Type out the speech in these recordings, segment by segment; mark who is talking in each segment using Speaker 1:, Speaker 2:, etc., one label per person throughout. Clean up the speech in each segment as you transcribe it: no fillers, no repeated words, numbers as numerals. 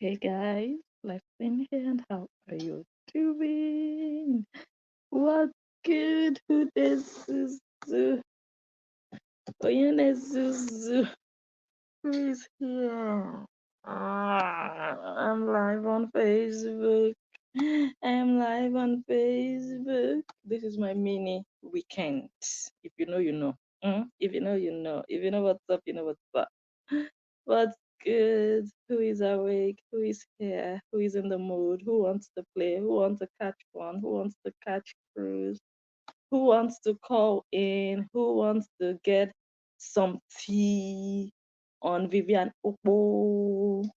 Speaker 1: Hey guys, left in here, and how are you doing? What good? Who this is? Oyene Zuzu. Who is here? I'm live on Facebook. I'm live on Facebook. This is my mini weekend. If you know, you know. If you know, you know. If you know what's up, you know what's up. What's good? Who is awake? Who is here? Who is in the mood? Who wants to play? Who wants to catch fun? Who wants to catch cruise? Who wants to call in? Who wants to get some tea on Vivian Okpo?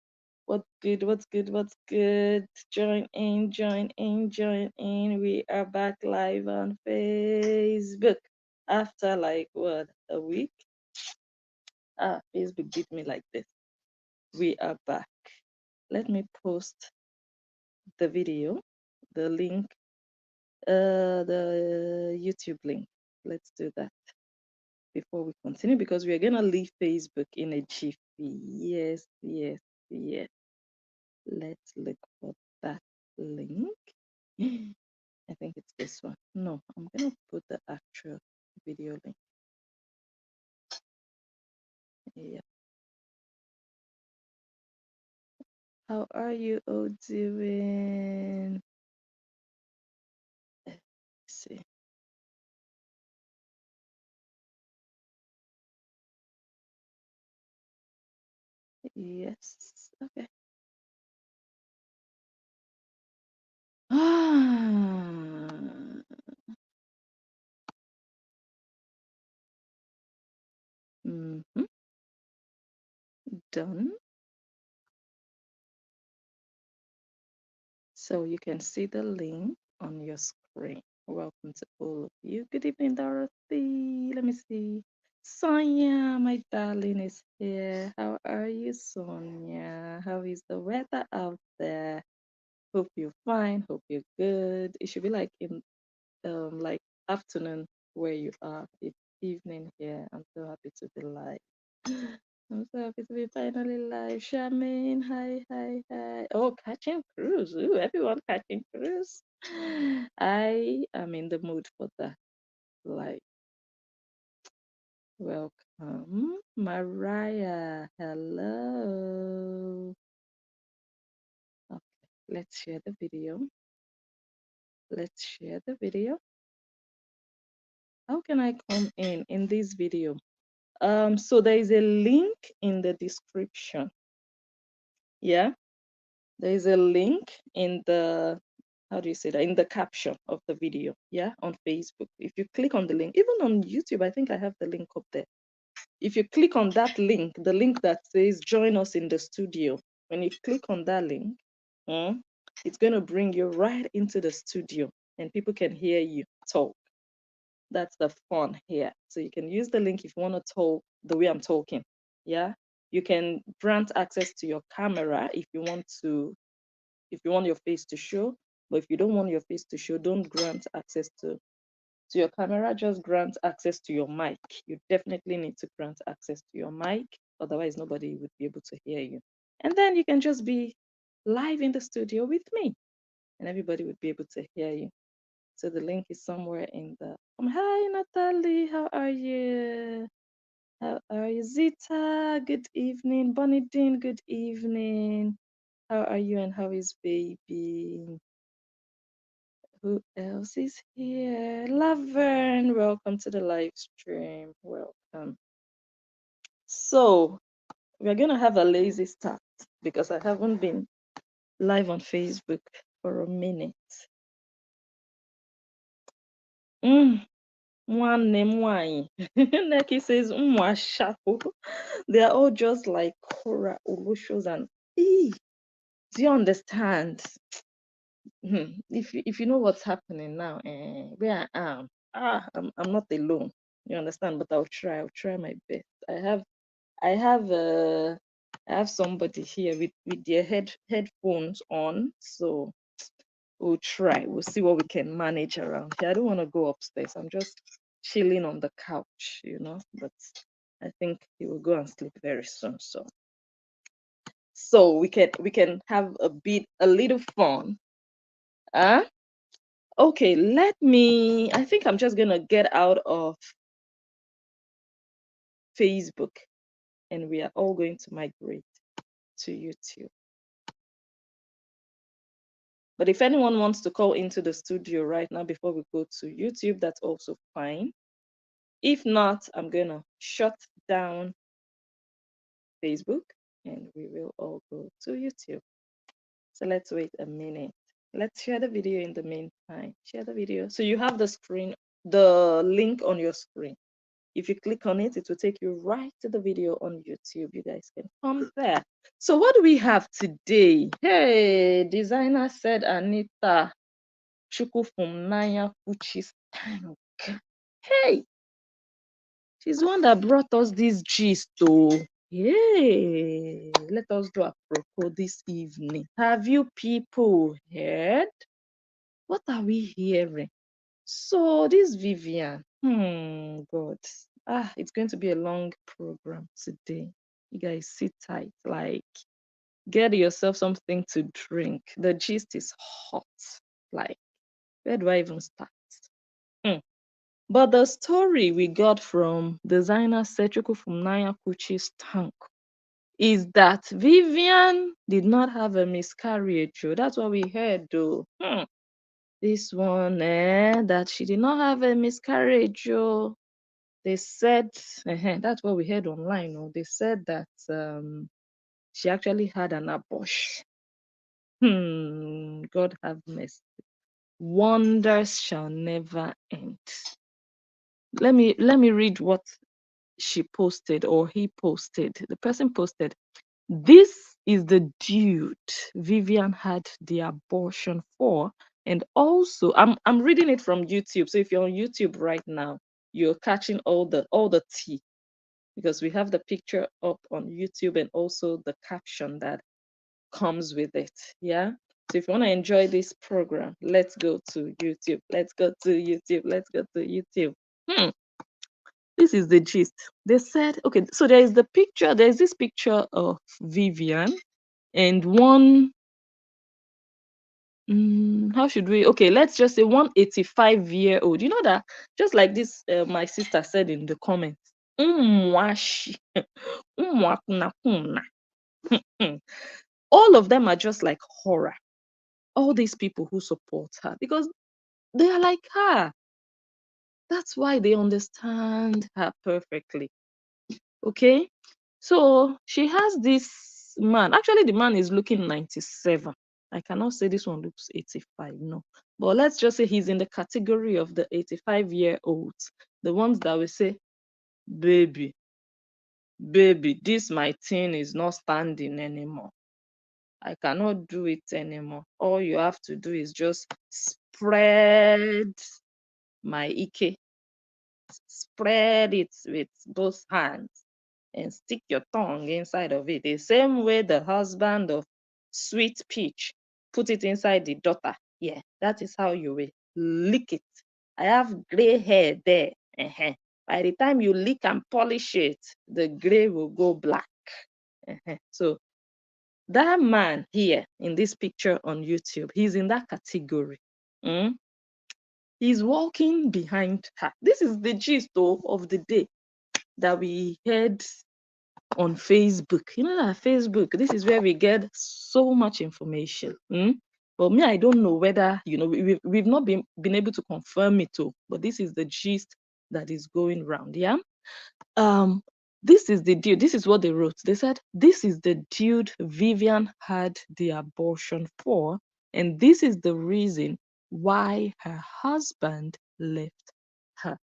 Speaker 1: What's good? What's good? What's good? Join in, join in, join in. We are back live on Facebook after like what, a week? Facebook did me like this. We are back. Let me post the video, the link, the YouTube link. Let's do that before we continue because we are gonna leave Facebook in a jiffy. Yes, yes, yes. Let's look for that link. I think it's this one. No, I'm gonna put the actual video link. Yeah. How are you all doing? Let's see. Yes. Okay. Mhm. Done. So you can see the link on your screen. Welcome to all of you. Good evening, Dorothy. Let me see. Sonia, my darling, is here. How are you, Sonia? How is the weather out there? Hope you're fine. Hope you're good. It should be like in like afternoon where you are. It's evening here. I'm so happy to be live. I'm so happy to be finally live. Charmaine, hi, hi, hi. Oh, catching cruise. Ooh, everyone catching cruise. I am in the mood for that. Like, welcome. Mariah, hello. Okay, let's share the video. Let's share the video. How can I come in this video? So there is a link in the description. Yeah, there is a link in the, how do you say that, in the caption of the video. Yeah, on Facebook. If you click on the link, even on YouTube, I think I have the link up there. If you click on that link, the link that says join us in the studio, when you click on that link, it's going to bring you right into the studio and people can hear you talk. That's the fun here. So you can use the link if you want to talk the way I'm talking. Yeah. You can grant access to your camera if you want to, if you want your face to show. But if you don't want your face to show, don't grant access to your camera, just grant access to your mic. You definitely need to grant access to your mic, otherwise nobody would be able to hear you. And then you can just be live in the studio with me and everybody would be able to hear you. So the link is somewhere in the, hi Natalie, how are you? How are you? Zita, good evening. Bonnie Dean, good evening. How are you and how is baby? Who else is here? Laverne, welcome to the live stream. Welcome. So we're gonna have a lazy start because I haven't been live on Facebook for a minute. One name wine. Neki says Mwashapo. They are all just like Kora Ulushos and do you understand? If you know what's happening now, where I am, I'm not alone. You understand? But I'll try my best. I have I have somebody here with their headphones on, so we'll try. We'll see what we can manage around here. I don't want to go upstairs. I'm just chilling on the couch, you know. But I think he will go and sleep very soon. so we can have a little fun. Okay, I think I'm just gonna get out of Facebook and we are all going to migrate to YouTube. But if anyone wants to call into the studio right now before we go to YouTube, that's also fine. If not, I'm gonna shut down Facebook and we will all go to YouTube. So let's wait a minute. Let's share the video in the meantime. Share the video. So you have the link on your screen. If you click on it, it will take you right to the video on YouTube. You guys can come there. So what do we have today? Hey, designer said Anita Chuku from Naya Kuchi's tank. Hey, she's the one that brought us this gist, though. Yay! Let us do a propos this evening. Have you people heard? What are we hearing? So this Vivian, God, it's going to be a long program today. You guys sit tight, like get yourself something to drink. The gist is hot. Like, where do I even start? But the story we got from designer Sechuku from Naya Kuchi's tank is that Vivian did not have a miscarriage. That's what we heard, though. This one, that she did not have a miscarriage. They said, that's what we heard online. They said that she actually had an abortion. God have mercy. Wonders shall never end. Let me read what she posted or he posted. The person posted, "This is the dude Vivian had the abortion for." And also, I'm reading it from YouTube. So if you're on YouTube right now, you're catching all the tea, because we have the picture up on YouTube and also the caption that comes with it. Yeah. So if you want to enjoy this program, let's go to YouTube. Let's go to YouTube. Let's go to YouTube. This is the gist. They said, okay, so there's this picture of Vivian and one, how should we, okay, let's just say 185-year-old. You know that, just like this, my sister said in the comments, "Umwashi, umwakuna." All of them are just like horror. All these people who support her, because they are like her. That's why they understand her perfectly. Okay, so she has this man. Actually, the man is looking 97. I cannot say this one looks 85, no. But let's just say he's in the category of the 85-year-olds, the ones that will say, baby, this my thing is not standing anymore. I cannot do it anymore. All you have to do is just spread my Ike, spread it with both hands and stick your tongue inside of it. The same way the husband of Sweet Peach put it inside the daughter. Yeah, that is how you will lick it. I have gray hair there. By the time you lick and polish it, the gray will go black. So that man here in this picture on YouTube, he's in that category. He's walking behind her. This is the gist, though, of the day that we heard on Facebook. You know that Facebook, this is where we get so much information. But me, I don't know whether, we've not been able to confirm it, too, but this is the gist that is going around. Yeah. This is the dude. This is what they wrote. They said, "This is the dude Vivian had the abortion for, and this is the reason why her husband left her."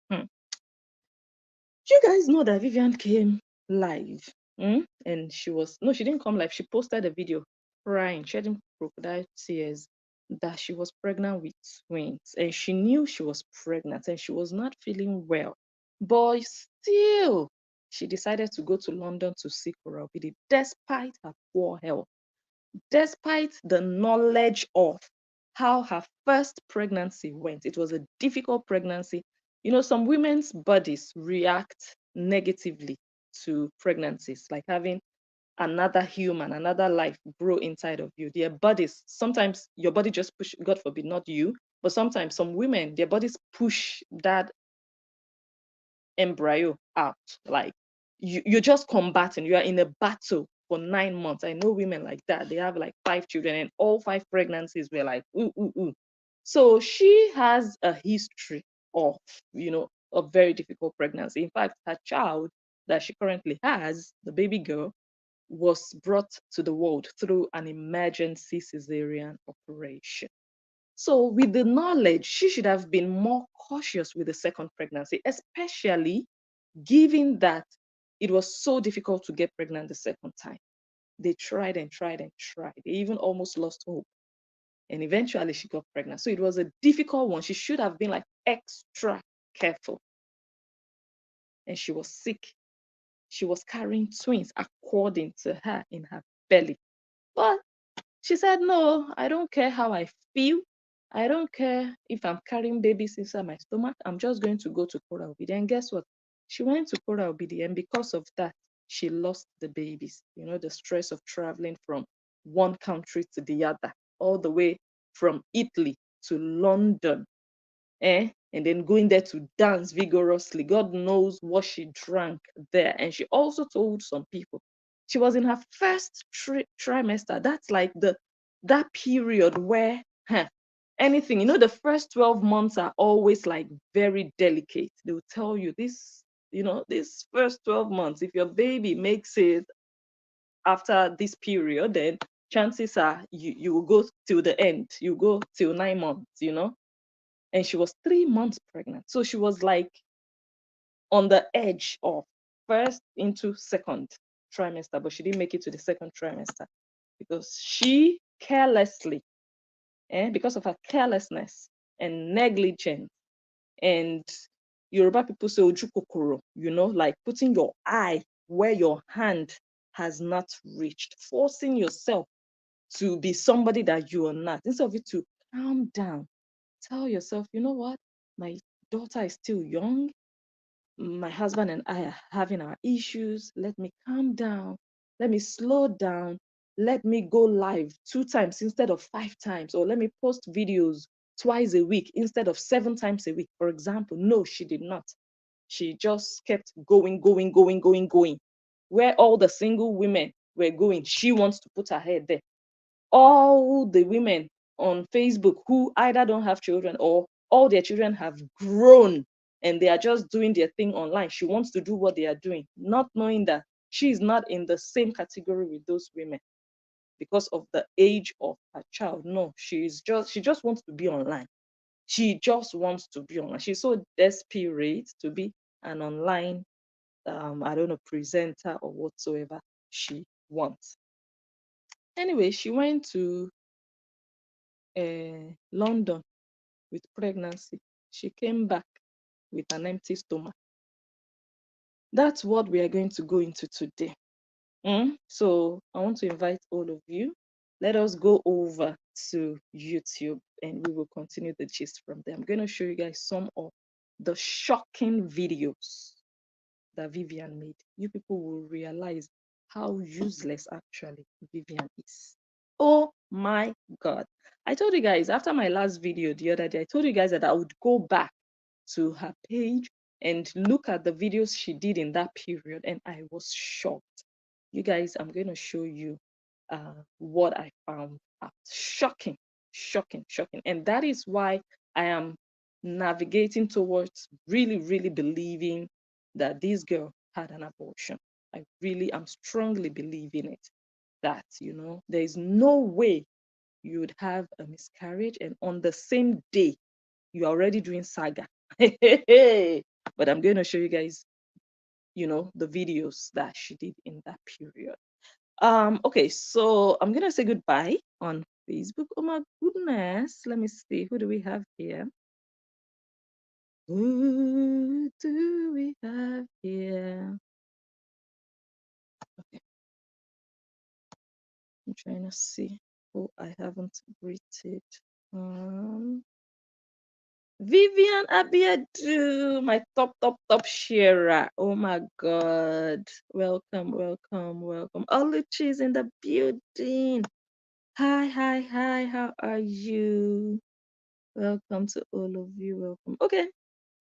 Speaker 1: You guys know that Vivian came live, and she didn't come live. She posted a video crying, shedding crocodile tears, that she was pregnant with twins, and she knew she was pregnant, and she was not feeling well. But still, she decided to go to London to seek Korobidi, despite her poor health, despite the knowledge of how her first pregnancy went. It was a difficult pregnancy. Some women's bodies react negatively to pregnancies, like having another human, another life grow inside of you. Their bodies, sometimes your body just push, God forbid, not you, but sometimes some women, their bodies push that embryo out. Like you're just combating, you are in a battle for 9 months. I know women like that. They have like 5 children, and all 5 pregnancies were like, ooh, ooh, ooh. So she has a history of, a very difficult pregnancy. In fact, her child that she currently has, the baby girl, was brought to the world through an emergency cesarean operation. So, with the knowledge, she should have been more cautious with the second pregnancy, especially given that it was so difficult to get pregnant the second time. They tried and tried and tried. They even almost lost hope. And eventually she got pregnant. So it was a difficult one. She should have been like extra careful. And she was sick. She was carrying twins, according to her, in her belly. But she said, no, I don't care how I feel. I don't care if I'm carrying babies inside my stomach. I'm just going to go to Kora Obidi. And guess what? She went to Kora Obidi, and because of that, she lost the babies. The stress of traveling from one country to the other, all the way from Italy to London, and then going there to dance vigorously. God knows what she drank there. And she also told some people she was in her first trimester. That's like that period where anything, the first 12 months are always like very delicate. They will tell you this first 12 months, if your baby makes it after this period, then chances are you will go till the end. You go till 9 months. And she was 3 months pregnant. So she was like on the edge of first into second trimester, but she didn't make it to the second trimester because she carelessly, because of her carelessness and negligence, and Yoruba people say oju kokoro, like putting your eye where your hand has not reached, forcing yourself to be somebody that you are not, instead of you to calm down. Tell yourself, you know what? My daughter is still young. My husband and I are having our issues. Let me calm down. Let me slow down. Let me go live 2 times instead of 5 times. Or let me post videos twice a week instead of 7 times a week, for example. No, she did not. She just kept going, going, going, going, going. Where all the single women were going, she wants to put her head there. All the women on Facebook who either don't have children or all their children have grown and they are just doing their thing online. She wants to do what they are doing, not knowing that she is not in the same category with those women because of the age of her child. No, she just wants to be online. She just wants to be online. She's so desperate to be an online, I don't know, presenter or whatsoever she wants. Anyway, she went to London with pregnancy. She came back with an empty stomach. That's what we are going to go into today. So I want to invite all of you. Let us go over to YouTube and we will continue the gist from there. I'm going to show you guys some of the shocking videos that Vivian made. You people will realize how useless actually Vivian is. Oh my God. I told you guys after my last video the other day, I told you guys that I would go back to her page and look at the videos she did in that period, and I was shocked. You guys, I'm going to show you what I found out. Shocking, shocking, shocking. And that is why I am navigating towards really, really believing that this girl had an abortion. I really am strongly believing it, that, there is no way you would have a miscarriage and on the same day you're already doing saga. But I'm going to show you guys, the videos that she did in that period. Okay, so I'm gonna say goodbye on Facebook. Oh my goodness, let me see, who do we have here? Who do we have here? Okay, I'm trying to see who I haven't greeted. Vivian Abiadu, my top sharer. Oh my God. Welcome. Oluchi is in the building. Hi. How are you? Welcome to all of you. Welcome. Okay.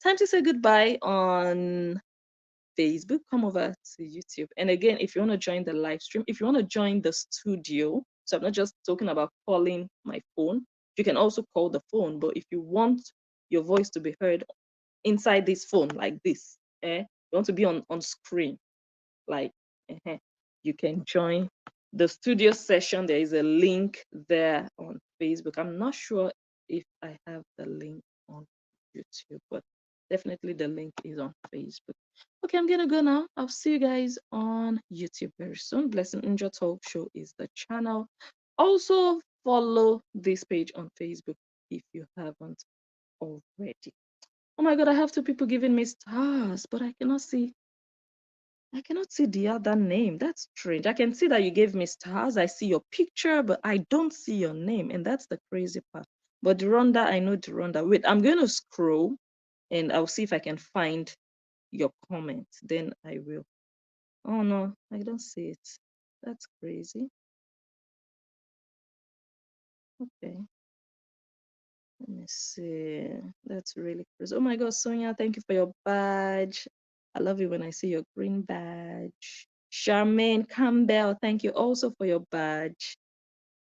Speaker 1: Time to say goodbye on Facebook. Come over to YouTube. And again, if you want to join the live stream, if you want to join the studio, so I'm not just talking about calling my phone. You can also call the phone, but if you want your voice to be heard inside this phone like this, you want to be on screen, like you can join the studio session. There is a link there on Facebook. I'm not sure if I have the link on YouTube, but definitely the link is on Facebook. Okay, I'm gonna go now. I'll see you guys on YouTube very soon. Blessing Ninja Talk Show is the channel. Also follow this page on Facebook if you haven't already. Oh my God, I have two people giving me stars, but I cannot see the other name. That's strange. I can see that you gave me stars. I see your picture, but I don't see your name. And that's the crazy part. But Rhonda, I know Rhonda. Wait, I'm going to scroll and I'll see if I can find your comment. Then I will. Oh no, I don't see it. That's crazy. Okay. Let me see. That's really crazy. Oh my God, Sonia, thank you for your badge. I love it when I see your green badge. Charmaine Campbell, thank you also for your badge.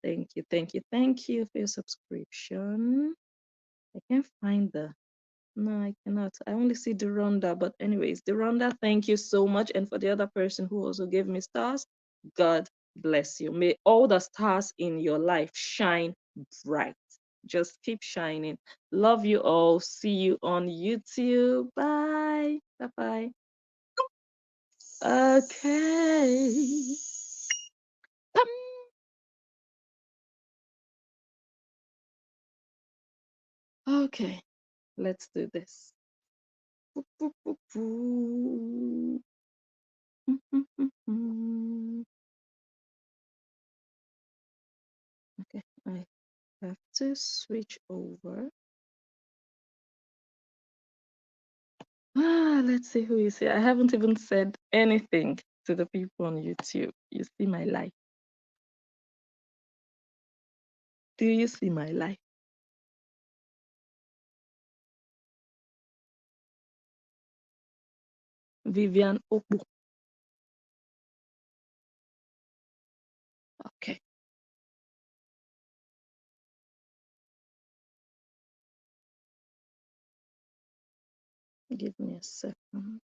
Speaker 1: Thank you for your subscription. I can't find no, I cannot. I only see Deronda, but anyways, Deronda, thank you so much. And for the other person who also gave me stars, God bless you. May all the stars in your life shine bright. Just keep shining. Love you all. See you on YouTube. Bye. Bye-bye. Okay. Okay, let's do this. Okay, I have to switch over. Let's see who is here. I haven't even said anything to the people on YouTube. You see my life. Do you see my life? Vivian Okpo. Okay. Give me a second.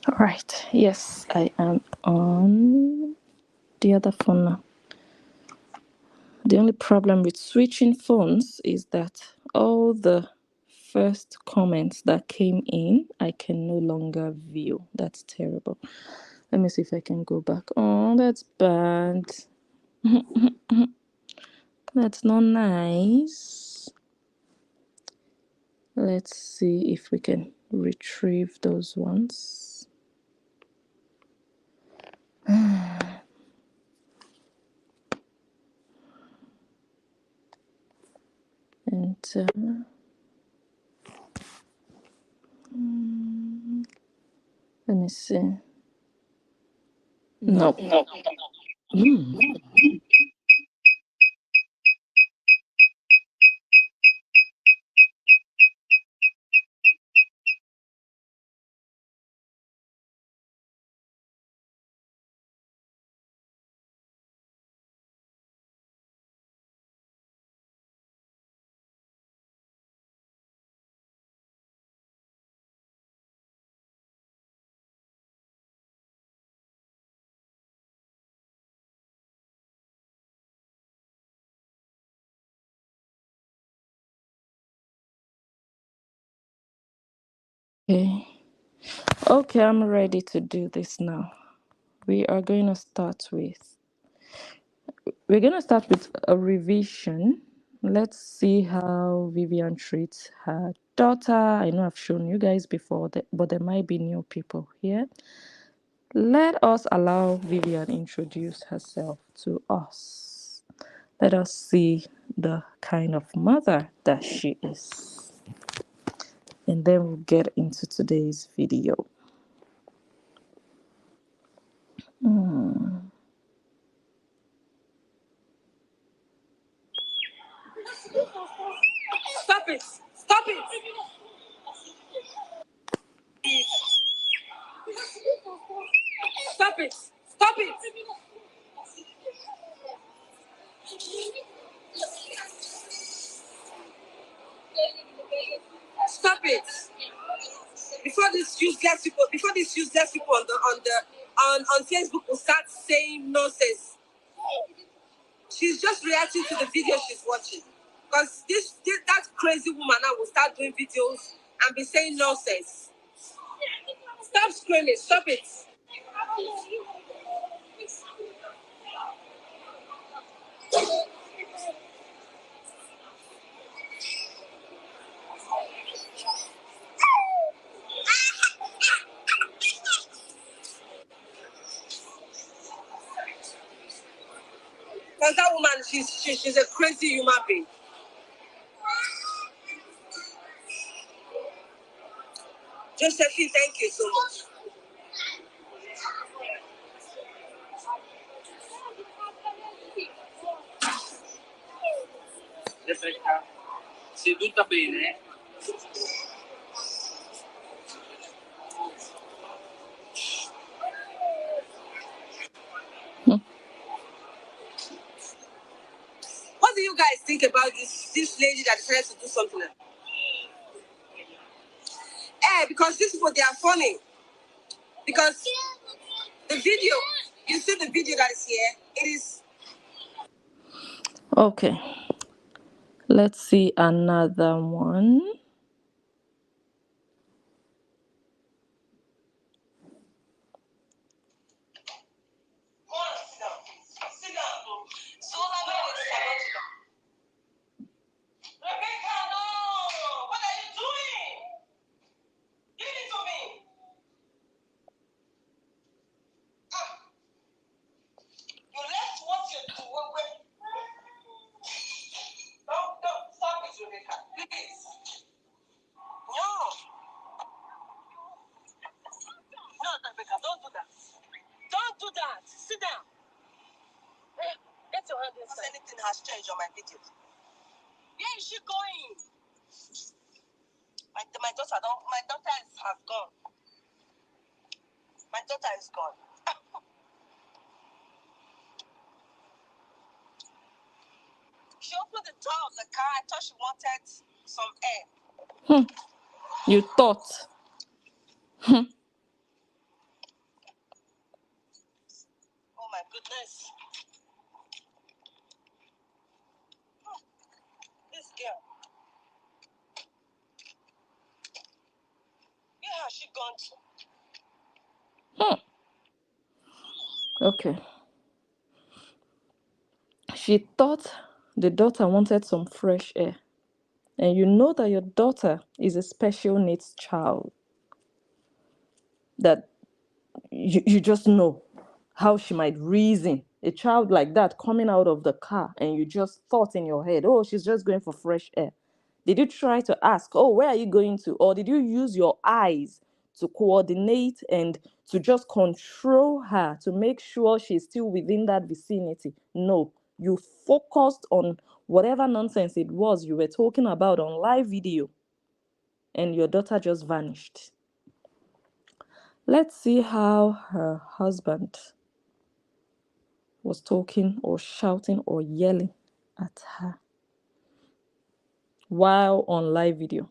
Speaker 1: All right. Yes, I am on the other phone now. The only problem with switching phones is that all the first comments that came in, I can no longer view. That's terrible. Let me see if I can go back. Oh, that's bad. That's not nice. Let's see if we can retrieve those ones. And let me see. No. Okay, I'm ready to do this now. We're going to start with a revision. Let's see how Vivian treats her daughter. I know I've shown you guys before, but there might be new people here. Let us allow Vivian introduce herself to us. Let us see the kind of mother that she is. And then we'll get into today's video.
Speaker 2: Stop it! Stop it! Stop it! Stop it! Stop it! Before these useless people on Facebook will start saying nonsense. She's just reacting to the video she's watching. Because that crazy woman now will start doing videos and be saying nonsense. Stop screaming, stop it. Because that woman, she's a crazy human being. Josephine, thank you so much. Seduta bene. What do you guys think about this lady that decided to do something like that? Because these people, they are funny. Because the video, you see the video that is here, it is...
Speaker 1: Okay. Let's see another one.
Speaker 2: Anything has changed on my videos. Where is she going? My daughter has gone. My daughter is gone. She opened the door of the car. I thought she wanted some air.
Speaker 1: You thought.
Speaker 2: Oh my goodness. This girl. Where has she gone to?
Speaker 1: Okay. She thought the daughter wanted some fresh air. And you know that your daughter is a special needs child. That you just know how she might reason. A child like that coming out of the car and you just thought in your head, oh, she's just going for fresh air. Did you try to ask, oh, where are you going to? Or did you use your eyes to coordinate and to just control her to make sure she's still within that vicinity? No, you focused on whatever nonsense it was you were talking about on live video and your daughter just vanished. Let's see how her husband was talking or shouting or yelling at her while on live video.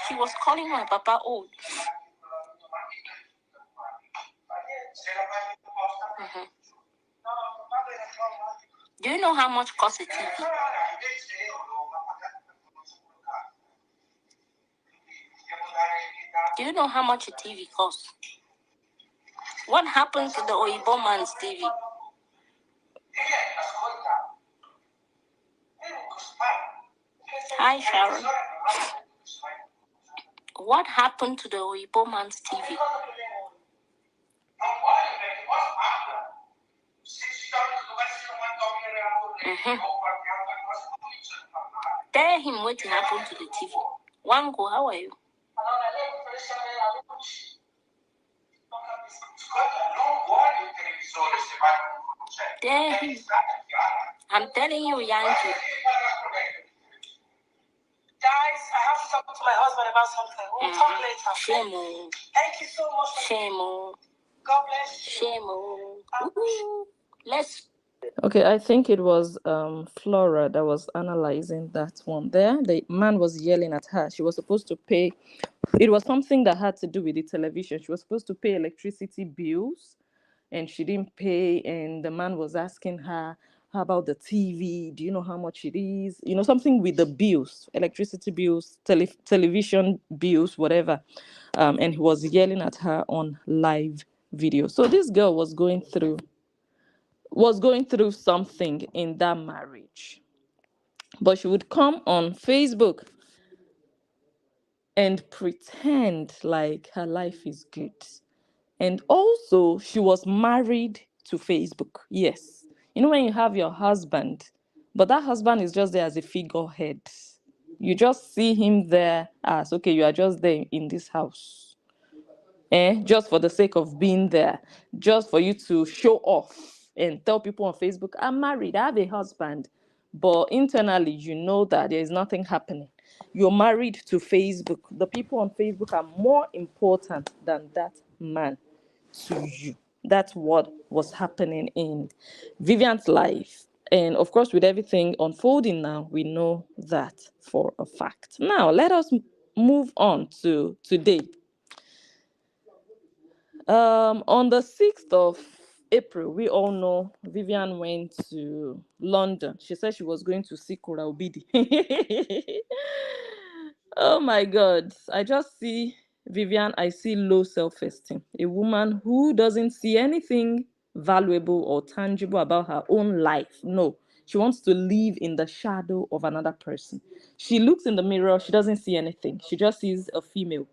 Speaker 2: She was calling my papa old. Mm-hmm. Do you know how much costs a TV? Do you know how much a TV costs? What happened to the Oyibo man's TV? Hi, Sharon. What happened to the Weibo man's TV? Mm-hmm. Tell him what happened to the TV. Wango, how are you? Tell him. I'm telling you, Yankee. Guys, I have to talk to my husband about something. We'll talk later. Shame. Thank you so much. Shame. God bless you. Shame. Let's.
Speaker 1: Okay, I think it was Flora that was analyzing that one there. The man was yelling at her. She was supposed to pay. It was something that had to do with the television. She was supposed to pay electricity bills and she didn't pay. And the man was asking her, how about the TV? Do you know how much it is? You know, something with the bills, electricity bills, television bills, whatever. And he was yelling at her on live video. So this girl was going through something in that marriage. But she would come on Facebook and pretend like her life is good. And also, she was married to Facebook. Yes. You know, when you have your husband, but that husband is just there as a figurehead. You just see him there as, okay, you are just there in this house. Just for the sake of being there, just for you to show off and tell people on Facebook, I'm married, I have a husband. But internally, you know that there is nothing happening. You're married to Facebook. The people on Facebook are more important than that man to you. That's what was happening in Vivian's life. And of course, with everything unfolding now, we know that for a fact. Now, let us move on to today. On the 6th of April, we all know Vivian went to London. She said she was going to see Kora Obidi. Oh my God. I just see Vivian, I see low self-esteem. A woman who doesn't see anything valuable or tangible about her own life. No, she wants to live in the shadow of another person. She looks in the mirror, she doesn't see anything. She just sees a female,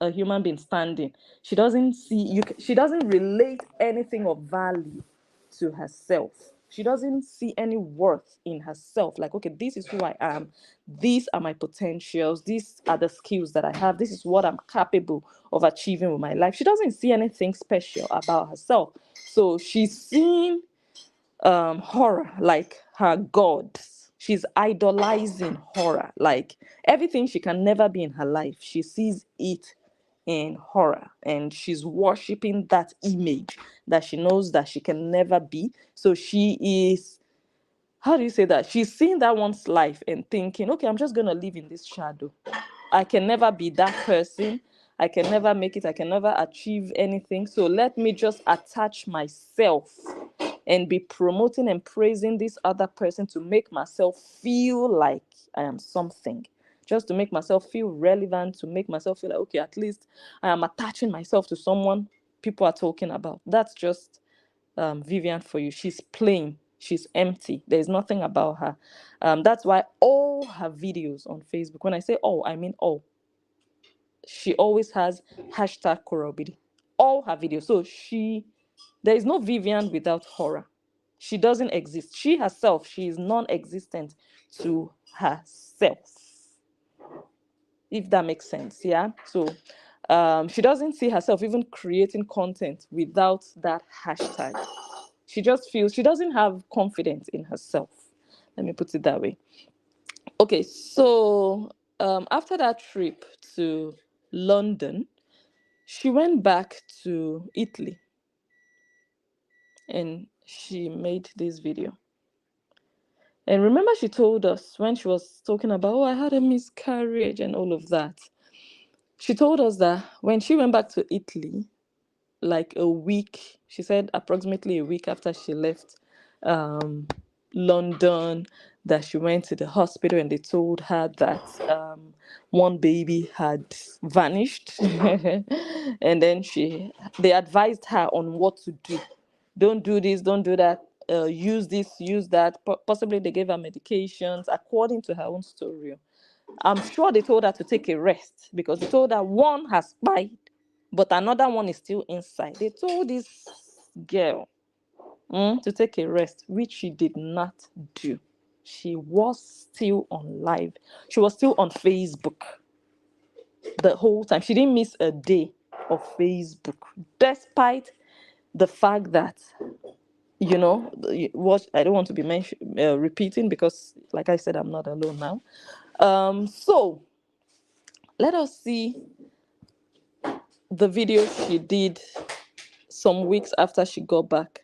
Speaker 1: a human being standing. She doesn't see you. She doesn't relate anything of value to herself. She doesn't see any worth in herself. Like, okay, this is who I am. These are my potentials. These are the skills that I have. This is what I'm capable of achieving with my life. She doesn't see anything special about herself. So she's seeing horror like her god. She's idolizing horror. Like everything she can never be in her life, she sees it in horror, and she's worshiping that image that she knows that she can never be. So she is, how do you say that? She's seeing that one's life and thinking, okay, I'm just gonna live in this shadow. I can never be that person. I can never make it. I can never achieve anything. So let me just attach myself and be promoting and praising this other person to make myself feel like I am something. Just to make myself feel relevant, to make myself feel like, okay, at least I am attaching myself to someone people are talking about. That's just Vivian for you. She's plain. She's empty. There's nothing about her. That's why all her videos on Facebook, when I say all, I mean all, she always has hashtag Korobidi. All her videos. So there is no Vivian without horror. She doesn't exist. She herself, she is non-existent to herself. If that makes sense, yeah? So she doesn't see herself even creating content without that hashtag. She just feels she doesn't have confidence in herself. Let me put it that way. Okay, so after that trip to London, she went back to Italy and she made this video. And remember, she told us when she was talking about, oh, I had a miscarriage and all of that. She told us that when she went back to Italy, like a week, she said approximately a week after she left um, London, that she went to the hospital and they told her that one baby had vanished. And then they advised her on what to do. Don't do this, don't do that, use this, use that. Possibly they gave her medications according to her own story. I'm sure they told her to take a rest because they told her one has died, but another one is still inside. They told this girl to take a rest, which she did not do. She was still on live. She was still on Facebook the whole time. She didn't miss a day of Facebook, despite the fact that, what I don't want to be repeating because, like I said, I'm not alone now. So let us see the video she did some weeks after she got back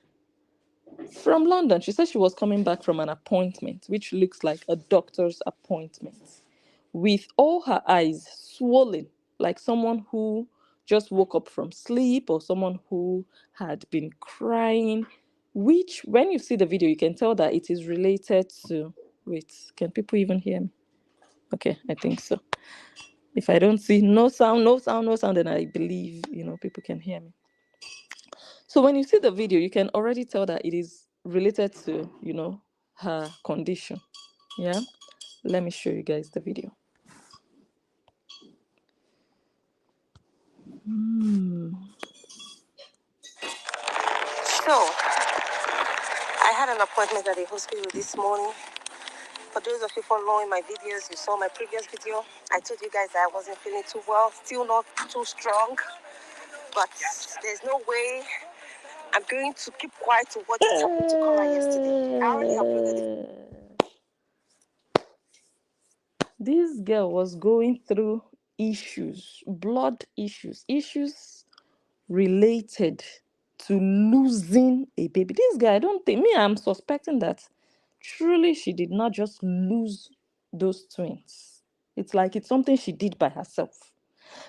Speaker 1: from London. She said she was coming back from an appointment, which looks like a doctor's appointment, with all her eyes swollen, like someone who just woke up from sleep or someone who had been crying, which when you see the video, you can tell that it is related to, wait, can people even hear me? Okay, I think so. If I don't see no sound, then I believe, people can hear me. So when you see the video, you can already tell that it is related to, her condition. Yeah. Let me show you guys the video.
Speaker 2: So, I had an appointment at the hospital this morning. For those of you following my videos, you saw my previous video. I told you guys that I wasn't feeling too well, still not too strong. But there's no way I'm going to keep quiet to what just happened to Cora yesterday. I already uploaded it.
Speaker 1: This girl was going through issues, blood issues related to losing a baby. This guy, I don't think, I'm suspecting that truly she did not just lose those twins. It's like it's something she did by herself.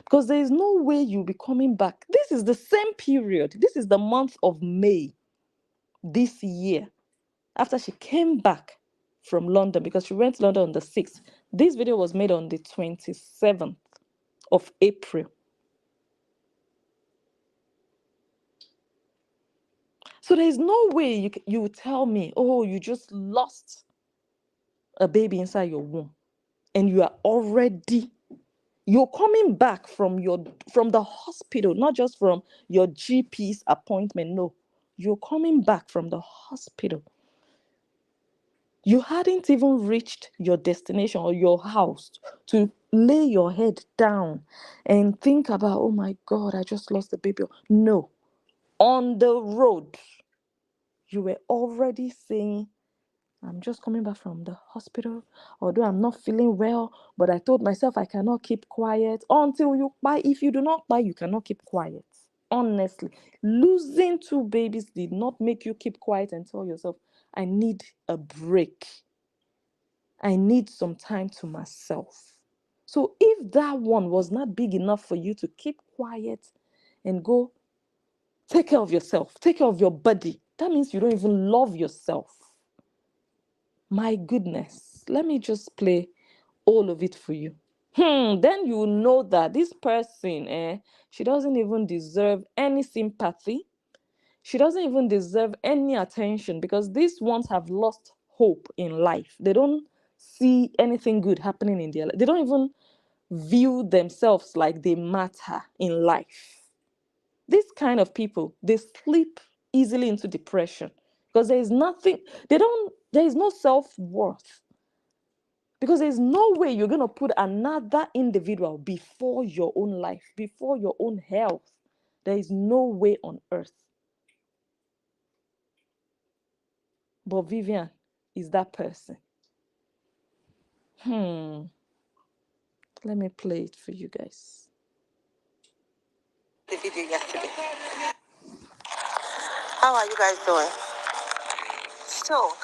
Speaker 1: Because there is no way you'll be coming back. This is the same period. This is the month of May this year. After she came back from London, because she went to London on the 6th. This video was made on the 27th of April. So there is no way you tell me, oh, you just lost a baby inside your womb and you're coming back from the hospital, not just from your GP's appointment. No, you're coming back from the hospital. You hadn't even reached your destination or your house to lay your head down and think about, oh my God, I just lost a baby. No, on the road, you were already saying, I'm just coming back from the hospital, although I'm not feeling well, but I told myself I cannot keep quiet until you buy. If you do not buy, you cannot keep quiet. Honestly, losing 2 babies did not make you keep quiet and tell yourself, I need a break. I need some time to myself. So if that one was not big enough for you to keep quiet and go take care of yourself, take care of your body, that means you don't even love yourself. My goodness, let me just play all of it for you. Then you will know that this person, she doesn't even deserve any sympathy. She doesn't even deserve any attention because these ones have lost hope in life. They don't see anything good happening in their life. They don't even view themselves like they matter in life. This kind of people, they slip easily into depression because there is no self-worth. Because there's no way you're going to put another individual before your own life, before your own health. There is no way on earth. But Vivian is that person. Let me play it for you guys.
Speaker 2: The video yesterday. How are you guys doing? So,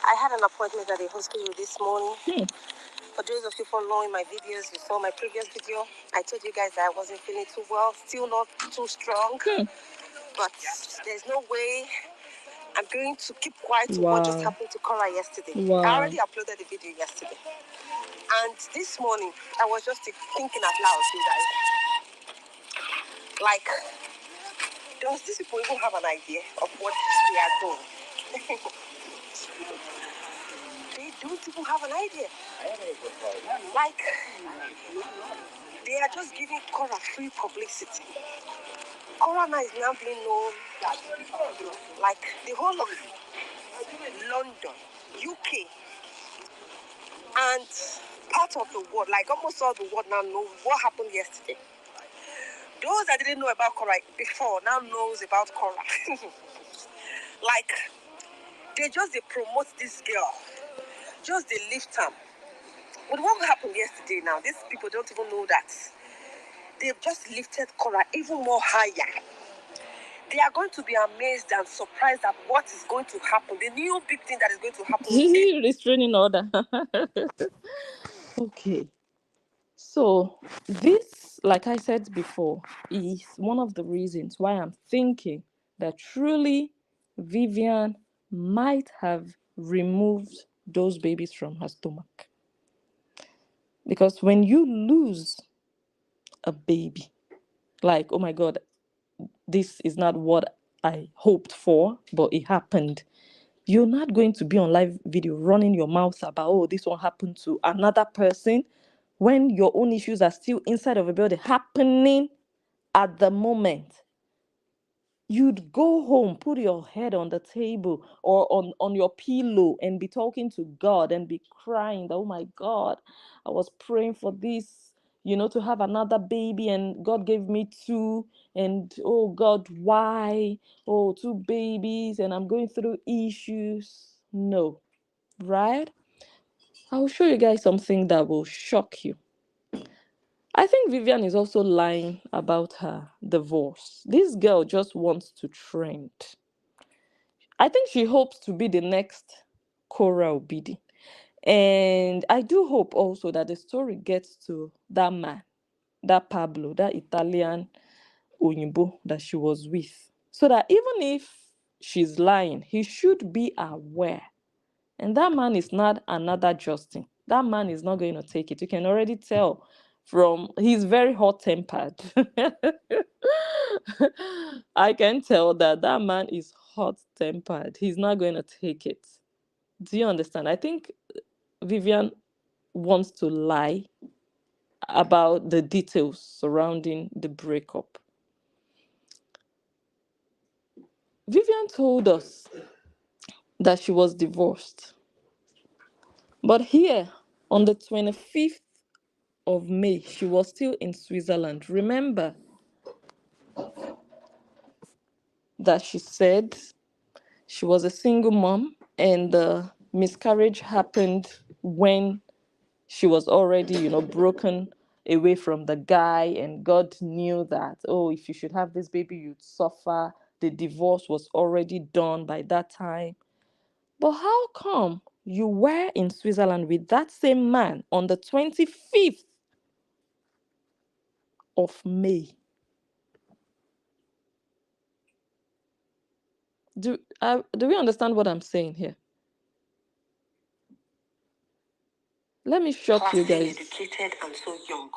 Speaker 2: I had an appointment at the hospital this morning. For those of you following my videos, you saw my previous video. I told you guys that I wasn't feeling too well, still not too strong. But there's no way I'm going to keep quiet to what just happened to Cora yesterday. I already uploaded the video yesterday. And this morning, I was just thinking out loud, you guys. Like, does these people even have an idea of what we are doing? They don't even have an idea. Like, they are just giving Cora free publicity. Cora now is now being known like the whole of London, UK, and part of the world, like almost all the world now know what happened yesterday. Those that didn't know about Cora before now knows about Cora. Like, they promote this girl. Just they lift her. But what happened yesterday now, these people don't even know that. They've just lifted Cora even more higher. They are going to be amazed and surprised at what is going to happen. The new big thing that is going to happen.
Speaker 1: Restraining order. Okay. So this, like I said before, is one of the reasons why I'm thinking that truly Vivian might have removed those babies from her stomach. Because when you lose a baby, like, oh my God, this is not what I hoped for, but it happened. You're not going to be on live video running your mouth about, oh, this one happened to another person, when your own issues are still inside of a body happening at the moment. You'd go home, put your head on the table or on your pillow and be talking to God and be crying that, oh my God, I was praying for this, to have another baby, and God gave me two. And oh God, why? Oh, two babies, and I'm going through issues. No, right? I'll show you guys something that will shock you. I think Vivian is also lying about her divorce. This girl just wants to trend. I think she hopes to be the next Cora Obidi. And I do hope also that the story gets to that man, that Pablo, that Italian Oyinbo that she was with. So that even if she's lying, he should be aware. And that man is not another Justin. That man is not going to take it. You can already tell from he's very hot-tempered. I can tell that that man is hot-tempered. He's not going to take it. Do you understand? I think Vivian wants to lie about the details surrounding the breakup. Vivian told us that she was divorced. But here, on the 25th of May, she was still in Switzerland. Remember that she said she was a single mom and the miscarriage happened when she was already, broken away from the guy, and God knew that, oh, if you should have this baby, you'd suffer. The divorce was already done by that time. But how come you were in Switzerland with that same man on the 25th of May? Do we understand what I'm saying here? Let me shock you guys.
Speaker 2: Educated and so young.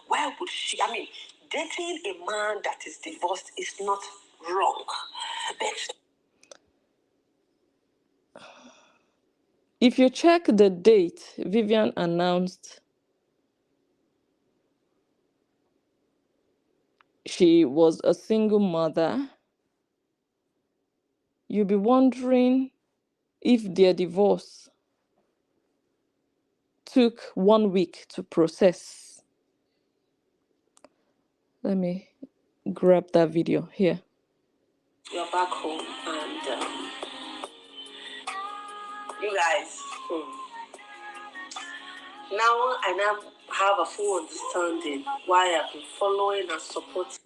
Speaker 2: Why would she? I mean, dating a man that is divorced is not wrong. But
Speaker 1: if you check the date Vivian announced she was a single mother, you'll be wondering if their divorce took 1 week to process. Let me grab that video here.
Speaker 2: You're back home, and you guys, now I now have a full understanding why I've been following and supporting.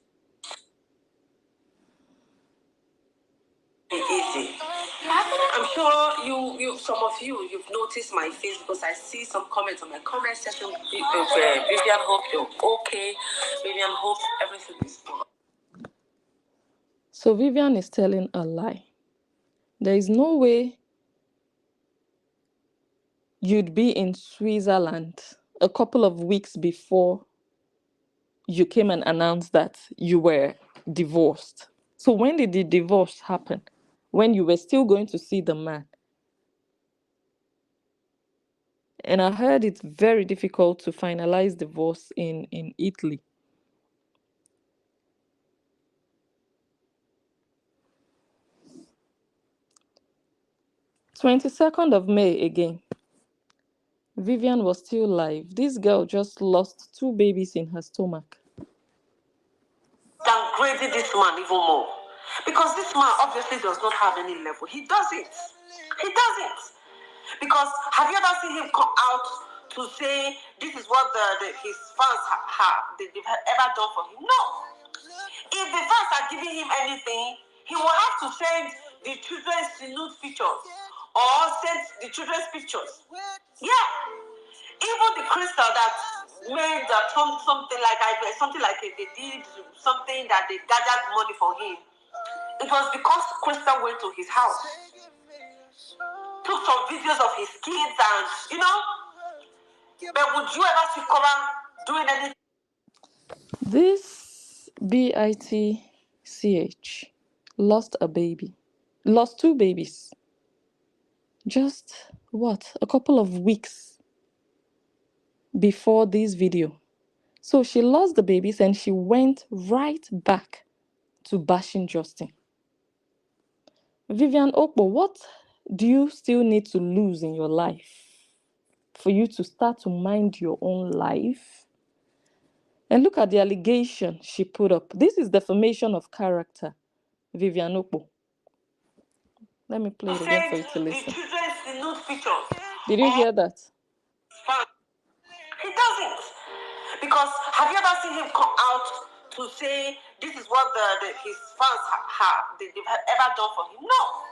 Speaker 2: Easy. I'm sure you, some of you've noticed my face because I see some comments on my comment section. Vivian, hope you're okay. Vivian, hope everything is good.
Speaker 1: So Vivian is telling a lie. There is no way you'd be in Switzerland a couple of weeks before you came and announced that you were divorced. So when did the divorce happen? When you were still going to see the man? And I heard it's very difficult to finalize divorce in Italy. May 22nd again. Vivian was still alive. This girl just lost 2 babies in her stomach.
Speaker 2: Downgraded this man even more. Because this man obviously does not have any level. He doesn't. He doesn't. Because have you ever seen him come out to say this is what his fans they've ever done for him? No. If the fans are giving him anything, he will have to send the children's nude pictures or send the children's pictures. Yeah. Even the crystal that made something like they did something that they gathered money for him. It was because Crystal went to his house, took some videos of his kids, and But would you ever see Cora doing anything?
Speaker 1: This BITCH lost 2 babies. Just a couple of weeks before this video. So she lost the babies and she went right back to bashing Justin. Vivian, Okpo, what do you still need to lose in your life for you to start to mind your own life? And look at the allegation she put up. This is defamation of character, Vivian Okpo. Let me play it again for you to listen. Did you hear that?
Speaker 2: He doesn't. Because have you ever seen him come out to say this is what his fans they've ever done for him? No.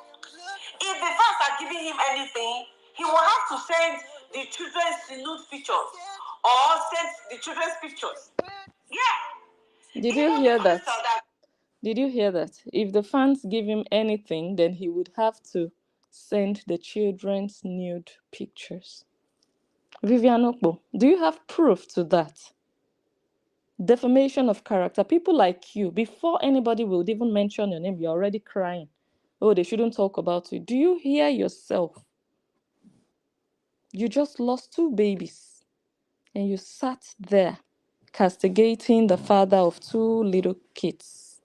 Speaker 2: If the fans are giving him anything, he will have to send the children's nude pictures or send the children's pictures. Yeah.
Speaker 1: Did you hear that? Did you hear that? If the fans give him anything, then he would have to send the children's nude pictures. Vivian Okpo, do you have proof to that? Defamation of character. People like you, before anybody would even mention your name, you're already crying. Oh, they shouldn't talk about you. Do you hear yourself? You just lost 2 babies and you sat there castigating the father of 2 little kids.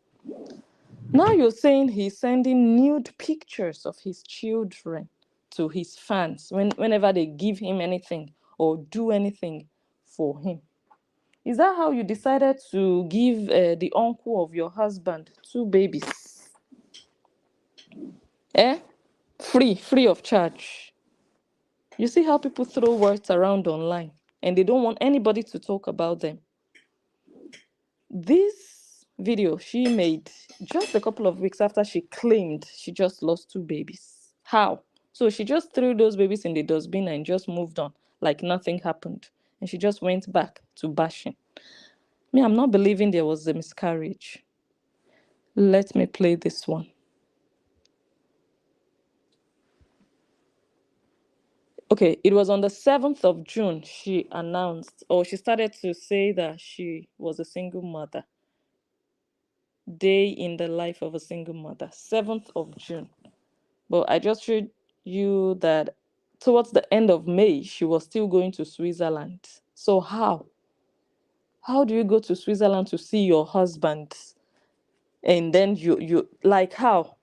Speaker 1: Now you're saying he's sending nude pictures of his children to his fans whenever they give him anything or do anything for him. Is that how you decided to give the uncle of your husband 2 babies? Free of charge. You see how people throw words around online and they don't want anybody to talk about them. This video she made just a couple of weeks after she claimed she just lost 2 babies. How? So she just threw those babies in the dustbin and just moved on like nothing happened. And she just went back to bashing. Me, I'm not believing there was a miscarriage. Let me play this one. Okay, it was on the 7th of June she announced, or she started to say that she was a single mother. Day in the life of a single mother, 7th of June. But I just showed you that towards the end of May, she was still going to Switzerland. So how? How do you go to Switzerland to see your husband? And then you like how?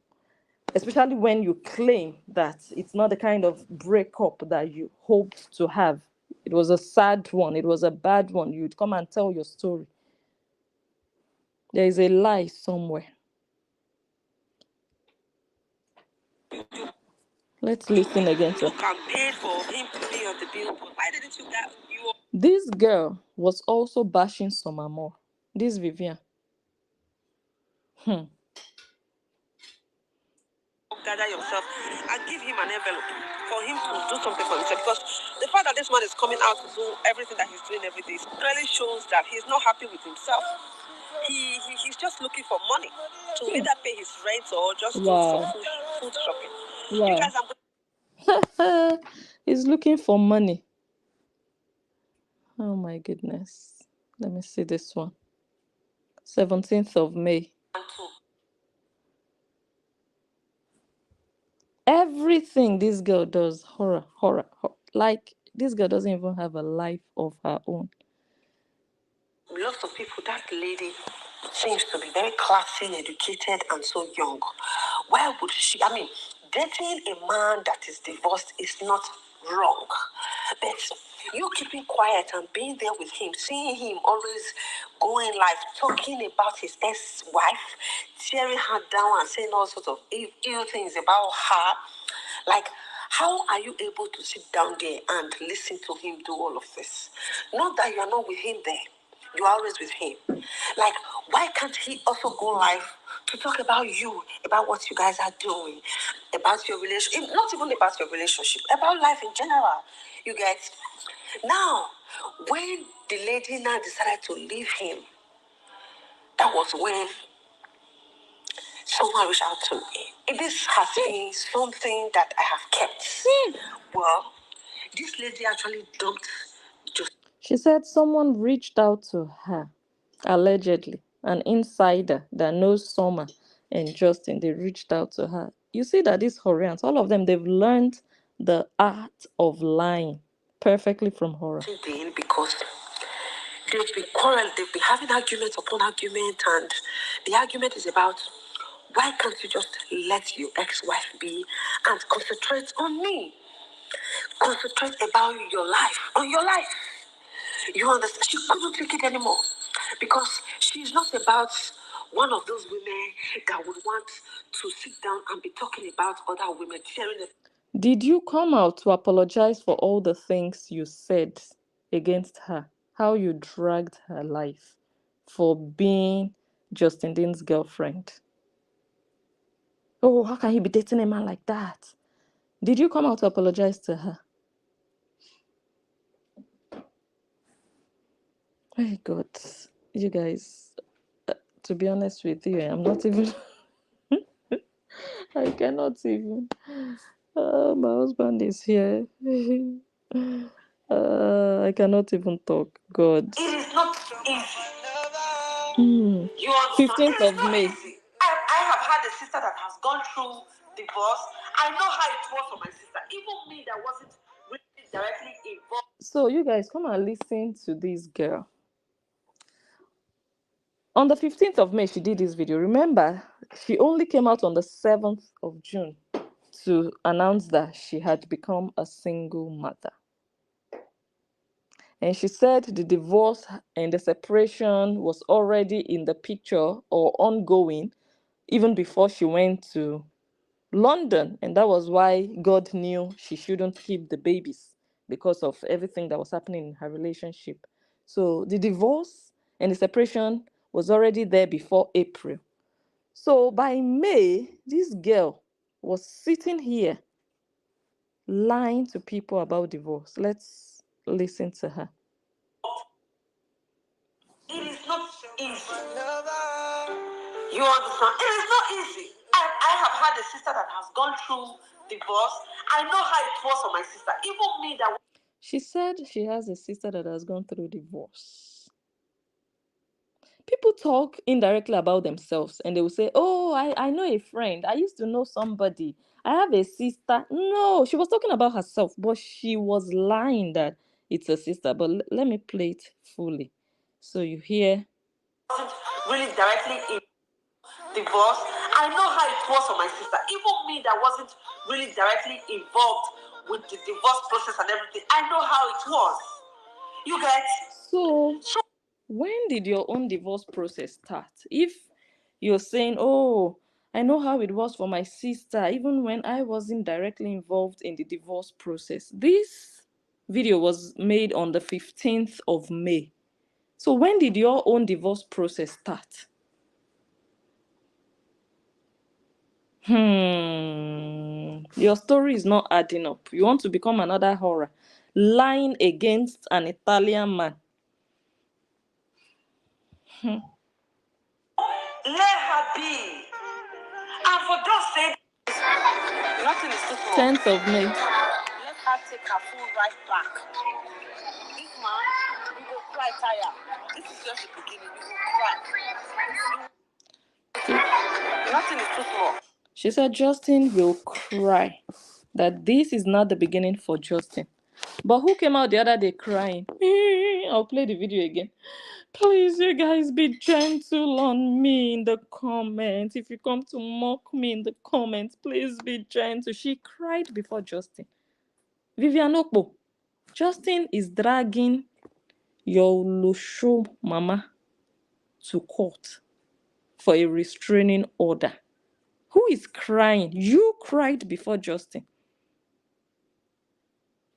Speaker 1: Especially when you claim that it's not the kind of breakup that you hoped to have. It was a sad one. It was a bad one. You'd come and tell your story. There is a lie somewhere. Let's listen again to this girl was also bashing some more. This Vivian.
Speaker 2: Gather yourself and give him an envelope for him to do something for himself. Because the fact that this man is coming out to do everything that he's doing every day clearly shows that he's not happy with himself. He's just looking for money to either pay his rent or just do some food shopping.
Speaker 1: Wow. You guys he's looking for money. Oh my goodness. Let me see this one. 17th of May. Everything this girl does, horror. Like, This girl doesn't even have a life of her own.
Speaker 2: Lots of people, that lady seems to be very classy, educated, and so young. Why would she? I mean, dating a man that is divorced is not wrong. But you keeping quiet and being there with him, seeing him always going live, talking about his ex-wife, tearing her down and saying all sorts of ill things about her. Like, how are you able to sit down there and listen to him do all of this? Not that you are not with him there. You're always with him. Like, why can't he also go live to talk about you, about what you guys are doing, about your relationship, not even about your relationship, about life in general? You get? Now, when the lady now decided to leave him, that was when someone reached out to me. This has been something that I have kept. Well, this lady actually dumped just.
Speaker 1: She said someone reached out to her, allegedly, an insider that knows Summer and Justin. They reached out to her. You see that these Horians, all of them, they've learned the art of lying perfectly from horror.
Speaker 2: Because they'll be quarreling, they'll be having argument upon argument, and the argument is about why can't you just let your ex-wife be and concentrate on me? Concentrate about your life, on your life. You understand? She couldn't take it anymore because she's not about one of those women that would want to sit down and be talking about other women, tearing them.
Speaker 1: Did you come out to apologize for all the things you said against her? How you dragged her life for being Justin Dean's girlfriend? Oh, how can he be dating a man like that? Did you come out to apologize to her? My God, you guys, to be honest with you, I'm not even, I cannot even. My husband is here. I cannot even talk. God.
Speaker 2: It is not easy. You
Speaker 1: 15th of May.
Speaker 2: Easy. I have had a sister that has gone through divorce. I know how it was for my sister. Even me that wasn't really directly involved.
Speaker 1: So you guys come and listen to this girl. On the 15th of May, she did this video. Remember, she only came out on the 7th of June to announce that she had become a single mother. And she said the divorce and the separation was already in the picture or ongoing even before she went to London. And that was why God knew she shouldn't keep the babies because of everything that was happening in her relationship. So the divorce and the separation was already there before April. So by May, this girl was sitting here lying to people about divorce. Let's listen to her.
Speaker 2: It is not easy. You understand? It is not easy. I have had a sister that has gone through divorce. I know how it was for my sister. Even me that.
Speaker 1: She said she has a sister that has gone through divorce. People talk indirectly about themselves and they will say, oh, I know a friend. I used to know somebody. I have a sister. No, she was talking about herself, but she was lying that it's a sister. But let me play it fully so you hear.
Speaker 2: Wasn't really directly in divorce. I know how it was for my sister. Even me that wasn't really directly involved with the divorce process and everything. I know how it was. You get?
Speaker 1: So when did your own divorce process start? If you're saying, oh, I know how it was for my sister, even when I wasn't directly involved in the divorce process. This video was made on the 15th of May. So when did your own divorce process start? Your story is not adding up. You want to become another horror, lying against an Italian man.
Speaker 2: Let her be. And for God's sake, nothing is too small.
Speaker 1: 10th of May.
Speaker 2: Let her take her full right back. This man, we will cry tire. This is just the beginning. We will cry. Nothing is too small.
Speaker 1: She said Justin will cry. That this is not the beginning for Justin. But who came out the other day crying? I'll play the video again. Please, you guys, be gentle on me in the comments. If you come to mock me in the comments, please be gentle. She cried before Justin. Vivian Okpo, Justin is dragging your Lusho mama to court for a restraining order. Who is crying? You cried before Justin.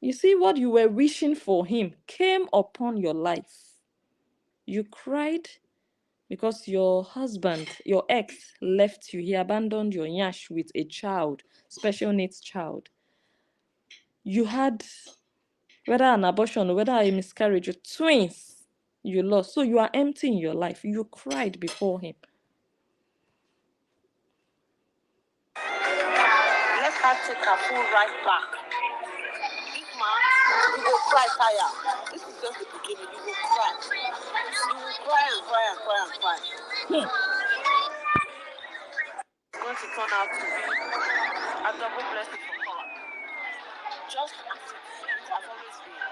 Speaker 1: You see, what you were wishing for him came upon your life. You cried because your husband, your ex, left you. He abandoned your nyash with a child, special needs child. You had, whether an abortion or whether a miscarriage, twins you lost. So you are empty in your life. You cried before him.
Speaker 2: Let her take her phone right back. Big man, you will cry fire. This is just the beginning. You will cry. You will cry and cry and cry and cry. It's going to turn out to be a double blessing for her. Just as it has always been.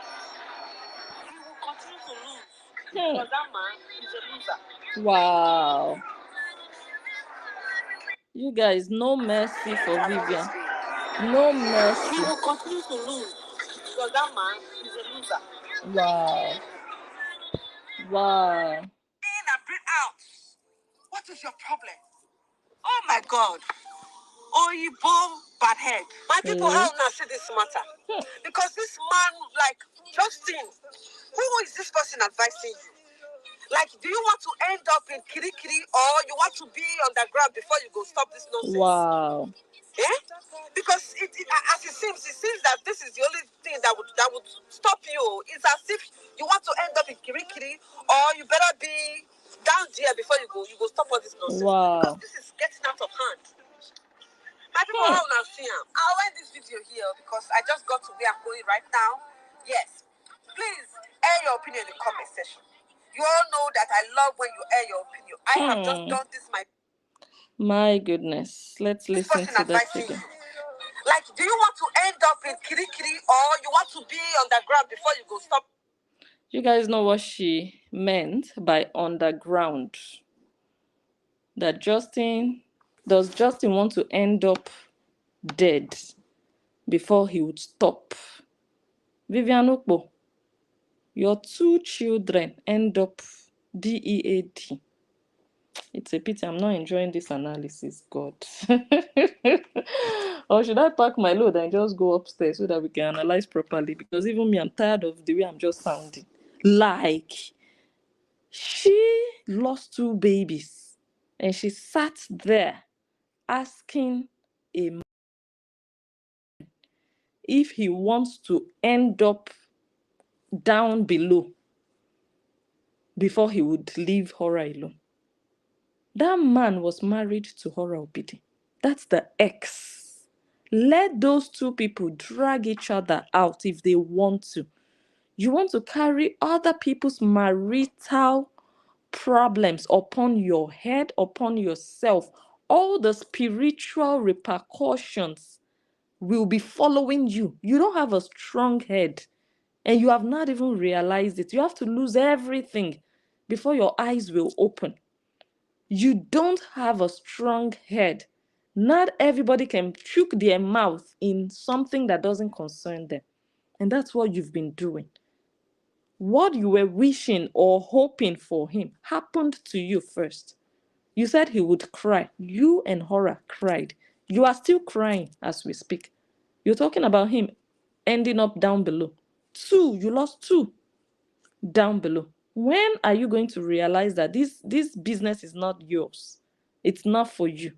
Speaker 2: You will continue to lose. Because that man is a loser.
Speaker 1: Wow. You guys, no mercy for Vivian. No mercy.
Speaker 2: You will continue to lose. Because that man is a loser.
Speaker 1: Wow. Wow.
Speaker 2: In and breathe out. What is your problem? Oh my God. Oyibo bad head. My people, how now see this matter? Because this man, like Justin, who is this person advising you? Like, do you want to end up in Kirikiri or you want to be on the ground before you go stop this nonsense?
Speaker 1: Wow.
Speaker 2: Eh? Because as it seems that this is the only thing that would stop you. It's as if you want to end up in Kirikiri or you better be down there before you go stop all this nonsense.
Speaker 1: Wow.
Speaker 2: Because this is getting out of hand. My people, how now see him? I'll end this video here because I just got to where I'm going right now. Yes. Please air your opinion in the comment section. You all know that I love when you air your opinion. I have just done this
Speaker 1: my goodness. Let's listen to that again.
Speaker 2: Like, do you want to end up in Kirikiri or you want to be on the ground before you go stop?
Speaker 1: You guys know what she meant by underground. That does Justin want to end up dead before he would stop? Vivian Okpo, your 2 children end up DEAD. It's a pity I'm not enjoying this analysis, God. Or should I pack my load and just go upstairs so that we can analyze properly? Because even me, I'm tired of the way I'm just sounding. Like, she lost 2 babies and she sat there asking a man if he wants to end up down below before he would leave Hora alone. That man was married to Hora Obidi. That's the ex. Let those 2 people drag each other out if they want to. You want to carry other people's marital problems upon your head, upon yourself. All the spiritual repercussions will be following you. You don't have a strong head and you have not even realized it. You have to lose everything before your eyes will open. You don't have a strong head. Not everybody can choke their mouth in something that doesn't concern them. And that's what you've been doing. What you were wishing or hoping for him happened to you first. You said he would cry. You and Hora cried. You are still crying as we speak. You're talking about him ending up down below. 2, you lost 2 down below. When are you going to realize that this business is not yours? It's not for you.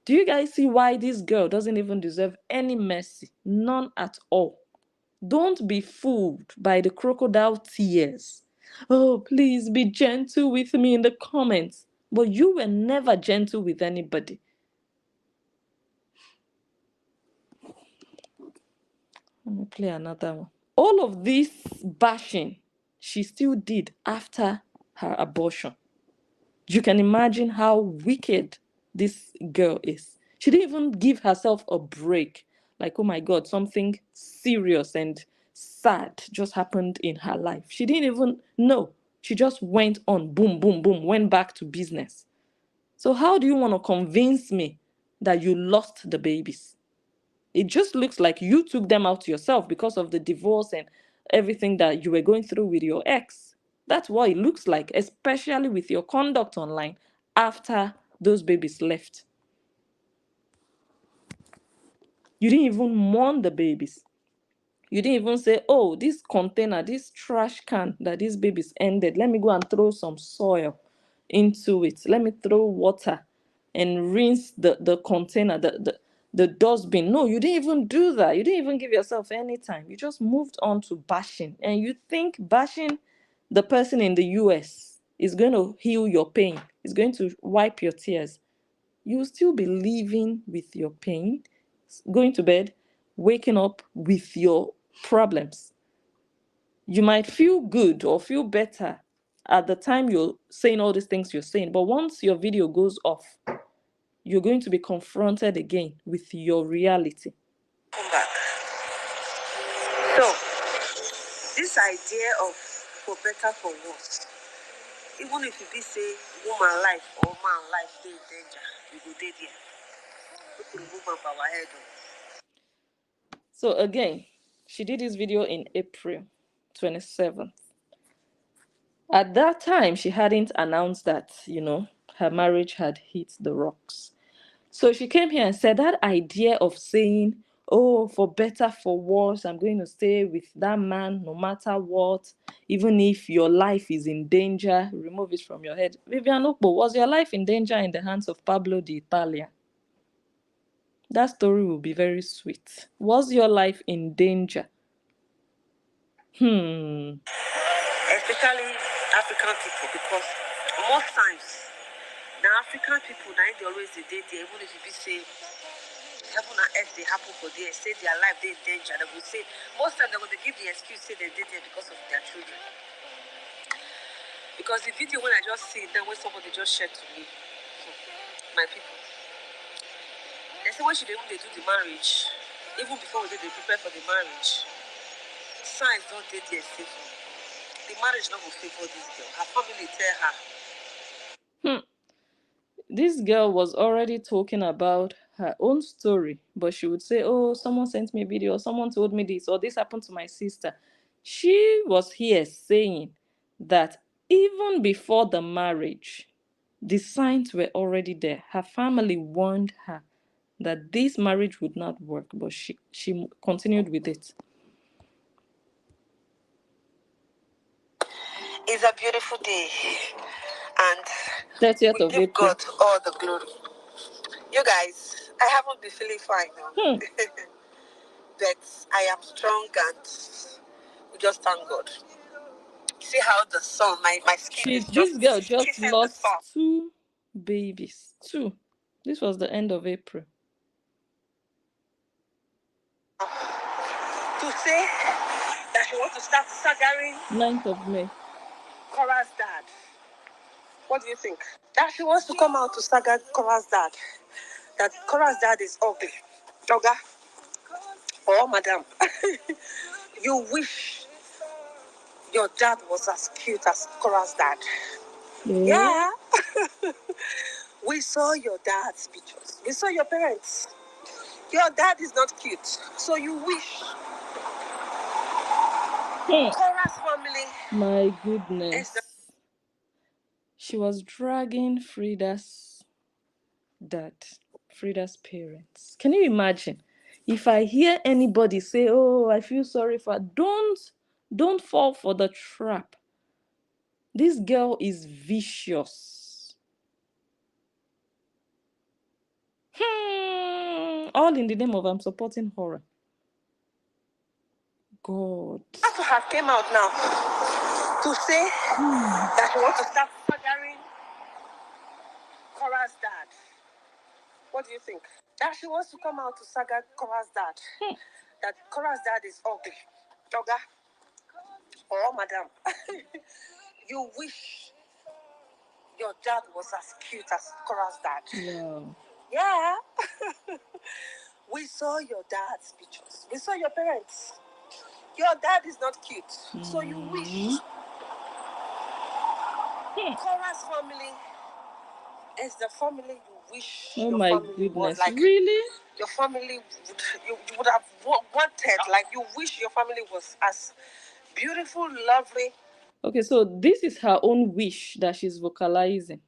Speaker 1: Do you guys see why this girl doesn't even deserve any mercy? None at all. Don't be fooled by the crocodile tears. Oh, please be gentle with me in the comments. But you were never gentle with anybody. Let me play another one. All of this bashing she still did after her abortion. You can imagine how wicked this girl is. She didn't even give herself a break. like, oh my God, something serious and sad just happened in her life. She didn't even know. She just went on, boom, boom, boom, went back to business. So how do you want to convince me that you lost the babies? It just looks like you took them out yourself because of the divorce and everything that you were going through with your ex. That's what it looks like, especially with your conduct online after those babies left. You didn't even mourn the babies. You didn't even say, oh, this container, this trash can that these babies ended, let me go and throw some soil into it. Let me throw water and rinse the container, the dustbin. No, you didn't even do that. You didn't even give yourself any time. You just moved on to bashing. And you think bashing the person in the US is going to heal your pain, is going to wipe your tears. You will still be living with your pain, going to bed, waking up with your problems. You might feel good or feel better at the time you're saying all these things you're saying, but once your video goes off, you're going to be confronted again with your reality.
Speaker 2: Come back. So, this idea of for better, for worse, even if you be say woman life or man life dey in danger, you go dey there. People remove am for our head.
Speaker 1: So again, she did this video in April 27th. At that time, she hadn't announced that, her marriage had hit the rocks. So she came here and said that idea of saying, oh, for better, for worse, I'm going to stay with that man no matter what, even if your life is in danger, remove it from your head. Vivian Okpo, was your life in danger in the hands of Pablo the Italian? That story will be very sweet. Was your life in danger?
Speaker 2: Especially African people, because most times the African people now they always dey there, even if you be say heaven and earth they happen for there, say their life they in danger, they will say most times they will give the excuse say they did there because of their children. Because the video when I just see then when somebody just shared to me, my people, they say when should they do the marriage, even before they prepare for the marriage, signs don't date there favor. The marriage not will favor this girl. Her family tell her.
Speaker 1: This girl was already talking about her own story, but she would say, oh, someone sent me a video, or someone told me this, or this happened to my sister. She was here saying that even before the marriage, the signs were already there. Her family warned her that this marriage would not work, but she continued with it.
Speaker 2: It's a beautiful day, and
Speaker 1: 30th
Speaker 2: we
Speaker 1: of
Speaker 2: give
Speaker 1: April.
Speaker 2: God all the glory. You guys, I haven't been feeling fine now, but I am strong and we just thank God. See how the sun, my skin is
Speaker 1: This girl
Speaker 2: just
Speaker 1: just
Speaker 2: kissing the sun.
Speaker 1: lost 2 babies. 2. This was the end of April.
Speaker 2: To say that she wants to start sagaring
Speaker 1: 9th of May.
Speaker 2: Cora's dad. What do you think? That she wants to come out to saga Cora's dad. That Cora's dad is ugly. Oga. Oh, madam. You wish your dad was as cute as Cora's dad. Yeah. We saw your dad's pictures. We saw your parents. Your dad is not cute. So you wish Cora's family.
Speaker 1: My goodness. She was dragging Frida's dad, Frida's parents. Can you imagine? If I hear anybody say, oh, I feel sorry for her, don't fall for the trap. This girl is vicious. All in the name of I'm supporting horror. God.
Speaker 2: That's what have came out now to say that she wants to start sagaring Cora's dad. What do you think? That she wants to come out to saga Cora's dad. That Cora's dad is ugly. Oga. Oh, madam. You wish your dad was as cute as Cora's dad.
Speaker 1: Wow.
Speaker 2: Yeah. We saw your dad's pictures. We saw your parents. Your dad is not cute. So you wish. Cora's family is the family you wish
Speaker 1: Oh
Speaker 2: your
Speaker 1: my
Speaker 2: family was.
Speaker 1: goodness,
Speaker 2: Like,
Speaker 1: really?
Speaker 2: your family you would have wanted, like you wish your family was as beautiful, lovely.
Speaker 1: Okay, so this is her own wish that she's vocalizing.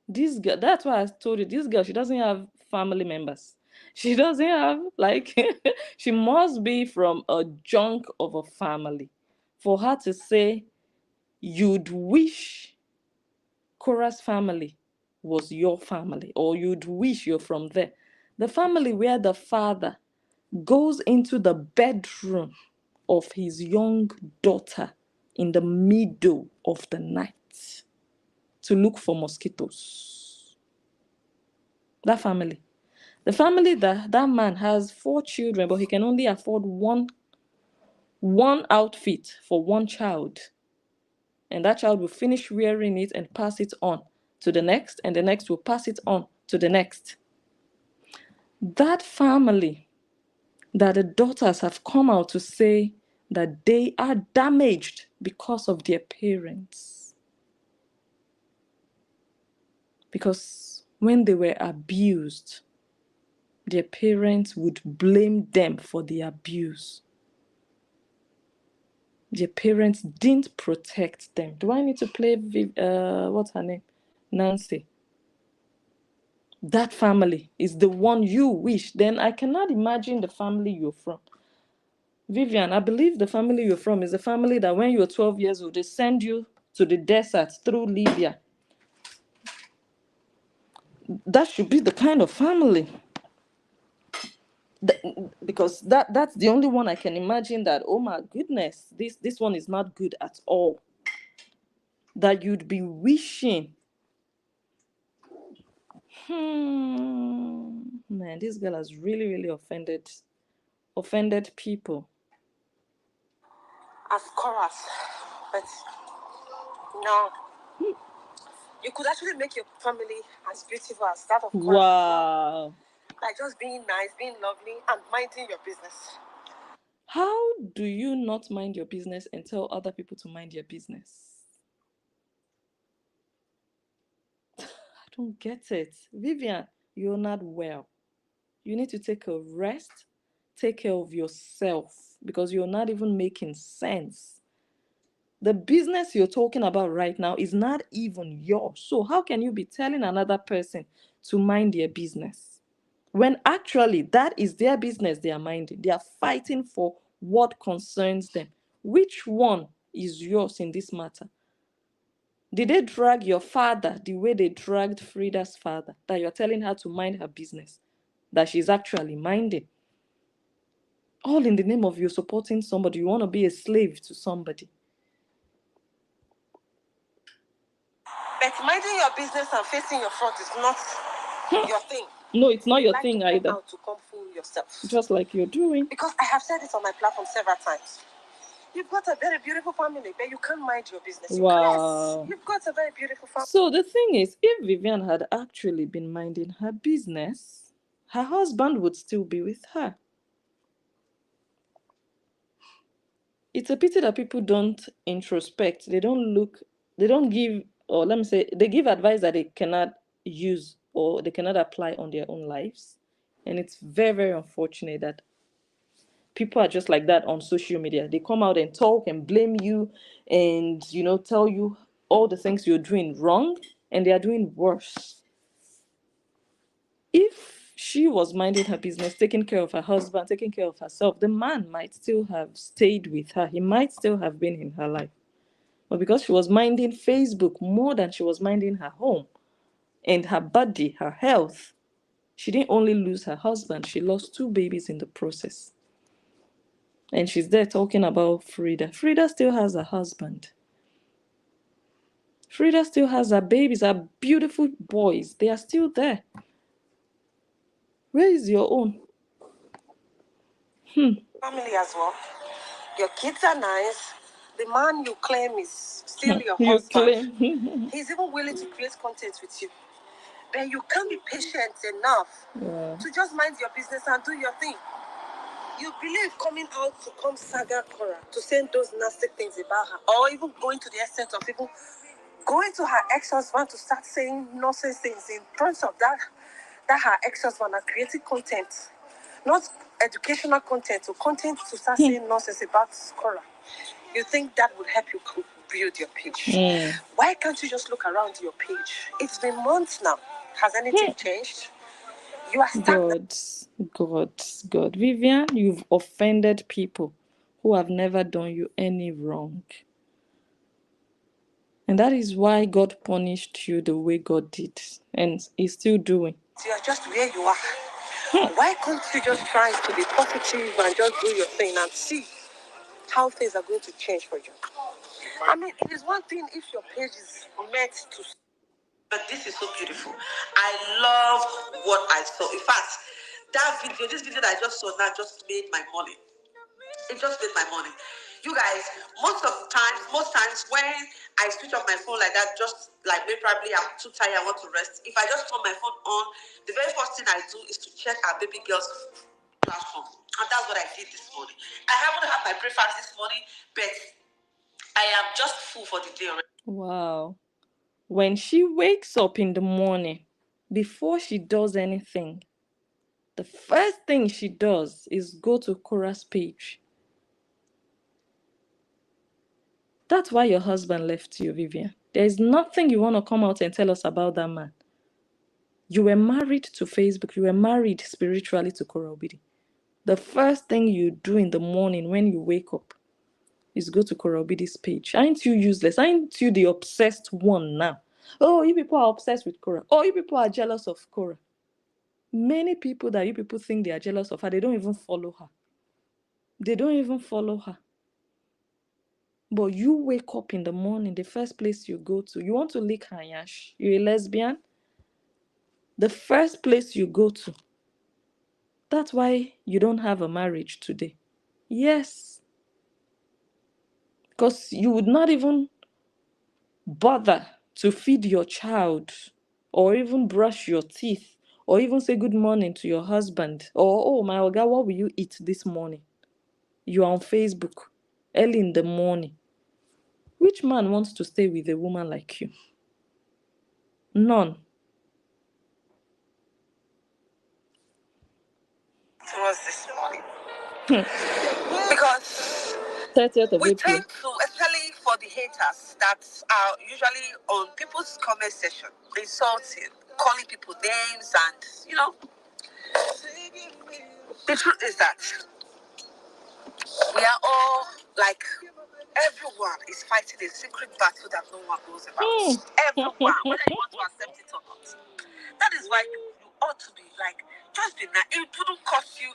Speaker 1: This girl, that's why I told you, this girl, she doesn't have family members. She doesn't have, like, she must be from a junk of a family for her to say, you'd wish Cora's family was your family, or you'd wish you're from there. The family where the father goes into the bedroom of his young daughter in the middle of the night to look for mosquitoes. That family. The family that man has 4 children, but he can only afford one outfit for one child. And that child will finish wearing it and pass it on to the next, and the next will pass it on to the next. That family that the daughters have come out to say that they are damaged because of their parents. Because when they were abused, their parents would blame them for the abuse. Their parents didn't protect them. Do I need to play, what's her name? Nancy. That family is the one you wish. Then I cannot imagine the family you're from. Vivian, I believe the family you're from is a family that when you're 12 years old, they send you to the desert through Libya. That should be the kind of family. Because that's the only one I can imagine that, oh my goodness, this one is not good at all. That you'd be wishing. Man, this girl has really, really offended people.
Speaker 2: As chorus. But no. You could actually make your family as beautiful as that of chorus.
Speaker 1: Wow.
Speaker 2: Like just being nice, being lovely, and minding your business.
Speaker 1: How do you not mind your business and tell other people to mind your business? I don't get it. Vivian, you're not well. You need to take a rest, take care of yourself, because you're not even making sense. The business you're talking about right now is not even yours. So how can you be telling another person to mind their business when actually that is their business they are minding? They are fighting for what concerns them. Which one is yours in this matter? Did they drag your father the way they dragged Frida's father, that you're telling her to mind her business, that she's actually minding? All in the name of you supporting somebody. You want to be a slave to somebody.
Speaker 2: But minding your business and facing your front is not your thing.
Speaker 1: No, it's not
Speaker 2: You
Speaker 1: your
Speaker 2: like
Speaker 1: thing
Speaker 2: to come
Speaker 1: either.
Speaker 2: out to come fool yourself.
Speaker 1: Just like you're doing.
Speaker 2: Because I have said it on my platform several times. You've got a very beautiful family, but you can't mind your business.
Speaker 1: Wow.
Speaker 2: Yes, you've got a very beautiful family.
Speaker 1: So the thing is, if Vivian had actually been minding her business, her husband would still be with her. It's a pity that people don't introspect. They don't give, or let me say, they give advice that they cannot use or they cannot apply on their own lives. And it's very, very unfortunate that people are just like that on social media. They come out and talk and blame you and, tell you all the things you're doing wrong, and they are doing worse. If she was minding her business, taking care of her husband, taking care of herself, the man might still have stayed with her. He might still have been in her life. But because she was minding Facebook more than she was minding her home and her body, her health, she didn't only lose her husband, she lost 2 babies in the process. And she's there talking about Frida. Frida still has a husband. Frida still has her babies, her beautiful boys. They are still there. Where is your own?
Speaker 2: Family as well. Your kids are nice. The man you claim is still your
Speaker 1: You
Speaker 2: husband.
Speaker 1: claim.
Speaker 2: He's even willing to create content with you. But you can't be patient enough to just mind your business and do your thing. You believe coming out to come saga Cora to say those nasty things about her, or even going to the extent of people going to her ex-husband to start saying nonsense things in front of that her ex-husband are creating content, not educational content, or content to start saying nonsense about Cora. You think that would help you build your page? Why can't you just look around your page? It's been months now. Has anything changed? You are stagnant.
Speaker 1: God. Vivian, you've offended people who have never done you any wrong. And that is why God punished you the way God did. And is still doing.
Speaker 2: You're just where you are. Why can't you just try to be positive and just do your thing and see how things are going to change for you? I mean, it is one thing if your page is meant to... But this is so beautiful. I love what I saw. In fact, this video that I just saw now just made my money. It just made my money. You guys, most times when I switch off my phone like that, just like maybe probably I'm too tired, I want to rest. If I just turn my phone on, the very first thing I do is to check our baby girl's platform. And that's what I did this morning. I haven't had my breakfast this morning, but I am just full for the day already.
Speaker 1: Wow. When she wakes up in the morning, before she does anything, the first thing she does is go to Cora's page. That's why your husband left you, Vivian. There is nothing you want to come out and tell us about that man. You were married to Facebook. You were married spiritually to Cora Obidi. The first thing you do in the morning when you wake up is go to Cora Obidi's page. Aren't you useless? Aren't you the obsessed one now? Oh, you people are obsessed with Cora. Oh, you people are jealous of Cora. Many people that you people think they are jealous of her, they don't even follow her. They don't even follow her. But you wake up in the morning, the first place you go to, you want to lick her yash. You're a lesbian. The first place you go to. That's why you don't have a marriage today. Yes. Because you would not even bother to feed your child, or even brush your teeth, or even say good morning to your husband, or, oh my God, what will you eat this morning? You are on Facebook early in the morning. Which man wants to stay with a woman like you? None.
Speaker 2: To us this morning. Because
Speaker 1: 30th of
Speaker 2: we
Speaker 1: April.
Speaker 2: tend to, especially for the haters that are usually on people's comment section, insulting, calling people names, and the truth is that we are all like, everyone is fighting a secret battle that no one knows about. Everyone, whether you want to accept it or not. That is why you ought to be like, just be nice. It wouldn't cost you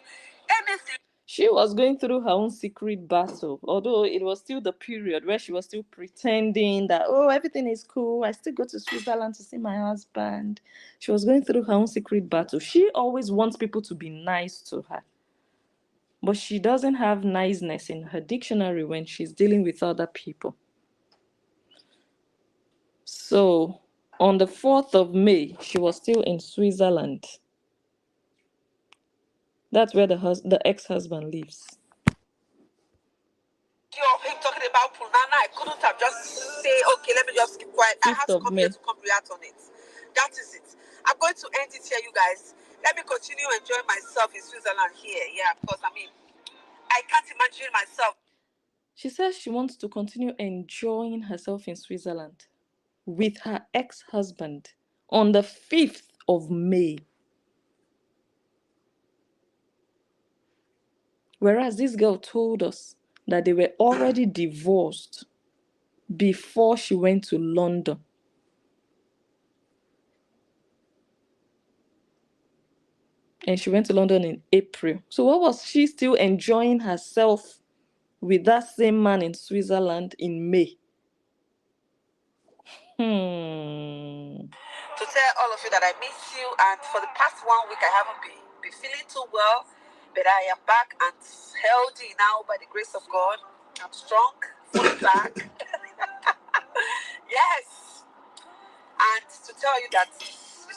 Speaker 2: anything.
Speaker 1: She was going through her own secret battle, although it was still the period where she was still pretending that, oh, everything is cool. I still go to Switzerland to see my husband. She was going through her own secret battle. She always wants people to be nice to her. But she doesn't have niceness in her dictionary when she's dealing with other people. So, on the 4th of May, she was still in Switzerland. That's where the ex-husband lives.
Speaker 2: Him talking about Punana, I couldn't have just say, okay, let me just keep quiet. I have to come here to come react on it. That is it. I'm going to end it here, you guys. Let me continue enjoying myself in Switzerland here. Yeah, because I can't imagine myself.
Speaker 1: She says she wants to continue enjoying herself in Switzerland with her ex-husband on the 5th of May. Whereas this girl told us that they were already divorced before she went to London. And she went to London in April. So what was she still enjoying herself with that same man in Switzerland in May?
Speaker 2: To tell all of you that I miss you, and for the past 1 week I haven't been feeling too well, but I am back and healthy now by the grace of God. I'm strong, fully back. Yes. And to tell you that the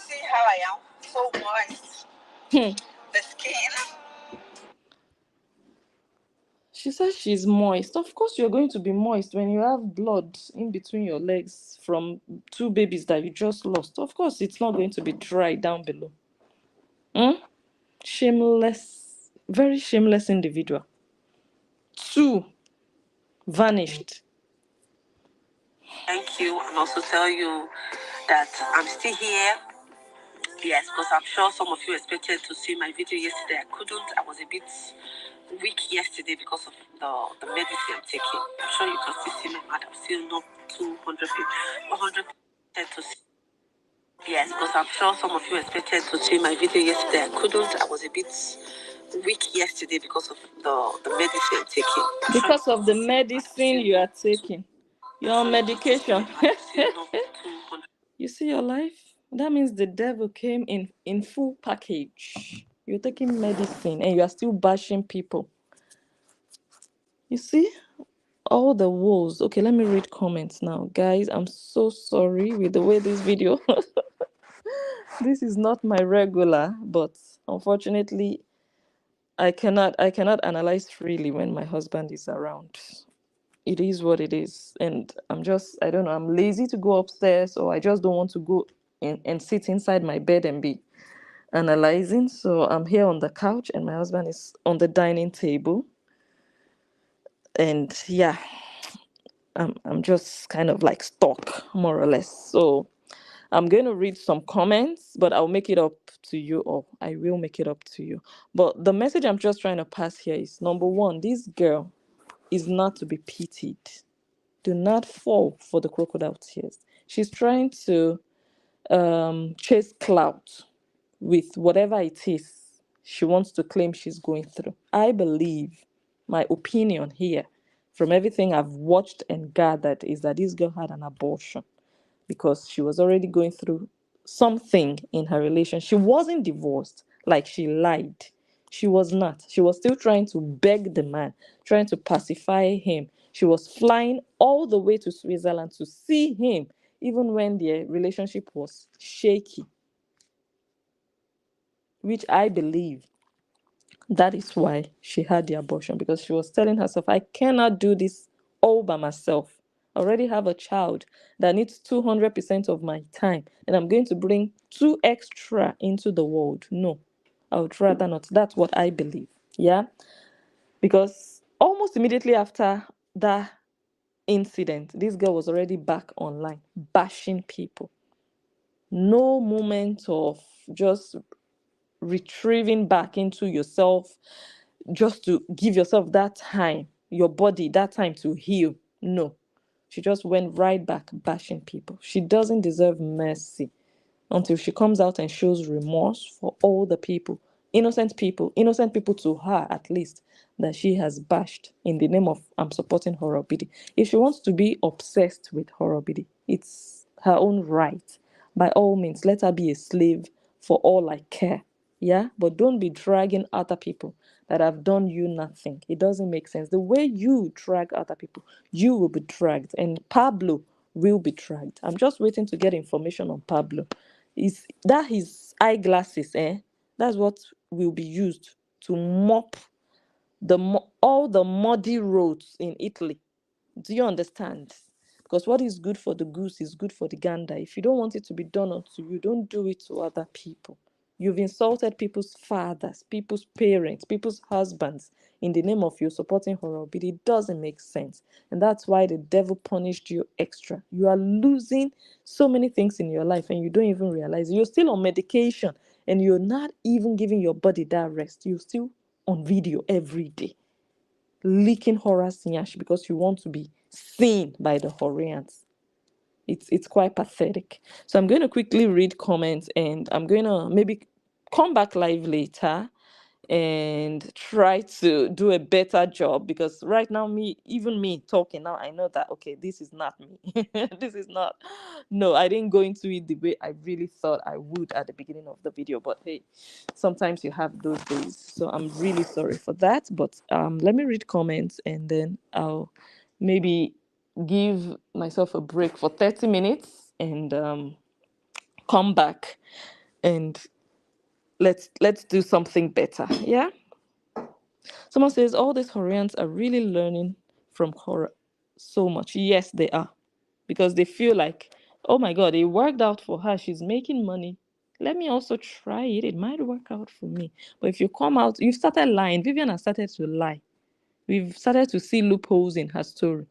Speaker 2: See how I am? So moist. The skin.
Speaker 1: She says she's moist. Of course, you're going to be moist when you have blood in between your legs from two babies that you just lost. Of course, it's not going to be dry down below. Hmm? Shameless, very shameless individual. Two vanished.
Speaker 2: Thank you, and also tell you that I'm still here. Yes, because I'm sure some of you expected to see my video yesterday. I couldn't. I was a bit weak yesterday because of the medicine I'm taking. I'm sure you can still see my mouth. I'm still not 200 100% to see. Yes, because I'm sure some of you expected to see my video yesterday. I couldn't. I was a bit weak yesterday because of the medicine I'm taking.
Speaker 1: Because of the medicine you are taking. You're on medication. You see your life? That means the devil came in full package. You're taking medicine and you are still bashing people. You see? All the woes. Okay, let me read comments now. Guys, I'm so sorry with the way this video. This is not my regular, but unfortunately, I cannot analyze freely when my husband is around. It is what it is. And I don't know, I'm lazy to go upstairs, or I just don't want to go and sit inside my bed and be analyzing. So I'm here on the couch and my husband is on the dining table. And yeah, I'm just kind of like stuck, more or less. So I'm going to read some comments, but I'll make it up to you, or I will make it up to you. But the message I'm just trying to pass here is, number one, this girl is not to be pitied. Do not fall for the crocodile tears. She's trying to chase clout with whatever it is she wants to claim she's going through. I believe, my opinion here, from everything I've watched and gathered, is that this girl had an abortion because she was already going through something in her relationship. She wasn't divorced, like she lied. She was not. She was still trying to beg the man, trying to pacify him. She was flying all the way to Switzerland to see him, even when their relationship was shaky, which I believe that is why she had the abortion, because she was telling herself, I cannot do this all by myself. I already have a child that needs 200% of my time, and I'm going to bring two extra into the world. No, I would rather not. That's what I believe. Yeah. Because almost immediately after that incident, this girl was already back online bashing people. No moment of just retrieving back into yourself, just to give yourself that time, your body that time to heal. No, she just went right back bashing people. She doesn't deserve mercy until she comes out and shows remorse for all the innocent people to her at least, that she has bashed in the name of I'm supporting Horobidi. If she wants to be obsessed with Horobidi, it's her own right. By all means, let her be a slave for all I care. Yeah, but don't be dragging other people that have done you nothing. It doesn't make sense. The way you drag other people, you will be dragged, and Pablo will be dragged. I'm just waiting to get information on Pablo. Is that his eyeglasses? That's what will be used to mop all the muddy roads in Italy. Do you understand? Because what is good for the goose is good for the gander. If you don't want it to be done unto you, don't do it to other people. You've insulted people's fathers, people's parents, people's husbands in the name of you supporting Horobidi. It doesn't make sense. And that's why the devil punished you extra. You are losing so many things in your life and you don't even realize it. You're still on medication and you're not even giving your body that rest. You're still on video every day, leaking horror sinash because you want to be seen by the Horians. It's quite pathetic. So I'm going to quickly read comments and I'm going to maybe come back live later and try to do a better job, because right now, even me talking now, I know that okay, this is not me. This is not, no, I didn't go into it the way I really thought I would at the beginning of the video. But hey, sometimes you have those days, so I'm really sorry for that. But let me read comments and then I'll maybe give myself a break for 30 minutes and come back and let's do something better. Yeah. Someone says all these Koreans are really learning from horror so much. Yes, they are. Because they feel like, oh my God, it worked out for her. She's making money. Let me also try it. It might work out for me. But if you come out, you've started lying. Vivian has started to lie. We've started to see loopholes in her story,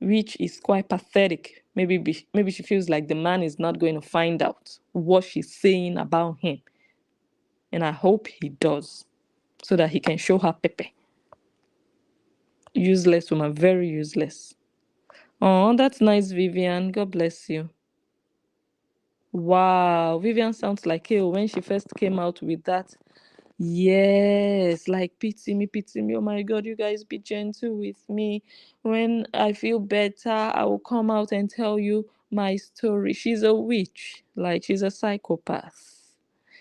Speaker 1: which is quite pathetic. Maybe she feels like the man is not going to find out what she's saying about him. And I hope he does, so that he can show her Pepe. Useless woman, very useless. Oh, that's nice, Vivian. God bless you. Wow, Vivian sounds like you when she first came out with that. Yes, like pity me, pity me. Oh my God, you guys be gentle with me. When I feel better, I will come out and tell you my story. She's a witch, like she's a psychopath.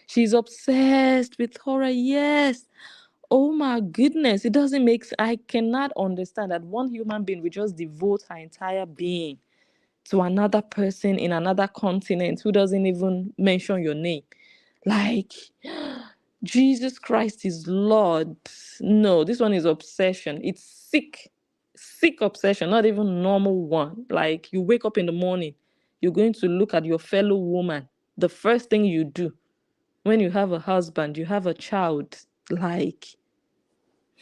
Speaker 1: She's obsessed with horror. Yes. Oh my goodness, it doesn't make I cannot understand that one human being will just devote her entire being to another person in another continent who doesn't even mention your name. Like, Jesus Christ is Lord. No, this one is obsession. It's sick obsession, not even normal one. Like, you wake up in the morning, you're going to look at your fellow woman. The first thing you do when you have a husband, you have a child, like,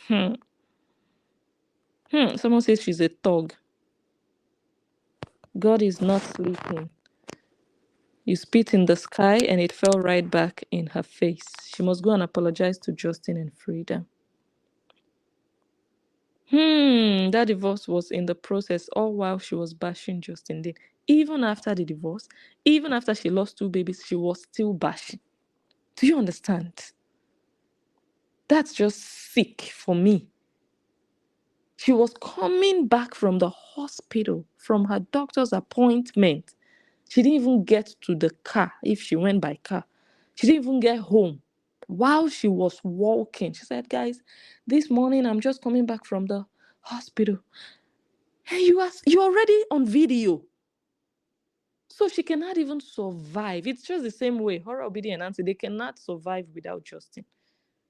Speaker 1: someone says she's a thug. God is not sleeping. You spit in the sky and it fell right back in her face. She must go and apologize to Justin and Frida. That divorce was in the process all while she was bashing Justin Dean. Even after the divorce, even after she lost 2 babies, she was still bashing. Do you understand? That's just sick for me. She was coming back from the hospital, from her doctor's appointment. She didn't even get to the car if she went by car. She didn't even get home. While she was walking, she said, guys, this morning I'm just coming back from the hospital. Hey, you're already on video. So she cannot even survive. It's just the same way. Horror, Obidi, and Nancy, they cannot survive without Justin.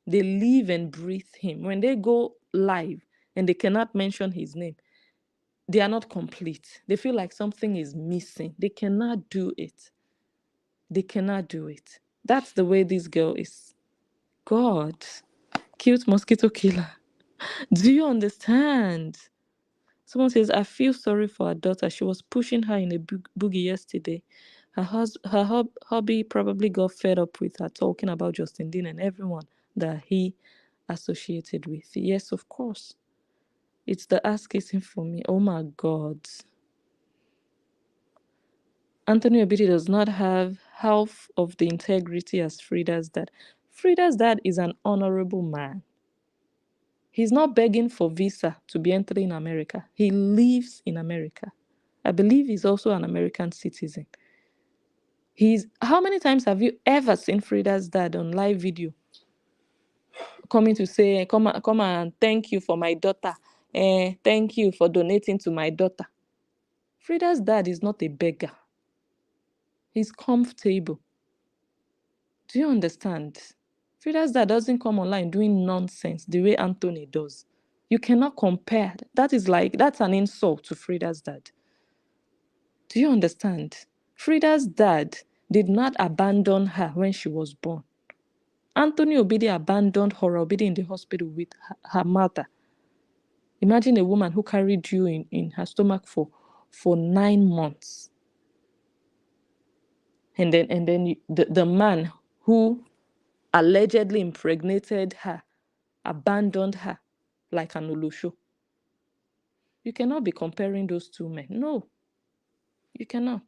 Speaker 1: They live and breathe him. When they go live and they cannot mention his name, they are not complete. They feel like something is missing. They cannot do it. They cannot do it. That's the way this girl is. God, cute mosquito killer. Do you understand? Someone says, I feel sorry for her daughter. She was pushing her in a boogie yesterday. Her hubby probably got fed up with her talking about Justin Dean and everyone that he associated with. Yes, of course. It's the ass kissing for me. Oh my God. Anthony Obidi does not have half of the integrity as Frida's dad. Frida's dad is an honorable man. He's not begging for visa to be entering America. He lives in America. I believe he's also an American citizen. How many times have you ever seen Frida's dad on live video coming to say, come and thank you for my daughter. Thank you for donating to my daughter. Frida's dad is not a beggar. He's comfortable. Do you understand? Frida's dad doesn't come online doing nonsense the way Anthony does. You cannot compare. That's an insult to Frida's dad. Do you understand? Frida's dad did not abandon her when she was born. Anthony Obidi abandoned Horror Obidi in the hospital with her mother. Imagine a woman who carried you in her stomach for 9 months. And then the man who allegedly impregnated her abandoned her like an Olusho. You cannot be comparing those two men. No, you cannot.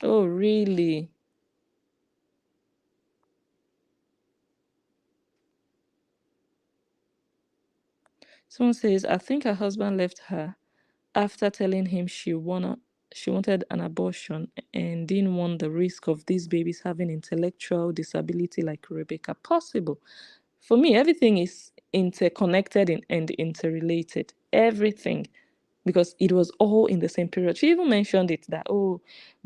Speaker 1: Oh, really? Someone says, I think her husband left her after telling him she wanted an abortion and didn't want the risk of these babies having intellectual disability like Rebecca. Possible. For me, everything is interconnected and interrelated. Everything. Because it was all in the same period. She even mentioned it that, oh,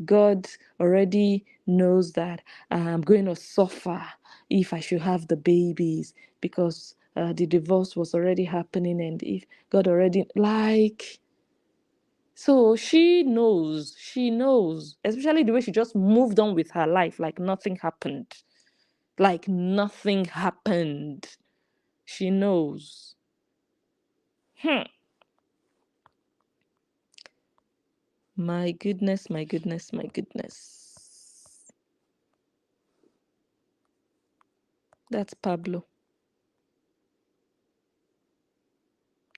Speaker 1: God already knows that I'm going to suffer if I should have the babies because the divorce was already happening, and if God already, like, so she knows, especially the way she just moved on with her life like nothing happened. Like nothing happened. She knows. Hmm. My goodness, my goodness, my goodness. That's Pablo.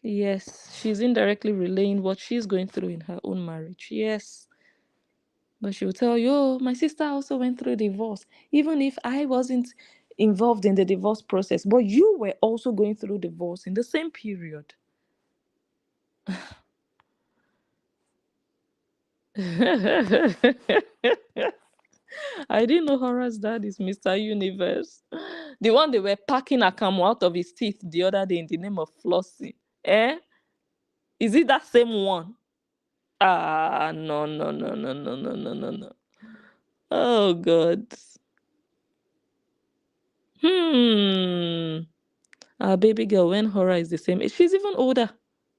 Speaker 1: Yes, she's indirectly relaying what she's going through in her own marriage. Yes. But she will tell you, oh, my sister also went through divorce. Even if I wasn't involved in the divorce process, but you were also going through divorce in the same period. I didn't know Horace's dad is Mr. Universe. The one they were packing a camel out of his teeth the other day in the name of flossing. Eh? Is it that same one? Ah, no, no, no, no, no, no, no, no, no. Oh, God. Hmm. Our baby girl, when Hora is the same age, she's even older.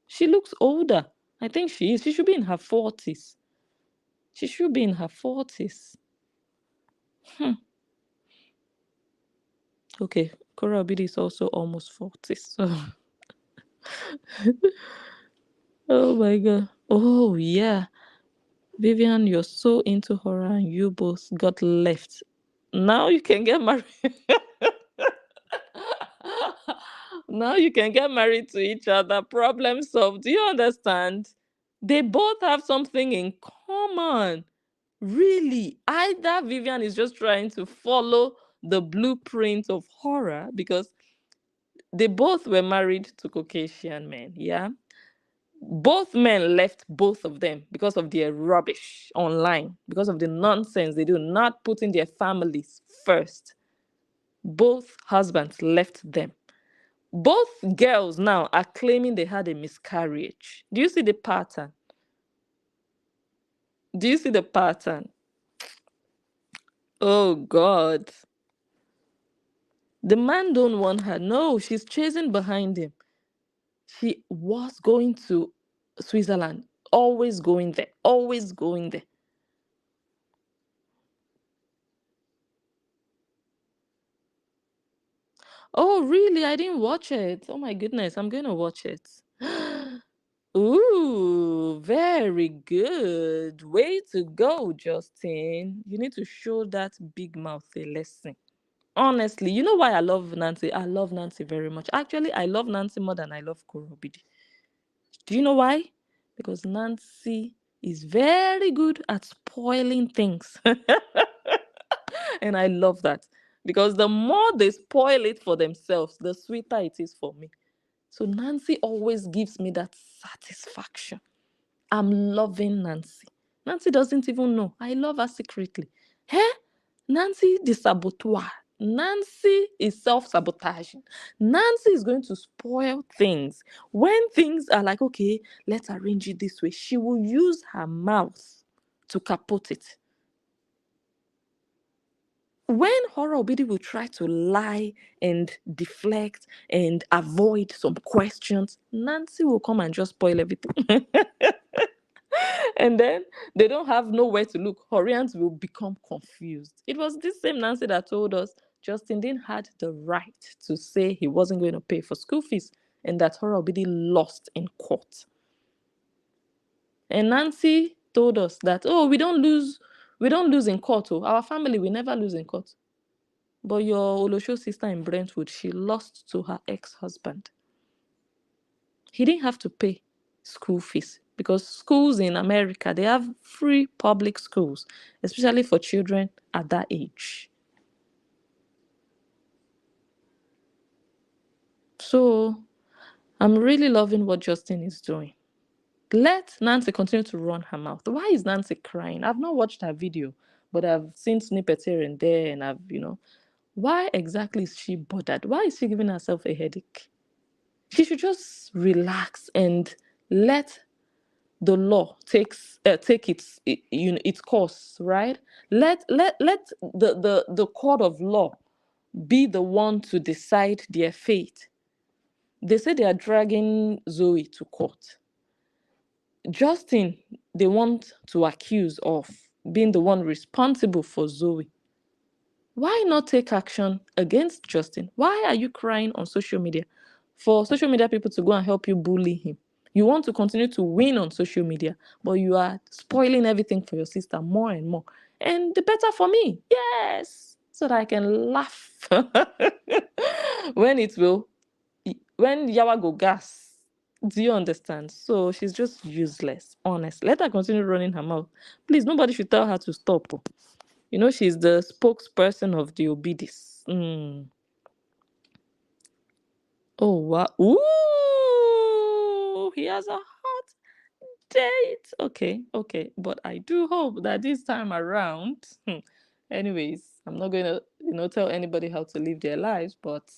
Speaker 1: She looks older. I think she is. She should be in her 40s. She should be in her 40s. Hmm. Okay, Cora Obidi is also almost 40. So, oh my God. Oh, yeah. Vivian, you're so into horror and you both got left. Now you can get married. Now you can get married to each other. Problem solved. Do you understand? They both have something in common. Really. Either Vivian is just trying to follow the blueprint of horror because they both were married to Caucasian men. Yeah. Both men left both of them because of their rubbish online, because of the nonsense they do, not putting their families first. Both husbands left them. Both girls now are claiming they had a miscarriage. Do you see the pattern? Do you see the pattern? Oh God. The man don't want her. No, she's chasing behind him. She was going to Switzerland, always going there, always going there. Oh, really? I didn't watch it. Oh my goodness, I'm going to watch it. Ooh, very good. Way to go, Justin. You need to show that big mouth a lesson. Honestly, you know why I love Nancy? I love Nancy very much. Actually, I love Nancy more than I love Korobidi. Do you know why? Because Nancy is very good at spoiling things. And I love that. Because the more they spoil it for themselves, the sweeter it is for me. So Nancy always gives me that satisfaction. I'm loving Nancy. Nancy doesn't even know. I love her secretly. Hey, Nancy the saboteur. Nancy is self-sabotaging. Nancy is going to spoil things. When things are like, okay, let's arrange it this way, she will use her mouth to kaput it. When Horror Obidi will try to lie and deflect and avoid some questions, Nancy will come and just spoil everything. And then they don't have nowhere to look. Horians will become confused. It was this same Nancy that told us Justin didn't had the right to say he wasn't going to pay for school fees and that Horror Obidi lost in court. And Nancy told us that, oh, we don't lose in court. Oh, our family, we never lose in court. But your Olosho sister in Brentwood, she lost to her ex-husband. He didn't have to pay school fees because schools in America, they have free public schools, especially for children at that age. So I'm really loving what Justin is doing. Let Nancy continue to run her mouth. Why is Nancy crying? I've not watched her video, but I've seen snippets here and there, and I've. Why exactly is she bothered? Why is she giving herself a headache? She should just relax and let the law take its course, right? Let the court of law be the one to decide their fate. They say they are dragging Zoe to court. Justin, they want to accuse of being the one responsible for Zoe. Why not take action against Justin? Why are you crying on social media for social media people to go and help you bully him? You want to continue to win on social media, but you are spoiling everything for your sister more and more. And the better for me, yes, so that I can laugh when it will, when Yawa go gas. Do you understand? So she's just useless, honest. Let her continue running her mouth. Please, nobody should tell her to stop. You know, she's the spokesperson of the Obidis. Oh, wow. Ooh, he has a hot date. Okay. But I do hope that this time around, anyways, I'm not going to, tell anybody how to live their lives, but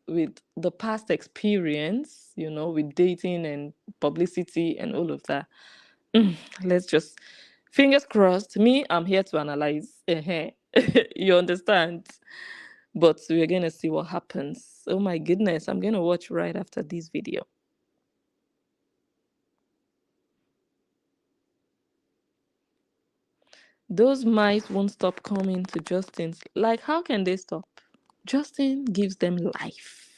Speaker 1: with the past experience, with dating and publicity and all of that, let's just, fingers crossed. Me, I'm here to analyze. You understand? But we're going to see what happens. Oh my goodness, I'm going to watch right after this video. Those mice won't stop coming to Justin's. Like, how can they stop? Justin gives them life.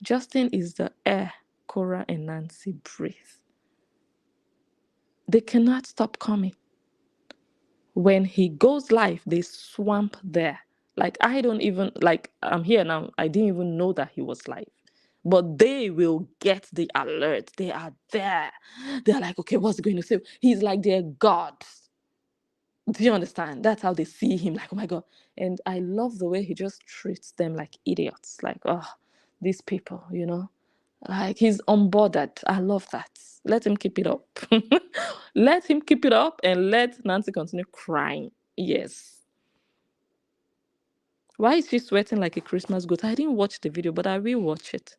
Speaker 1: Justin is the air Cora and Nancy breathe. They cannot stop coming. When he goes live, they swamp there. Like, I don't even, like, I'm here now. I didn't even know that he was live. But they will get the alert. They are there. They're like, okay, what's he going to say? He's like their God. Do you understand? That's how they see him. Like, oh my God. And I love the way he just treats them like idiots. Like, oh, these people, Like, he's unbothered. I love that. Let him keep it up. Let him keep it up and let Nancy continue crying. Yes. Why is she sweating like a Christmas goat? I didn't watch the video, but I will watch it.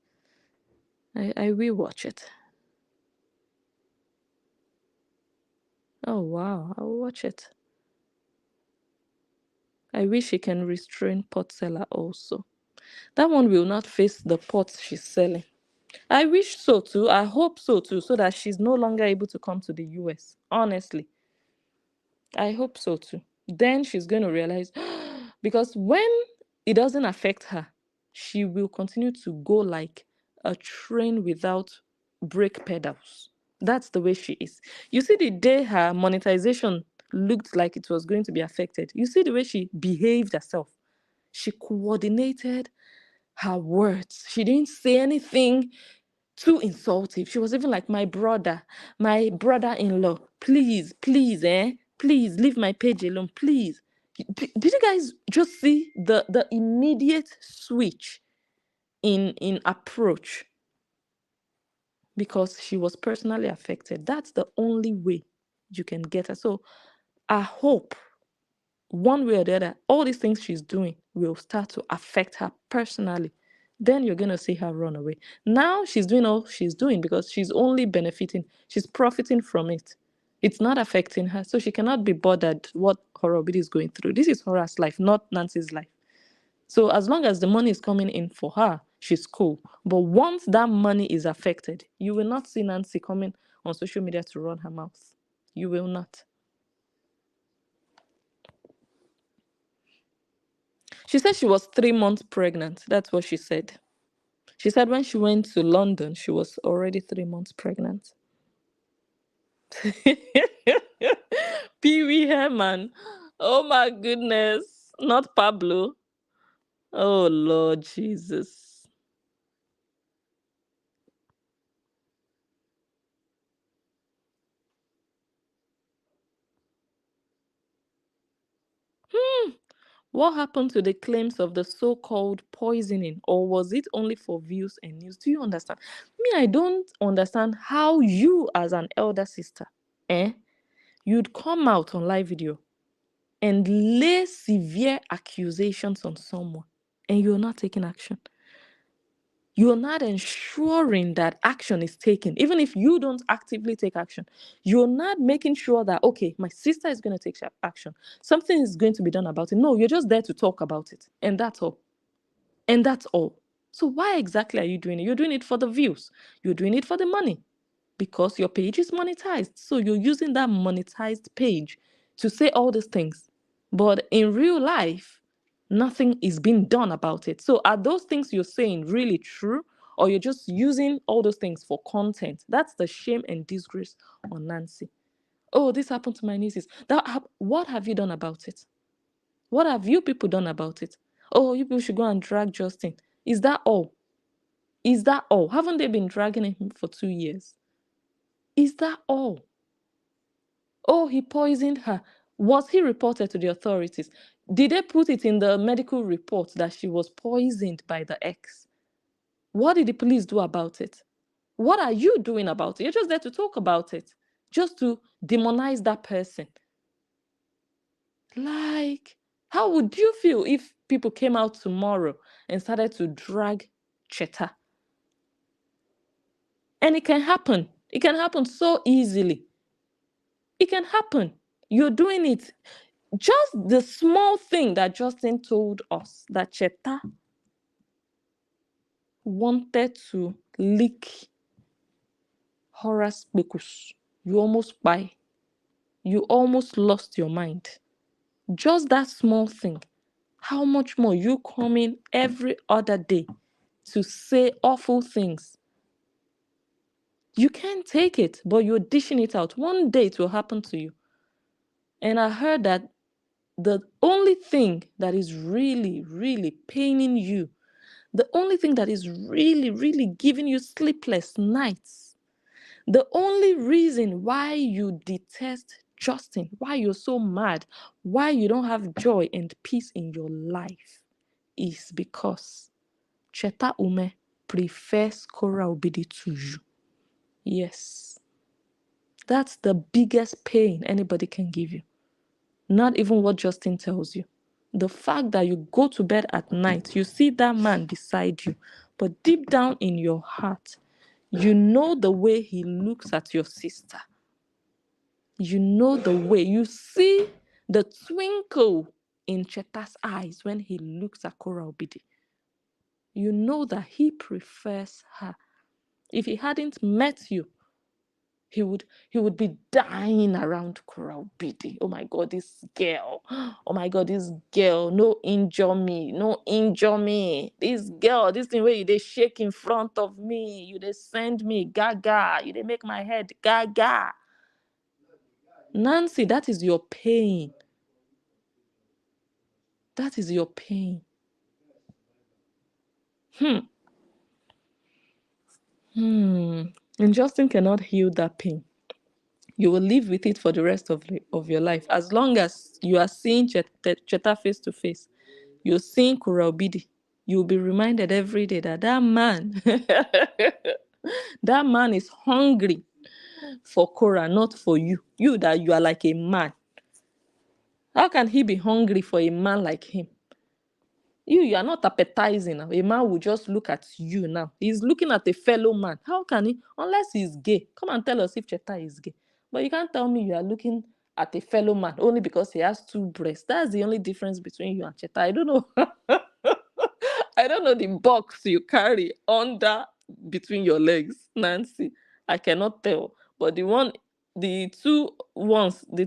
Speaker 1: I will watch it. Oh, wow. I'll watch it. I wish he can restrain pot seller also. That one will not face the pots she's selling. I wish so too. I hope so too, so that she's no longer able to come to the US. Honestly, I hope so too. Then she's going to realize, because when it doesn't affect her, she will continue to go like a train without brake pedals. That's the way she is. You see, the day her monetization looked like it was going to be affected, you see the way she behaved herself. She coordinated her words. She didn't say anything too insultive. She was even like, my brother-in-law, please, please leave my page alone, please. Did you guys just see the immediate switch in approach? Because she was personally affected. That's the only way you can get her. So I hope one way or the other, all these things she's doing will start to affect her personally. Then you're going to see her run away. Now she's doing all she's doing because she's only benefiting, she's profiting from it. It's not affecting her, so she cannot be bothered what Horobidi is going through. This is Hora's life, not Nancy's life. So as long as the money is coming in for her, she's cool. But once that money is affected, you will not see Nancy coming on social media to run her mouth. You will not. She said she was 3 months pregnant. That's what she said. She said when she went to London, she was already 3 months pregnant. Pee Wee Herman. Oh my goodness. Not Pablo. Oh Lord Jesus. What happened to the claims of the so-called poisoning, or was it only for views and news? Do you understand? Me, I don't understand how you, as an elder sister, you'd come out on live video and lay severe accusations on someone, and you're not taking action. You're not ensuring that action is taken. Even if you don't actively take action, you're not making sure that, okay, my sister is going to take action. Something is going to be done about it. No, you're just there to talk about it. And that's all. And that's all. So why exactly are you doing it? You're doing it for the views. You're doing it for the money because your page is monetized. So you're using that monetized page to say all these things. But in real life, nothing is being done about it. So are those things you're saying really true? Or you're just using all those things for content? That's the shame and disgrace on Nancy. Oh, this happened to my nieces. What have you done about it? What have you people done about it? Oh, you people should go and drag Justin. Is that all? Is that all? Haven't they been dragging him for 2 years? Is that all? Oh, he poisoned her. Was he reported to the authorities? Did they put it in the medical report that she was poisoned by the ex? What did the police do about it? What are you doing about it? You're just there to talk about it, just to demonize that person. Like, how would you feel if people came out tomorrow and started to drag Cheta? And it can happen. It can happen so easily. It can happen. You're doing it. Just the small thing that Justin told us that Cheta wanted to leak Horace Bekus. You almost buy. You almost lost your mind. Just that small thing. How much more you come in every other day to say awful things? You can't take it, but you're dishing it out. One day it will happen to you. And I heard that the only thing that is really, really paining you, the only thing that is really, really giving you sleepless nights, the only reason why you detest Justin, why you're so mad, why you don't have joy and peace in your life is because Cheta Ume prefers Kora Obidi to you. Yes. That's the biggest pain anybody can give you. Not even what Justin tells you. The fact that you go to bed at night, you see that man beside you, but deep down in your heart, you know the way he looks at your sister. You know the way. You see the twinkle in Cheta's eyes when he looks at Kora Obidi. You know that he prefers her. If he hadn't met you, he would be dying around Kora Obidi. Oh my God, this girl. Oh my God, this girl. No injure me. No injure me. This girl, this thing where they shake in front of me. You they send me gaga. You they make my head gaga. Nancy, that is your pain. That is your pain. And Justin cannot heal that pain. You will live with it for the rest of your life. As long as you are seeing Cheta face to face, you're seeing Kora Obidi, you'll be reminded every day that that man, that man is hungry for Kora, not for you. You that you are like a man. How can he be hungry for a man like him? You are not appetizing. A man will just look at you now. He's looking at a fellow man. How can he? Unless he's gay. Come and tell us if Cheta is gay. But you can't tell me you are looking at a fellow man only because he has two breasts. That's the only difference between you and Cheta. I don't know. I don't know the box you carry under between your legs, Nancy. I cannot tell. But the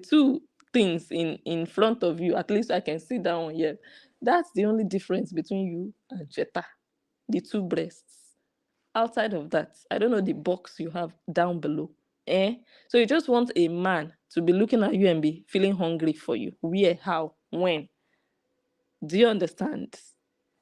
Speaker 1: two things in front of you, at least I can see that one here. That's the only difference between you and Cheta. The two breasts. Outside of that, I don't know the box you have down below. Eh? So you just want a man to be looking at you and be feeling hungry for you. Where, how, when? Do you understand?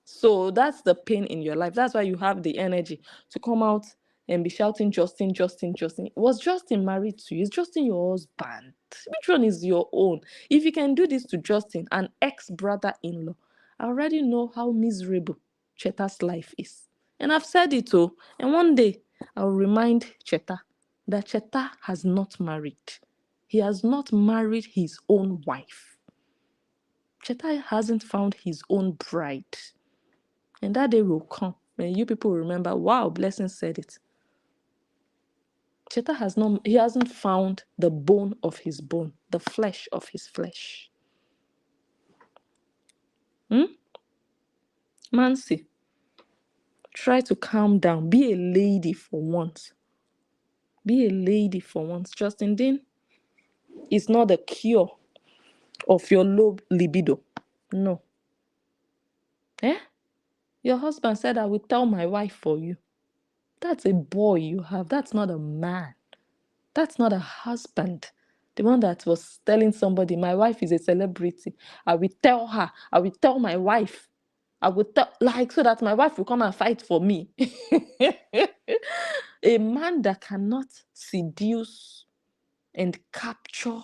Speaker 1: So that's the pain in your life. That's why you have the energy to come out and be shouting, Justin, Justin, Justin. Was Justin married to you? Is Justin your husband? Which one is your own? If you can do this to Justin, an ex-brother-in-law, I already know how miserable Cheta's life is. And I've said it too. And one day, I'll remind Cheta that Cheta has not married. He has not married his own wife. Cheta hasn't found his own bride. And that day will come when you people will remember, wow, Blessing said it. Cheta hasn't found the bone of his bone, the flesh of his flesh. Mansi, try to calm down. Be a lady for once. Be a lady for once. Justin Dean is not the cure of your low libido. No. Eh? Your husband said, I will tell my wife for you. That's a boy you have. That's not a man. That's not a husband. The one that was telling somebody, my wife is a celebrity. I will tell her. I will tell my wife. I will tell, like, so that my wife will come and fight for me. A man that cannot seduce and capture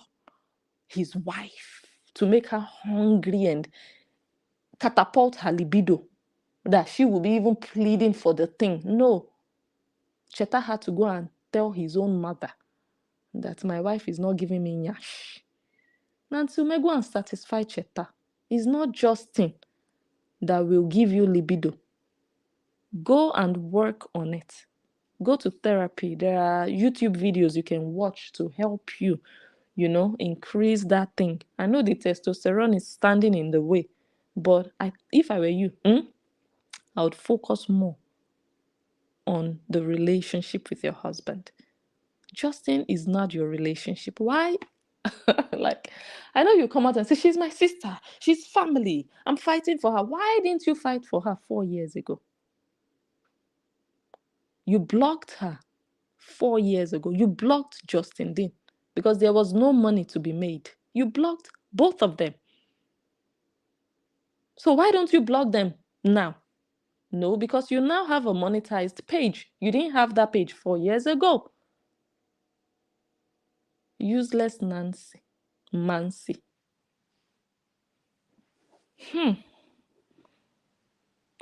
Speaker 1: his wife to make her hungry and catapult her libido, that she will be even pleading for the thing. No. Cheta had to go and tell his own mother that my wife is not giving me nyash. Nancy may go and satisfy Cheta. It's not Justin that will give you libido. Go and work on it. Go to therapy. There are YouTube videos you can watch to help you, increase that thing. I know the testosterone is standing in the way, but if I were you, I would focus more on the relationship with your husband. Justin is not your relationship. Why? Like, I know you come out and say, she's my sister. She's family. I'm fighting for her. Why didn't you fight for her 4 years ago? You blocked her 4 years ago. You blocked Justin Dean because there was no money to be made. You blocked both of them. So why don't you block them now? No, because you now have a monetized page. You didn't have that page 4 years ago. Useless Mancy.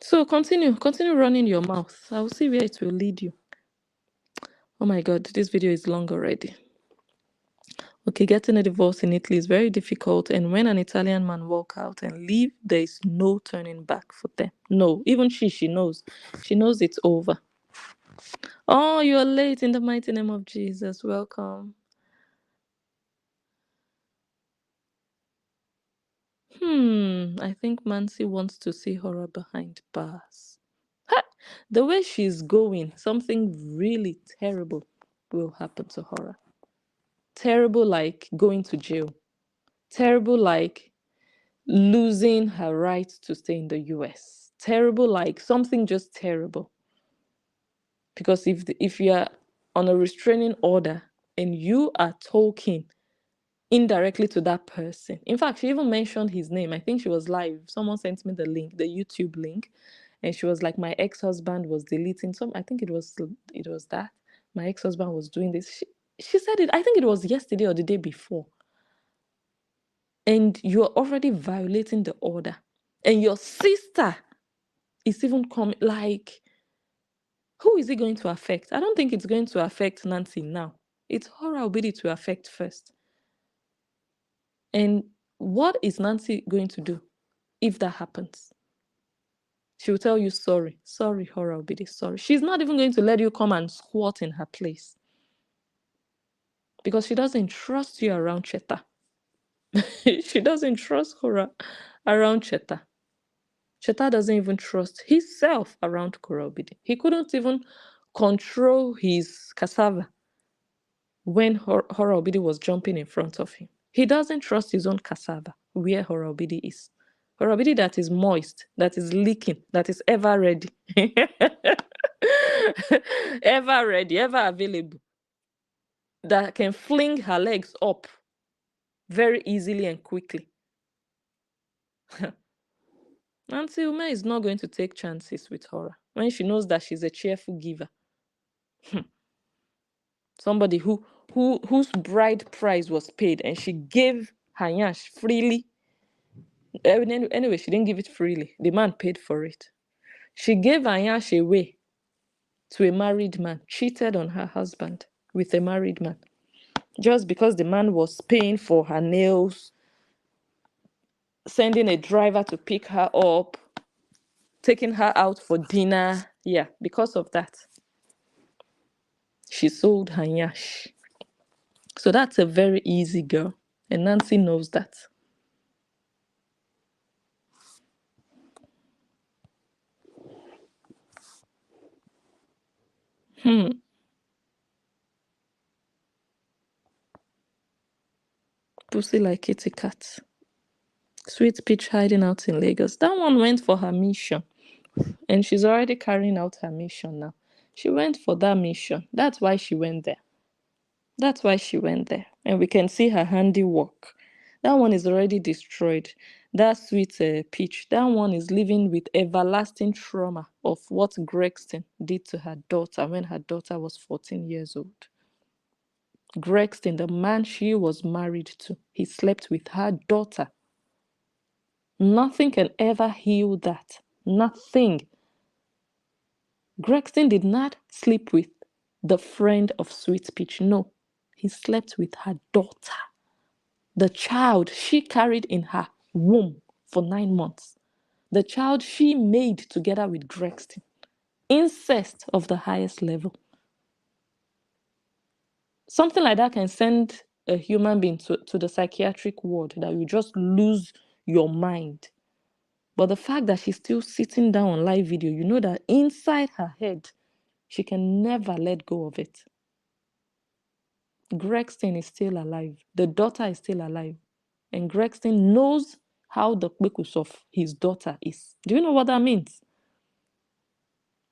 Speaker 1: So continue running your mouth. I will see where it will lead you. Oh my God, this video is long already. Okay, getting a divorce in Italy is very difficult, and when an Italian man walk out and leave, there is no turning back for them. No, even she knows. She knows it's over. Oh, you're late in the mighty name of Jesus. Welcome. I think Mancy wants to see horror behind bars. Ha! The way she's going, something really terrible will happen to horror. Terrible like going to jail. Terrible like losing her right to stay in the US. Terrible like something just terrible. Because if you are on a restraining order and you are talking indirectly to that person. In fact, she even mentioned his name. I think she was live. Someone sent me the link, the YouTube link, and she was like, my ex-husband was deleting some. I think it was that. My ex-husband was doing this. She said it, I think it was yesterday or the day before. And you're already violating the order. And your sister is even coming, like, who is it going to affect? I don't think it's going to affect Nancy now. It's Horror Obidi to affect first. And what is Nancy going to do if that happens? She will tell you, sorry, Horror Obidi, sorry. She's not even going to let you come and squat in her place. Because she doesn't trust you around Cheta. She doesn't trust Horror around Cheta. Cheta doesn't even trust himself around Horror Obidi. He couldn't even control his cassava when Horror Obidi was jumping in front of him. He doesn't trust his own cassava where Horror Obidi is. Horror Obidi that is moist, that is leaking, that is ever ready. Ever ready, ever available. That can fling her legs up very easily and quickly. Nancy Ume is not going to take chances with horror when she knows that she's a cheerful giver. Somebody whose bride price was paid and she gave her yash freely. Anyway, she didn't give it freely. The man paid for it. She gave her yash away to a married man, cheated on her husband with a married man. Just because the man was paying for her nails, sending a driver to pick her up, taking her out for dinner. Yeah, because of that, she sold her nyash. So that's a very easy girl. And Nancy knows that. Pussy like kitty cat. Sweet Peach hiding out in Lagos. That one went for her mission. And she's already carrying out her mission now. She went for that mission. That's why she went there. That's why she went there. And we can see her handiwork. That one is already destroyed. That sweet Peach, that one is living with everlasting trauma of what Gregston did to her daughter when her daughter was 14 years old. Gregston, the man she was married to, he slept with her daughter. Nothing can ever heal that. Nothing. Gregston did not sleep with the friend of Sweet Peach. No, he slept with her daughter. The child she carried in her womb for 9 months. The child she made together with Gregston. Incest of the highest level. Something like that can send a human being to the psychiatric ward, that you just lose your mind. But the fact that she's still sitting down on live video, you know that inside her head, she can never let go of it. Gregston is still alive. The daughter is still alive. And Gregston knows how the kpekus of his daughter is. Do you know what that means?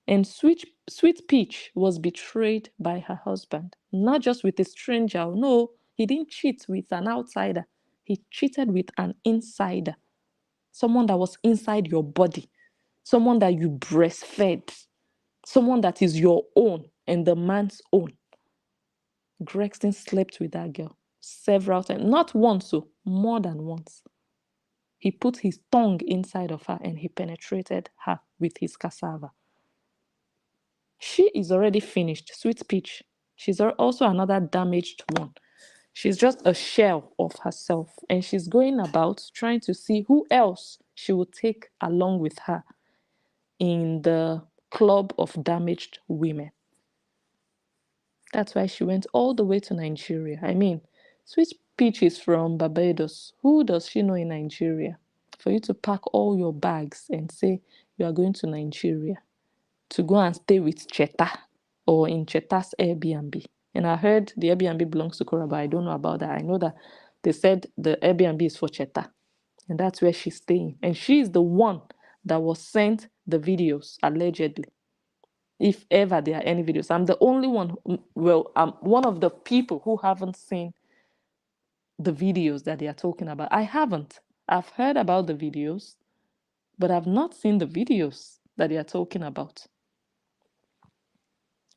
Speaker 1: And Sweet Peach was betrayed by her husband. Not just with a stranger. No, he didn't cheat with an outsider. He cheated with an insider. Someone that was inside your body. Someone that you breastfed. Someone that is your own and the man's own. Gregston slept with that girl several times. Not once, so more than once. He put his tongue inside of her and he penetrated her with his cassava. She is already finished. Sweet Peach. She's also another damaged one. She's just a shell of herself. And she's going about trying to see who else she will take along with her in the club of damaged women. That's why she went all the way to Nigeria. I mean, Sweet Peach is from Barbados. Who does she know in Nigeria? For you to pack all your bags and say you are going to Nigeria to go and stay with Cheta or in Cheta's Airbnb. And I heard the Airbnb belongs to Cora, but I don't know about that. I know that they said the Airbnb is for Cheta, and that's where she's staying. And she is the one that was sent the videos, allegedly. If ever there are any videos. I'm the only one, I'm one of the people who haven't seen the videos that they are talking about. I haven't. I've heard about the videos, but I've not seen the videos that they are talking about.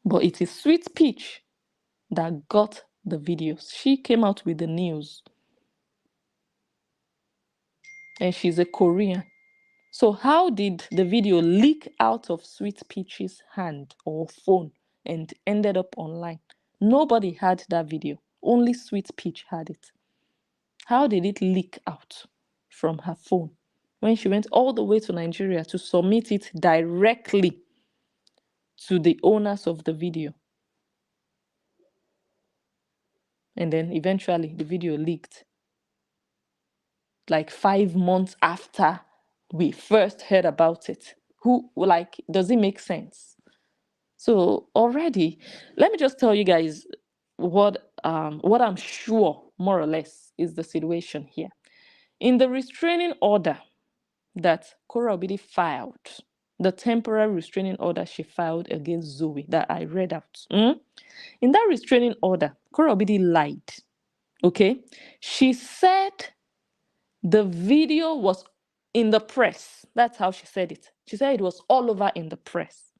Speaker 1: But it is Sweet Peach that got the videos. She came out with the news. And she's a Korean. So how did the video leak out of Sweet Peach's hand or phone and ended up online? Nobody had that video. Only Sweet Peach had it. How did it leak out from her phone when she went all the way to Nigeria to submit it directly to the owners of the video? And then eventually the video leaked. Like 5 months after we first heard about it. Does it make sense? So already, let me just tell you guys what I'm sure more or less is the situation here. In the restraining order that Kora Obidi filed, the temporary restraining order she filed against Zoe that I read out. In that restraining order, Kora Obidi lied. Okay? She said the video was in the press. That's how she said it. She said it was all over in the press.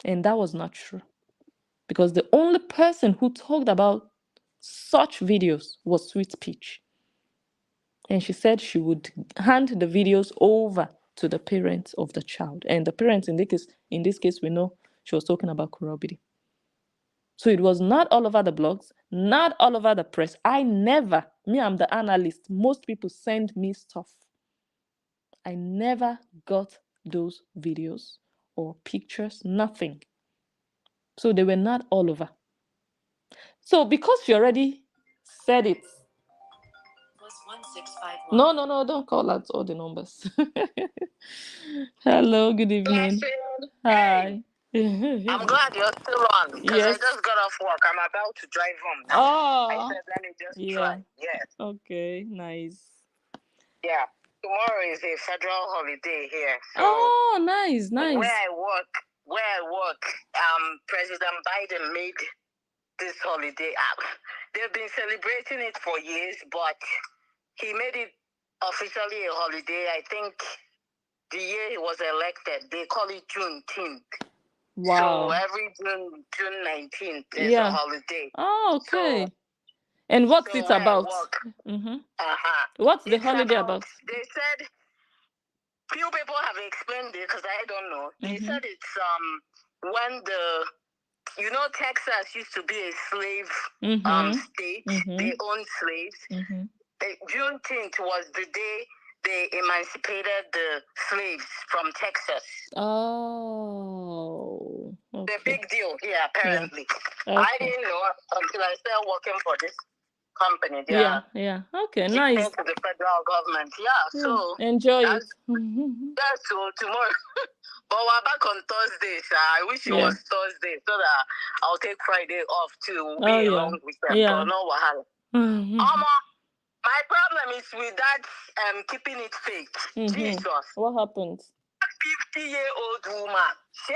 Speaker 1: And that was not true. Because the only person who talked about such videos was Sweet Peach. And she said she would hand the videos over to the parents of the child. And the parents in this case, we know she was talking about Kora Obidi. So it was not all over the blogs, not all over the press. I'm the analyst. Most people send me stuff. I never got those videos or pictures, nothing. So they were not all over. So because she already said it. No, don't call out all the numbers. Hello, good evening. Hi.
Speaker 2: I'm glad you're still on because
Speaker 1: Yes.
Speaker 2: I just got off work. I'm about to drive home now. I said, let me just try. Yes.
Speaker 1: Okay, nice.
Speaker 2: Yeah. Tomorrow is a federal holiday here. So
Speaker 1: nice.
Speaker 2: Where I work, President Biden made this holiday up. They've been celebrating it for years, but he made it officially a holiday. I think the year he was elected, they call it Juneteenth.
Speaker 1: Wow.
Speaker 2: So every June 19th, there's a holiday.
Speaker 1: Oh, okay. And what's it about? What's the holiday about?
Speaker 2: They said, few people have explained it because I don't know. They said it's when Texas used to be a slave state. They owned slaves. Juneteenth was the day they emancipated the slaves from Texas.
Speaker 1: Oh, okay.
Speaker 2: The big deal here, apparently. Yeah. Okay. I didn't know until I started working for this company.
Speaker 1: Yeah. Okay, nice.
Speaker 2: To the federal government. Yeah, so
Speaker 1: enjoy it.
Speaker 2: So tomorrow. But we're back on Thursday, so I wish it was Thursday so that I'll take Friday off to be a long weekend. Yeah. But no wahala. My problem is with that keeping it fake. Jesus.
Speaker 1: What happened?
Speaker 2: 50-year-old woman. She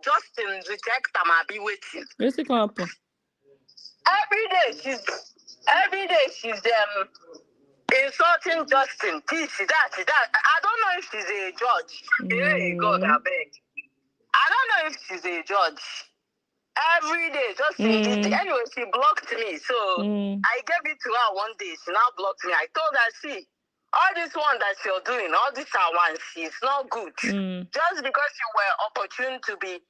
Speaker 2: Justin reject am be waiting.
Speaker 1: What's it gonna happen?
Speaker 2: Every day she's insulting Justin. This, that. I don't know if she's a judge. Hey, God, I beg. I don't know if she's a judge. Every day, just anyway, she blocked me. So I gave it to her one day. She now blocked me. I told her, see, all this one that you're doing, all this I want, it's not good. Just because you were opportune to be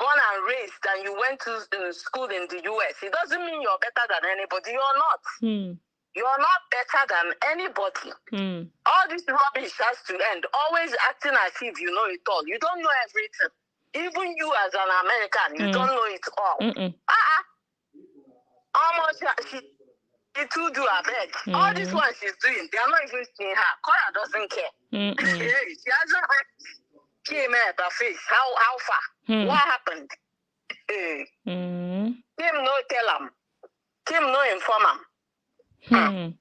Speaker 2: born and raised and you went to school in the US, it doesn't mean you're better than anybody. You're not. You're not better than anybody. All this rubbish has to end. Always acting as if you know it all. You don't know everything. Even you as an American, you don't know it all. Almost she too do her beg. All this one she's doing, they are not even seeing her. Cora doesn't care. She hasn't came at her face. How far? What happened? Kim no tell him. Kim no inform him.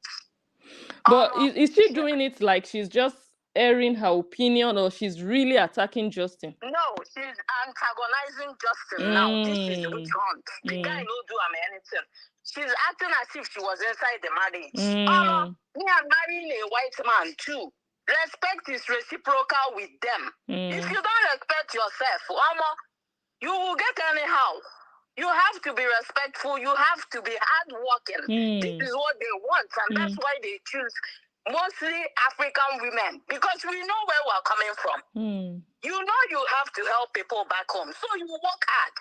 Speaker 1: But is she doing it like she's just airing her opinion, or she's really attacking Justin?
Speaker 2: No, she's antagonizing Justin now. This is witch hunt. The guy no do anything. She's acting as if she was inside the marriage. Me, I'm marrying a white man too. Respect is reciprocal with them. If you don't respect yourself, you will get anyhow. You have to be respectful. You have to be hardworking. This is what they want, and that's why they choose mostly African women, because we know where we're coming from. You know you have to help people back home, so you work hard.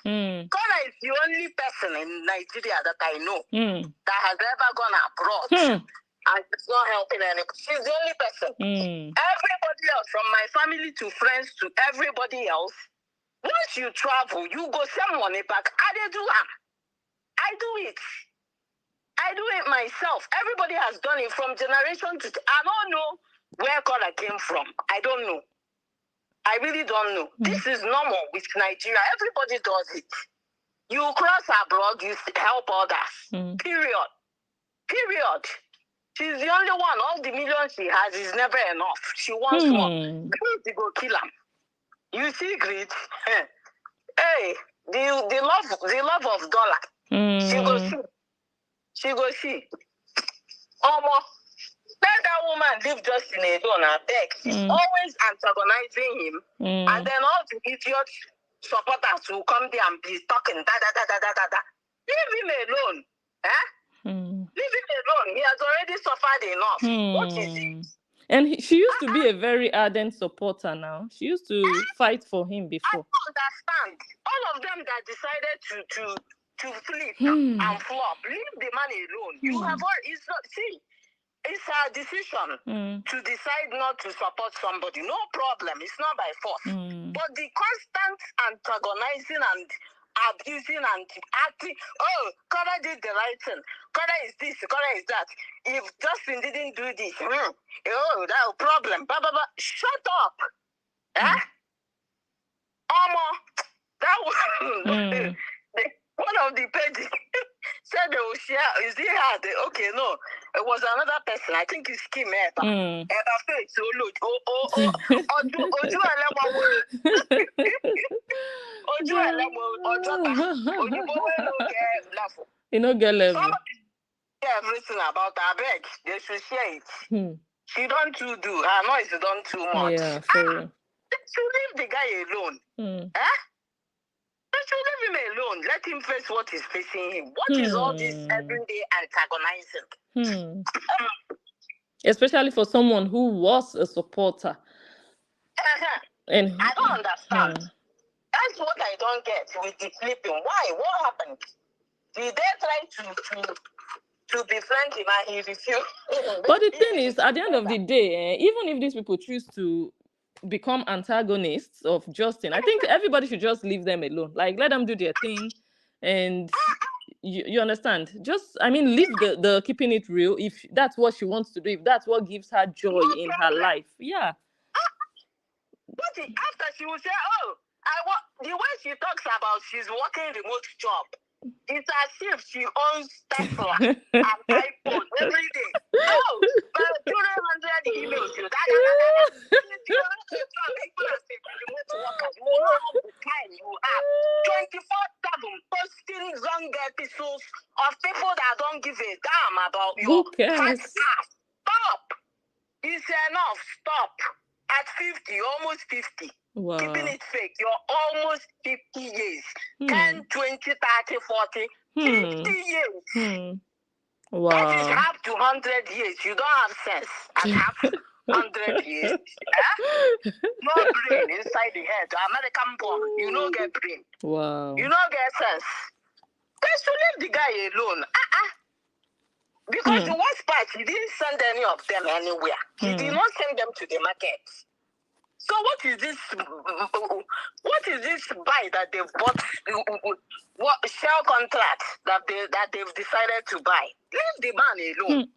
Speaker 2: Kora is the only person in Nigeria that I know that has ever gone abroad and it's not helping anybody. She's the only person. Everybody else, from my family to friends to everybody else, once you travel, you go send money back. I do it. I do it myself. Everybody has done it from generation to... I don't know where Kola came from. I don't know. I really don't know. This is normal with Nigeria. Everybody does it. You cross abroad, you help others. Period. She's the only one. All the millions she has is never enough. She wants more. Greed go kill him. You see greed? Hey, the love of dollar. She go see. Let that woman live just in a zone and beg. She's always antagonizing him. And then all the idiot supporters will come there and be talking. Leave him alone. Leave him alone. He has already suffered enough. What is it?
Speaker 1: And she used to be a very ardent supporter now. She used to fight for him before.
Speaker 2: I don't understand. All of them that decided to flip and flop. Leave the man alone. You have all. It's not. See, it's a decision to decide not to support somebody. No problem. It's not by force. But the constant antagonizing and abusing and acting. Oh, Kora did the right thing. Kora is this. Kora is that. If Justin didn't do this, oh, that problem. Blah, blah, blah. Shut up. Eh? That was one of the pages said they will share. Is he had? Okay, no, it was another person. I think it's Kim Eba. Eba face.
Speaker 1: You know, get level.
Speaker 2: Everything about her beg. They should share it. She don't do. Her noise done too much.
Speaker 1: Yeah, for real.
Speaker 2: They should leave the guy alone. They should leave him alone. Let him face what is facing him. What is all this everyday antagonizing?
Speaker 1: Especially for someone who was a supporter. And
Speaker 2: I don't understand. That's what I don't get with the flipping. Why? What happened? Did they try to befriend him and he refused?
Speaker 1: But the thing is, at the end of the day, even if these people choose to become antagonists of Justin, I think everybody should just leave them alone. Like, let them do their thing. And you understand? Just, I mean, leave the keeping it real if that's what she wants to do, if that's what gives her joy in her life. Yeah.
Speaker 2: But after she will say, oh, the way she talks about she's working remote job, it's as if she owns Tesla and iPhone every day. Oh, but 200 emails. You have the time you have 24/7 posting wrong episodes of people that don't give a damn about your podcast. Stop. It's enough. Stop. At 50, almost 50.
Speaker 1: Wow.
Speaker 2: Keeping it fake. You're almost 50 years. 10, 20, 30, 40, 50 years.
Speaker 1: Wow.
Speaker 2: That is half to 100 years. You don't have sense at half 100 years. No brain inside the head. American born. You don't get brain.
Speaker 1: Wow.
Speaker 2: You don't get sense. They should leave the guy alone. Because the worst part, he didn't send any of them anywhere. He did not send them to the market. So what is this? What is this buy that they've bought? What shell contract that they've decided to buy? Leave the man alone.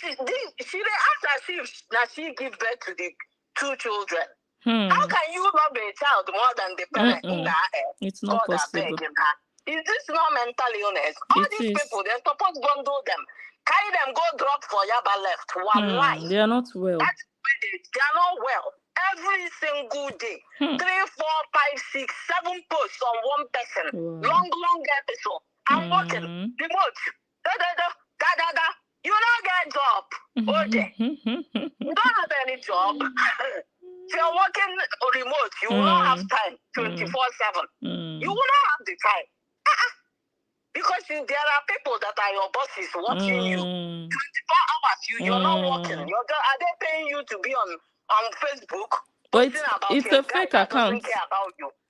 Speaker 2: She asked as if that she give birth to the 2 children. How can you love a child more than the parent in her head?
Speaker 1: It's not
Speaker 2: God
Speaker 1: possible.
Speaker 2: Is this not mental illness? All these people, they're supposed to bundle them, carry them, go drop for Yaba left. One life.
Speaker 1: They are not well.
Speaker 2: That's they are not well. Every single day, 3, 4, 5, 6, 7 posts on one person. Long episode. I'm working. Remote. You don't get job. Okay. You don't have any job. If you're working remote, you will not have time 24/7. You will not have the time. Because there are people that are your bosses watching you 24 hours. You're not working. Are they paying you to be on Facebook?
Speaker 1: But it's a fake account.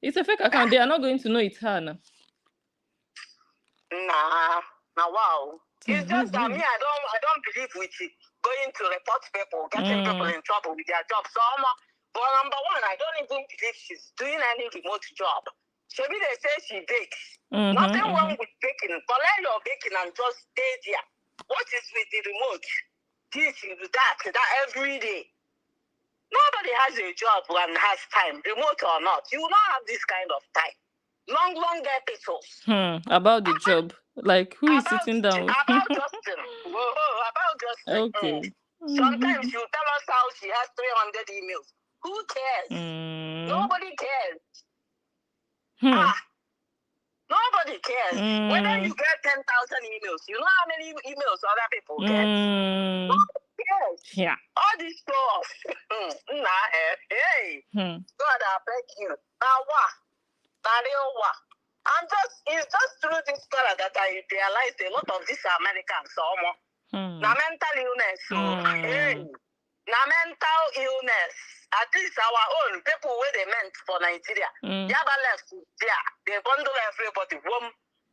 Speaker 1: It's a fake account. They are not going to know it's her now.
Speaker 2: Nah, wow. It's just that me, I don't believe with it. Going to report people, getting people in trouble with their job. So, but number one, I don't even believe she's doing any remote job. Maybe they say she bakes. Nothing wrong with baking. But let your baking and just stay there. What is with the remote? This, that every day. Nobody has a job and has time, remote or not. You will not have this kind of time. Long episodes.
Speaker 1: About the job. Like, who is sitting down?
Speaker 2: About Justin. About Justin.
Speaker 1: Okay.
Speaker 2: Sometimes you tell us how she has 300 emails. Who cares? Nobody cares. Nobody cares. Whether you get 10,000 emails, you know how many emails other people get? Nobody cares.
Speaker 1: Yeah.
Speaker 2: All this stuff. Hey. God, I beg you. Now what? It's just through this color that I realized a lot of these Americans are mental illness. Hey. Mental illness. our own people where they meant for Nigeria. Yaba left there. They bundle everybody.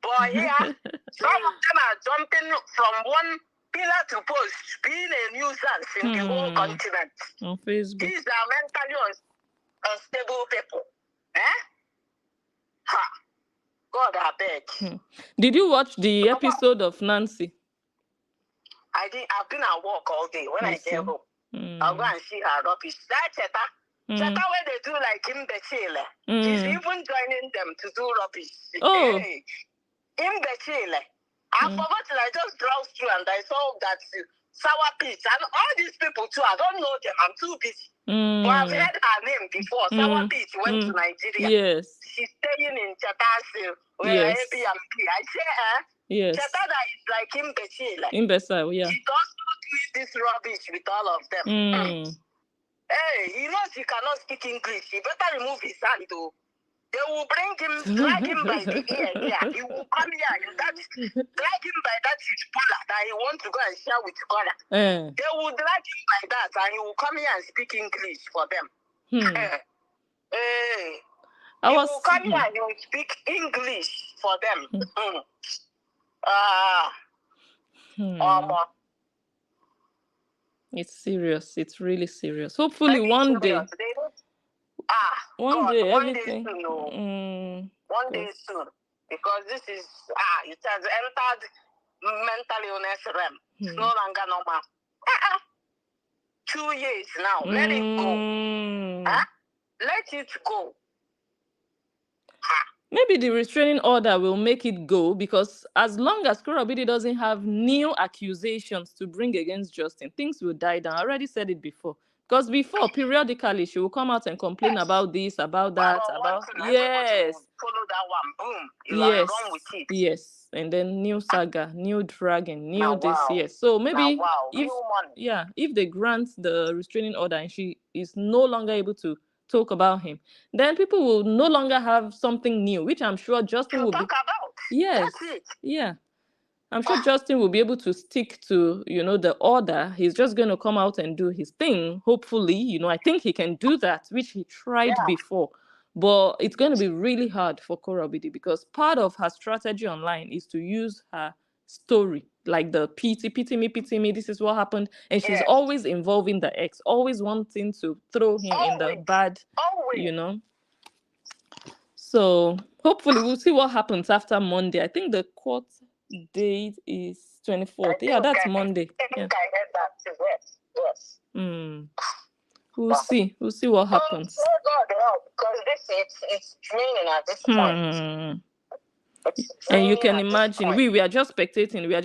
Speaker 2: Boy, here, some of them are jumping from one pillar to post, being a nuisance in the whole continent.
Speaker 1: On Facebook.
Speaker 2: These are mentally unstable people. Eh? Ha. God, I beg.
Speaker 1: Did you watch the episode of Nancy?
Speaker 2: I did. I've been at work all day. When I get home, I'll go and see her rubbish. That Cheta where they do like imbecile. She's even joining them to do rubbish.
Speaker 1: Oh.
Speaker 2: Hey, imbecile. I forgot that I just browsed through and I saw that Sour Peach and all these people too. I don't know them. I'm too busy. But I've heard her name before. Sour Peach went to Nigeria.
Speaker 1: Yes.
Speaker 2: She's staying in Cheta where ABTION. I say her.
Speaker 1: Yes.
Speaker 2: Cheta is like imbecile.
Speaker 1: Imbecile, yeah.
Speaker 2: She also doing this rubbish with all of them. Hey, he knows he cannot speak English. He better remove his hand though. They will bring him, drag him by the ear here. He will come here and drag him by that his collar that he wants to go and share with collar. They will drag him by that and he will come here and speak English for them. Hey, he will come here and he will speak English for them.
Speaker 1: It's serious. It's really serious. Hopefully one day. One day everything.
Speaker 2: One day soon. Because this is it has entered mental illness realm. It's no longer normal. 2 years now. Let it go. Let it go.
Speaker 1: Maybe the restraining order will make it go, because as long as Korobidi doesn't have new accusations to bring against Justin, things will die down. I already said it before. Because before, periodically, she will come out and complain about this, about that, about... Yes.
Speaker 2: Follow that one. Boom.
Speaker 1: Yes. Yes. And then new saga, new dragon, new this, yes. So maybe if they grant the restraining order and she is no longer able to talk about him, then people will no longer have something new, which I'm sure Justin will
Speaker 2: talk about.
Speaker 1: Yes. Yeah. I'm sure Justin will be able to stick to, the order. He's just going to come out and do his thing. Hopefully, I think he can do that, which he tried before. But it's going to be really hard for Korobidi, because part of her strategy online is to use her story, like the pity me, this is what happened. And she's always involving the ex, always wanting to throw him in the bad, So hopefully we'll see what happens after Monday. I think the court date is 24th. Yeah, that's Monday.
Speaker 2: I think I heard that. Yes.
Speaker 1: We'll see what happens.
Speaker 2: God help, because it's draining at this point.
Speaker 1: And you can imagine, we are just spectating. We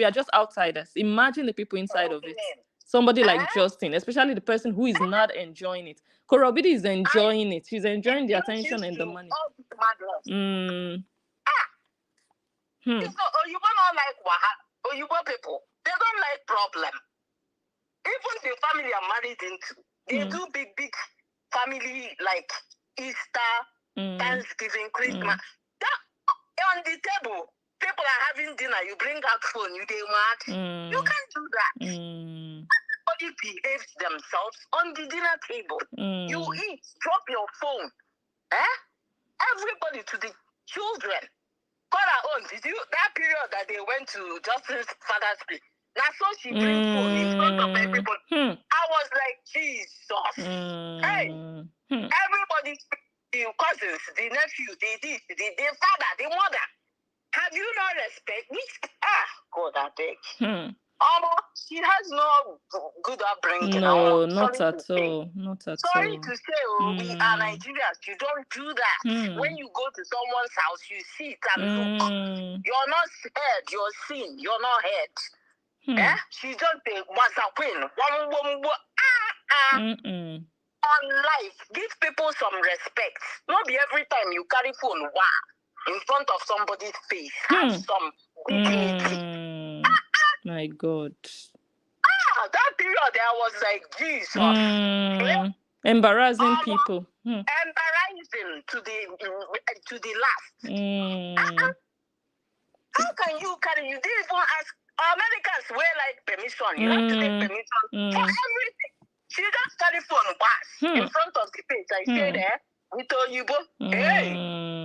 Speaker 1: are just outsiders. Imagine the people inside of it. Somebody like Justin, especially the person who is not enjoying it. Korobidi is enjoying it. She's enjoying the attention and the money.
Speaker 2: So you don't like Oyibo people. They don't like problem. Even the family are married into, they do big family like Easter, Thanksgiving, Christmas. That on the table, people are having dinner. You bring out phone, you get mad. You can't do that. Everybody behaves themselves on the dinner table. You eat, drop your phone. Everybody to the children. That period that they went to Justin's father's place, that's so she brings phone in front of everybody. I was like, Jesus. Hey, everybody, the cousins, the nephews, the father, the mother. Have you no respect? God, I beg. She has no good upbringing.
Speaker 1: No, not at all.
Speaker 2: Sorry to say, we are Nigerians. You don't do that. When you go to someone's house, you sit and look. You're not heard. You're seen. You're not heard. She just was a queen. On life, give people some respect. Not be every time you carry phone in front of somebody's face. Have some dignity.
Speaker 1: My God.
Speaker 2: That period I was like, Jesus.
Speaker 1: Embarrassing people.
Speaker 2: Embarrassing to the last. How can you carry? You didn't even ask. Americans wear like permission. You have to take permission for everything. She just carry phone pass in front of the page. I stay there with Oyibo. Hey,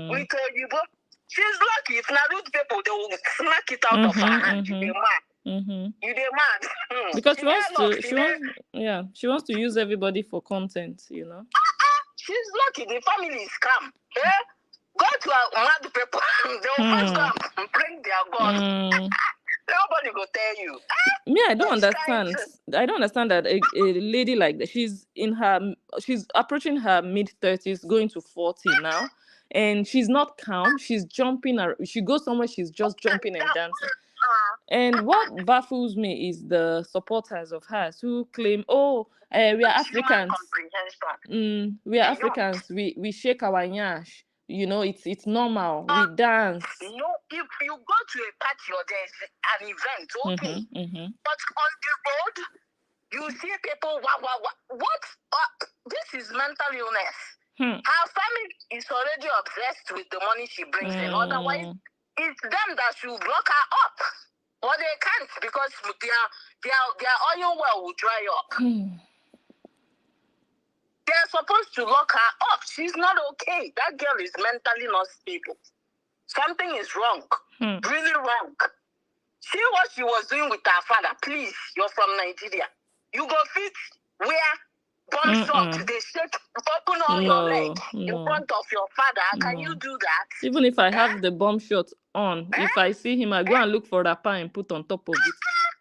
Speaker 2: with Oyibo. She's lucky. If Narut people, they will smack it out of her hand. You demand. You demand.
Speaker 1: Because she wants to use everybody for content, you know.
Speaker 2: She's lucky. The family is calm. Go to a mad people. They will first come and bring their God. Nobody will tell you.
Speaker 1: Me, I don't understand. I don't understand that a lady like that. She's approaching her mid-30s, going to 40 now, and she's not calm. She's jumping. She goes somewhere. She's just jumping and dancing. And what baffles me is the supporters of hers who claim, we are Africans. We are Africans. We shake our nyash. You know, it's normal. We dance.
Speaker 2: No, if you go to a party or there's an event, okay. But on the road, you see people, what? This is mental illness. Her family is already obsessed with the money she brings in. Otherwise, it's them that should lock her up. Or they can't because their oil well will dry up. They're supposed to lock her up. She's not okay. That girl is mentally not stable. Something is wrong. Really wrong. See what she was doing with her father. Please, you're from Nigeria. You go fit where bomb shots, they shake, open all your leg in front of your father. Can you do that?
Speaker 1: Even if I have the bomb shot on, if I see him, I go and look for a rapper and put on top of it.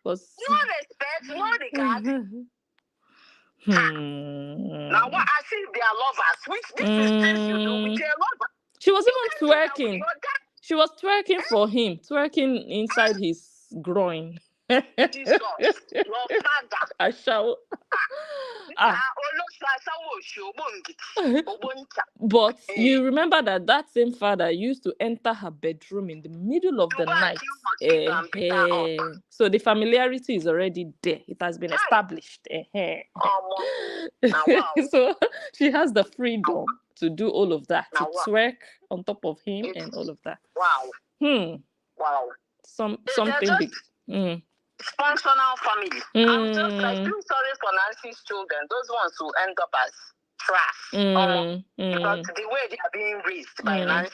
Speaker 2: No respect, no regard. Now what I see they are lovers. Which this is things you do with your lover.
Speaker 1: She was even twerking. She was twerking for him, twerking inside his groin.
Speaker 2: Jesus, your father.
Speaker 1: I shall. But you remember that same father used to enter her bedroom in the middle of the night. So the familiarity is already there. It has been established. So she has the freedom to do all of that, to twerk on top of him and all of that.
Speaker 2: Wow. Wow.
Speaker 1: Something big.
Speaker 2: Functional family. I feel sorry for Nancy's children, those ones who end up as trash. Because the way they are being raised by Nancy.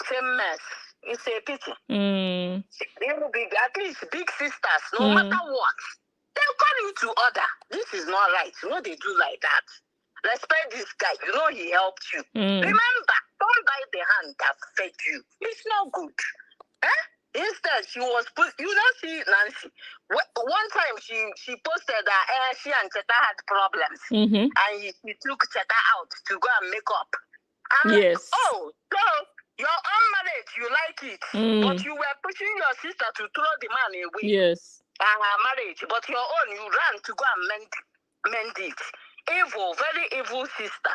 Speaker 2: Same mess. It's a pity. They will be at least big sisters, no matter what. They'll call you to order. This is not right. You know they do like that. Respect this guy. You know he helped you. Remember, don't bite the hand that fed you. It's not good. Instead, she was put. You know, see Nancy. One time she posted that she and Cheta had problems, and he took Cheta out to go and make up.
Speaker 1: Yes.
Speaker 2: So your own marriage, you like it, but you were pushing your sister to throw the man away.
Speaker 1: Yes.
Speaker 2: Marriage, but your own, you ran to go and mend it. Evil, very evil sister.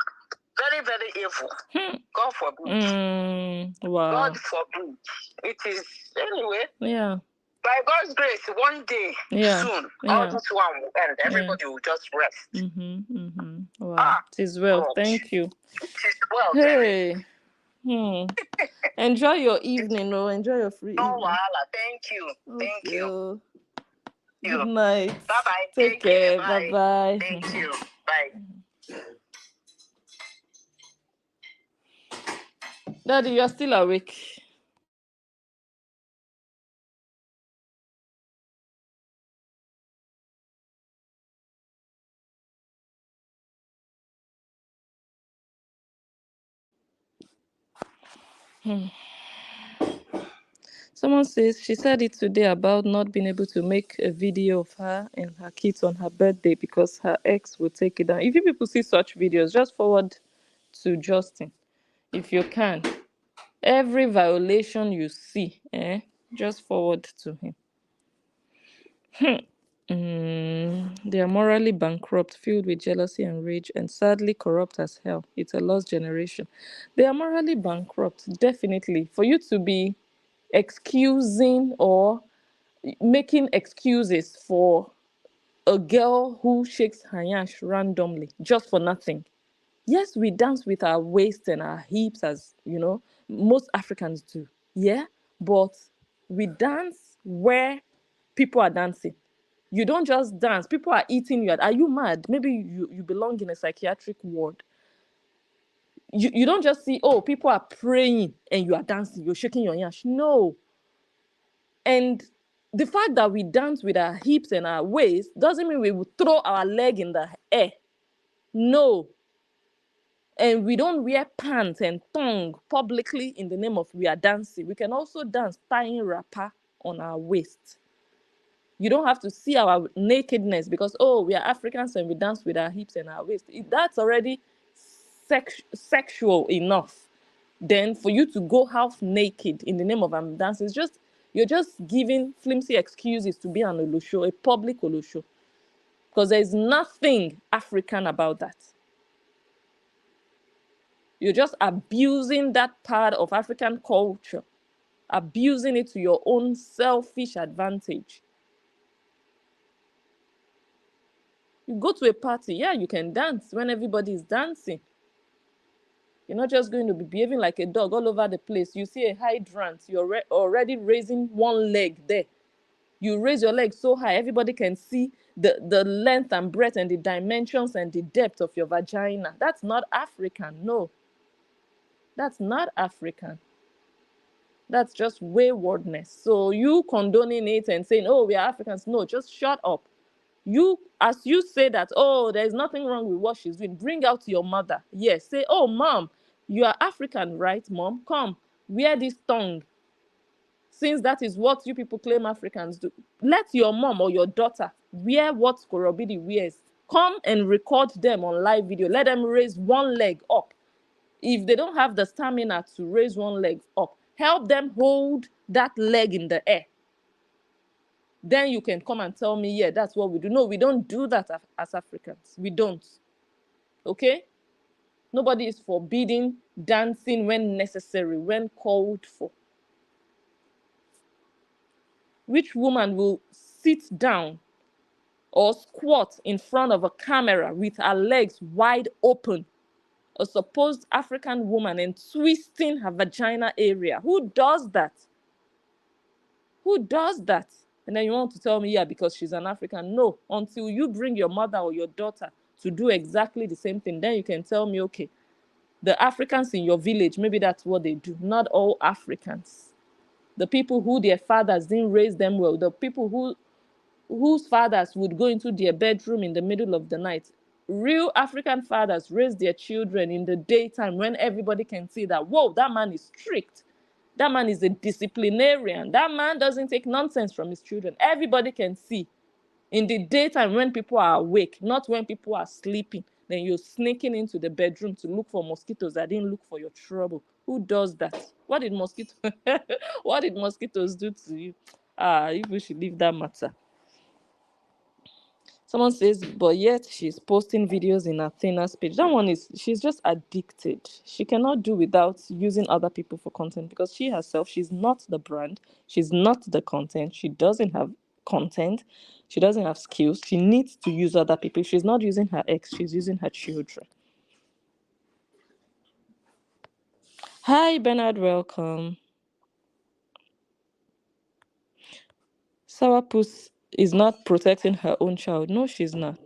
Speaker 2: Very, very evil. God forbid.
Speaker 1: Wow.
Speaker 2: God forbid. It is, anyway.
Speaker 1: Yeah.
Speaker 2: By God's grace, one day, soon, all this one will end. Everybody will just rest.
Speaker 1: Wow. It is well. God. Thank you.
Speaker 2: It is well.
Speaker 1: Hey. Enjoy your evening, enjoy your free evening.
Speaker 2: Wahala. Thank you. Thank you.
Speaker 1: Good night.
Speaker 2: Bye-bye.
Speaker 1: Take care. Bye-bye.
Speaker 2: Thank you. Bye.
Speaker 1: Daddy, you are still awake. Someone says she said it today about not being able to make a video of her and her kids on her birthday because her ex will take it down. If you people see such videos, just forward to Justin if you can. Every violation you see, just forward to him. They are morally bankrupt, filled with jealousy and rage, and sadly corrupt as hell. It's a lost generation. They are morally bankrupt, definitely. For you to be excusing or making excuses for a girl who shakes her yash randomly, just for nothing. Yes, we dance with our waist and our hips, as you know, most Africans do. Yeah, but we dance where people are dancing. You don't just dance. People are eating you. Are you mad? Maybe you belong in a psychiatric ward. You don't just see, oh, people are praying and you are dancing, you're shaking your yash. No. And the fact that we dance with our hips and our waist doesn't mean we will throw our leg in the air. No. And we don't wear pants and tongue publicly in the name of we are dancing. We can also dance tying wrapper on our waist. You don't have to see our nakedness because, oh, we are Africans and we dance with our hips and our waist. That's already sexual enough. Then for you to go half naked in the name of dance, it's just, you're just giving flimsy excuses to be an Olosho, a public Olosho. Because there's nothing African about that. You're just abusing that part of African culture, abusing it to your own selfish advantage. You go to a party, yeah, you can dance when everybody is dancing. You're not just going to be behaving like a dog all over the place. You see a hydrant, you're already raising one leg there. You raise your leg so high, everybody can see the length and breadth and the dimensions and the depth of your vagina. That's not African, no. That's not African. That's just waywardness. So you condoning it and saying, oh, we are Africans. No, just shut up. You, as you say that, oh, there's nothing wrong with what she's doing, bring out your mother. Yes, say, oh, mom, you are African, right, mom? Come, wear this tongue. Since that is what you people claim Africans do, let your mom or your daughter wear what Korobidi wears. Come and record them on live video. Let them raise one leg up. If they don't have the stamina to raise one leg up, help them hold that leg in the air. Then you can come and tell me, yeah, that's what we do. No, we don't do that as Africans. We don't. Okay? Nobody is forbidding dancing when necessary, when called for. Which woman will sit down or squat in front of a camera with her legs wide open, a supposed African woman, and twisting her vagina area? Who does that? Who does that? And then you want to tell me, yeah, because she's an African. No, until you bring your mother or your daughter to do exactly the same thing, then you can tell me, okay, the Africans in your village, maybe that's what they do. Not all Africans. The people who their fathers didn't raise them well, the people whose fathers would go into their bedroom in the middle of the night. Real African fathers raise their children in the daytime when everybody can see that, whoa, that man is strict. That man is a disciplinarian. That man doesn't take nonsense from his children. Everybody can see. In the daytime when people are awake, not when people are sleeping. Then you're sneaking into the bedroom to look for mosquitoes that didn't look for your trouble. Who does that? What did what did mosquitoes do to you? You should leave that matter. Someone says, but yet she's posting videos in Athena's page. That one is, she's just addicted. She cannot do without using other people for content because she herself, she's not the brand. She's not the content. She doesn't have content. She doesn't have skills. She needs to use other people. She's not using her ex, she's using her children. Hi, Bernard, welcome. Sourpuss is not protecting her own child. No, she's not.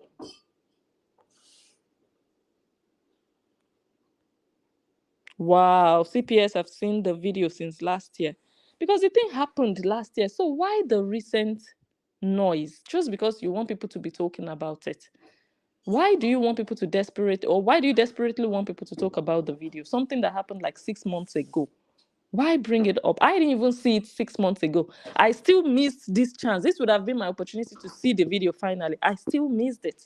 Speaker 1: Wow, CPS have seen the video since last year. Because the thing happened last year. So why the recent noise? Just because you want people to be talking about it. Why do you want people to why do you desperately want people to talk about the video? Something that happened like 6 months ago. Why bring it up? I didn't even see it 6 months ago. I still missed this chance. This would have been my opportunity to see the video finally. I still missed it.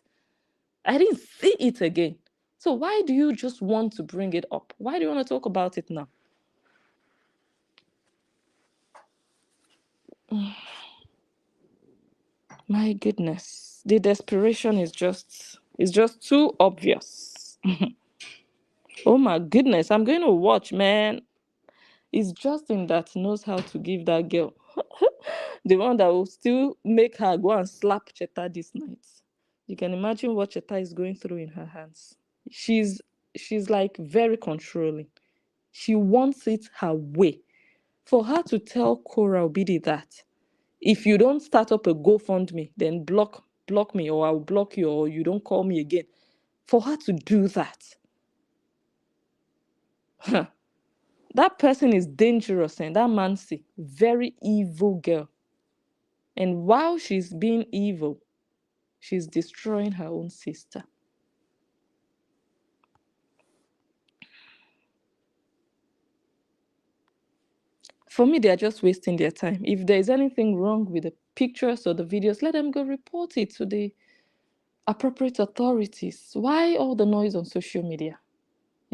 Speaker 1: I didn't see it again. So why do you just want to bring it up? Why do you want to talk about it now? My goodness. The desperation is just too obvious. Oh my goodness. I'm going to watch, man. It's Justin that knows how to give that girl. The one that will still make her go and slap Cheta this night. You can imagine what Cheta is going through in her hands. She's like very controlling. She wants it her way. For her to tell Cora Obidi that If you don't start up a GoFundMe, then block me, or I'll block you, or you don't call me again. For her to do that, that person is dangerous, and that Mansi, very evil girl. And while she's being evil, she's destroying her own sister. For me, they're just wasting their time. If there's anything wrong with the pictures or the videos, let them go report it to the appropriate authorities. Why all the noise on social media?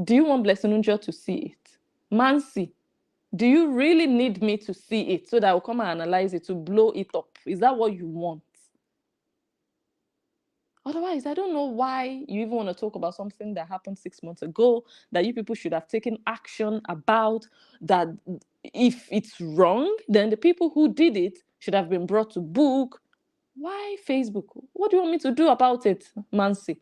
Speaker 1: Do you want Blessing Unja to see it? Mansi, do you really need me to see it so that I'll come and analyze it to blow it up? Is that what you want? Otherwise, I don't know why you even want to talk about something that happened 6 months ago, that you people should have taken action about, that if it's wrong, then the people who did it should have been brought to book. Why Facebook? What do you want me to do about it, Mansi?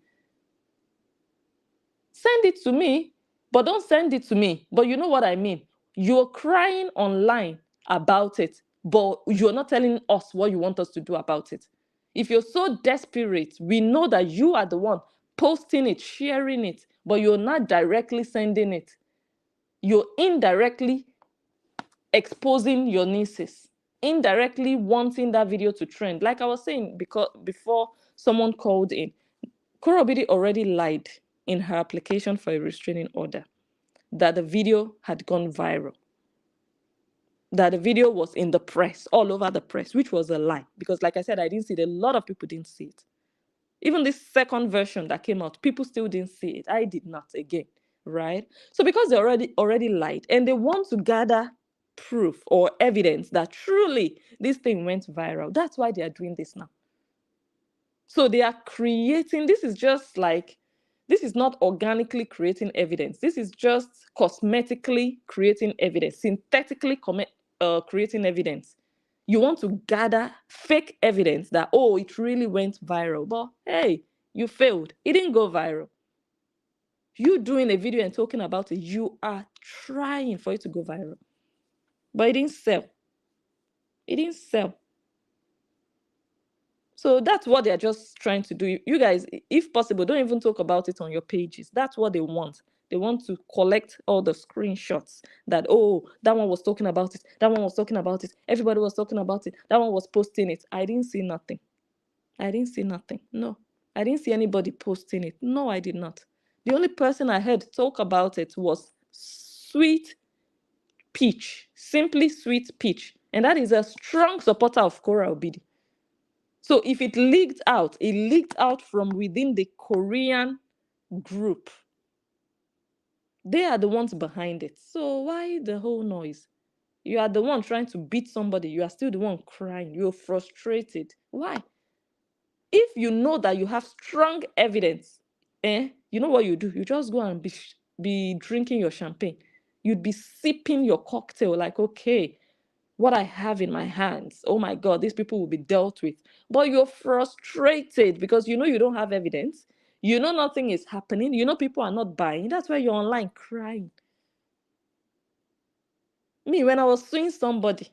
Speaker 1: Send it to me, but don't send it to me. But you know what I mean. You're crying online about it, but you're not telling us what you want us to do about it. If you're so desperate, we know that you are the one posting it, sharing it, but you're not directly sending it. You're indirectly exposing your nieces, indirectly wanting that video to trend. Like I was saying, because before someone called in, Korobidi already lied in her application for a restraining order that the video had gone viral, that the video was in the press, all over the press, which was a lie. Because like I said, I didn't see it. A lot of people didn't see it. Even this second version that came out, people still didn't see it. I did not, again, right? So because they already lied, and they want to gather proof or evidence that truly this thing went viral, that's why they are doing this now. So they are creating, this is just like, this is not organically creating evidence. This is just cosmetically creating evidence, synthetically creating evidence. You want to gather fake evidence that, oh, it really went viral. But hey, you failed. It didn't go viral. You doing a video and talking about it, you are trying for it to go viral. But it didn't sell. It didn't sell. So that's what they're just trying to do. You guys, if possible, don't even talk about it on your pages. That's what they want. They want to collect all the screenshots that, oh, that one was talking about it. That one was talking about it. Everybody was talking about it. That one was posting it. I didn't see nothing. I didn't see nothing. No. I didn't see anybody posting it. No, I did not. The only person I heard talk about it was Sweet Peach. Simply Sweet Peach. And that is a strong supporter of Kora Obidi. So if it leaked out from within the Korean group. They are the ones behind it. So why the whole noise? You are the one trying to beat somebody. You are still the one crying. You're frustrated. Why? If you know that you have strong evidence, you know what you do? You just go and be drinking your champagne. You'd be sipping your cocktail like, okay, what I have in my hands, oh my God, these people will be dealt with. But you're frustrated because you know you don't have evidence. You know nothing is happening. You know people are not buying. That's why you're online crying. Me, when I was suing somebody,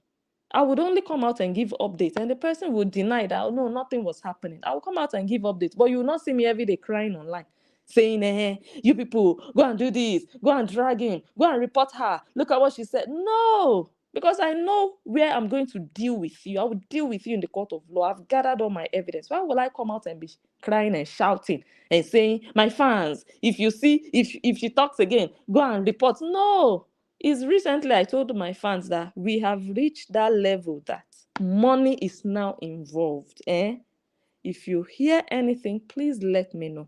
Speaker 1: I would only come out and give updates, and the person would deny that, oh, no, nothing was happening. I will come out and give updates, but you will not see me every day crying online, saying, you people, go and do this, go and drag him, go and report her. Look at what she said. No, because I know where I'm going to deal with you. I will deal with you in the court of law. I've gathered all my evidence. Why will I come out and be crying and shouting and saying, my fans, if you see, if she talks again, go and report? No. Is recently I told my fans that we have reached that level that money is now involved. If you hear anything, please let me know.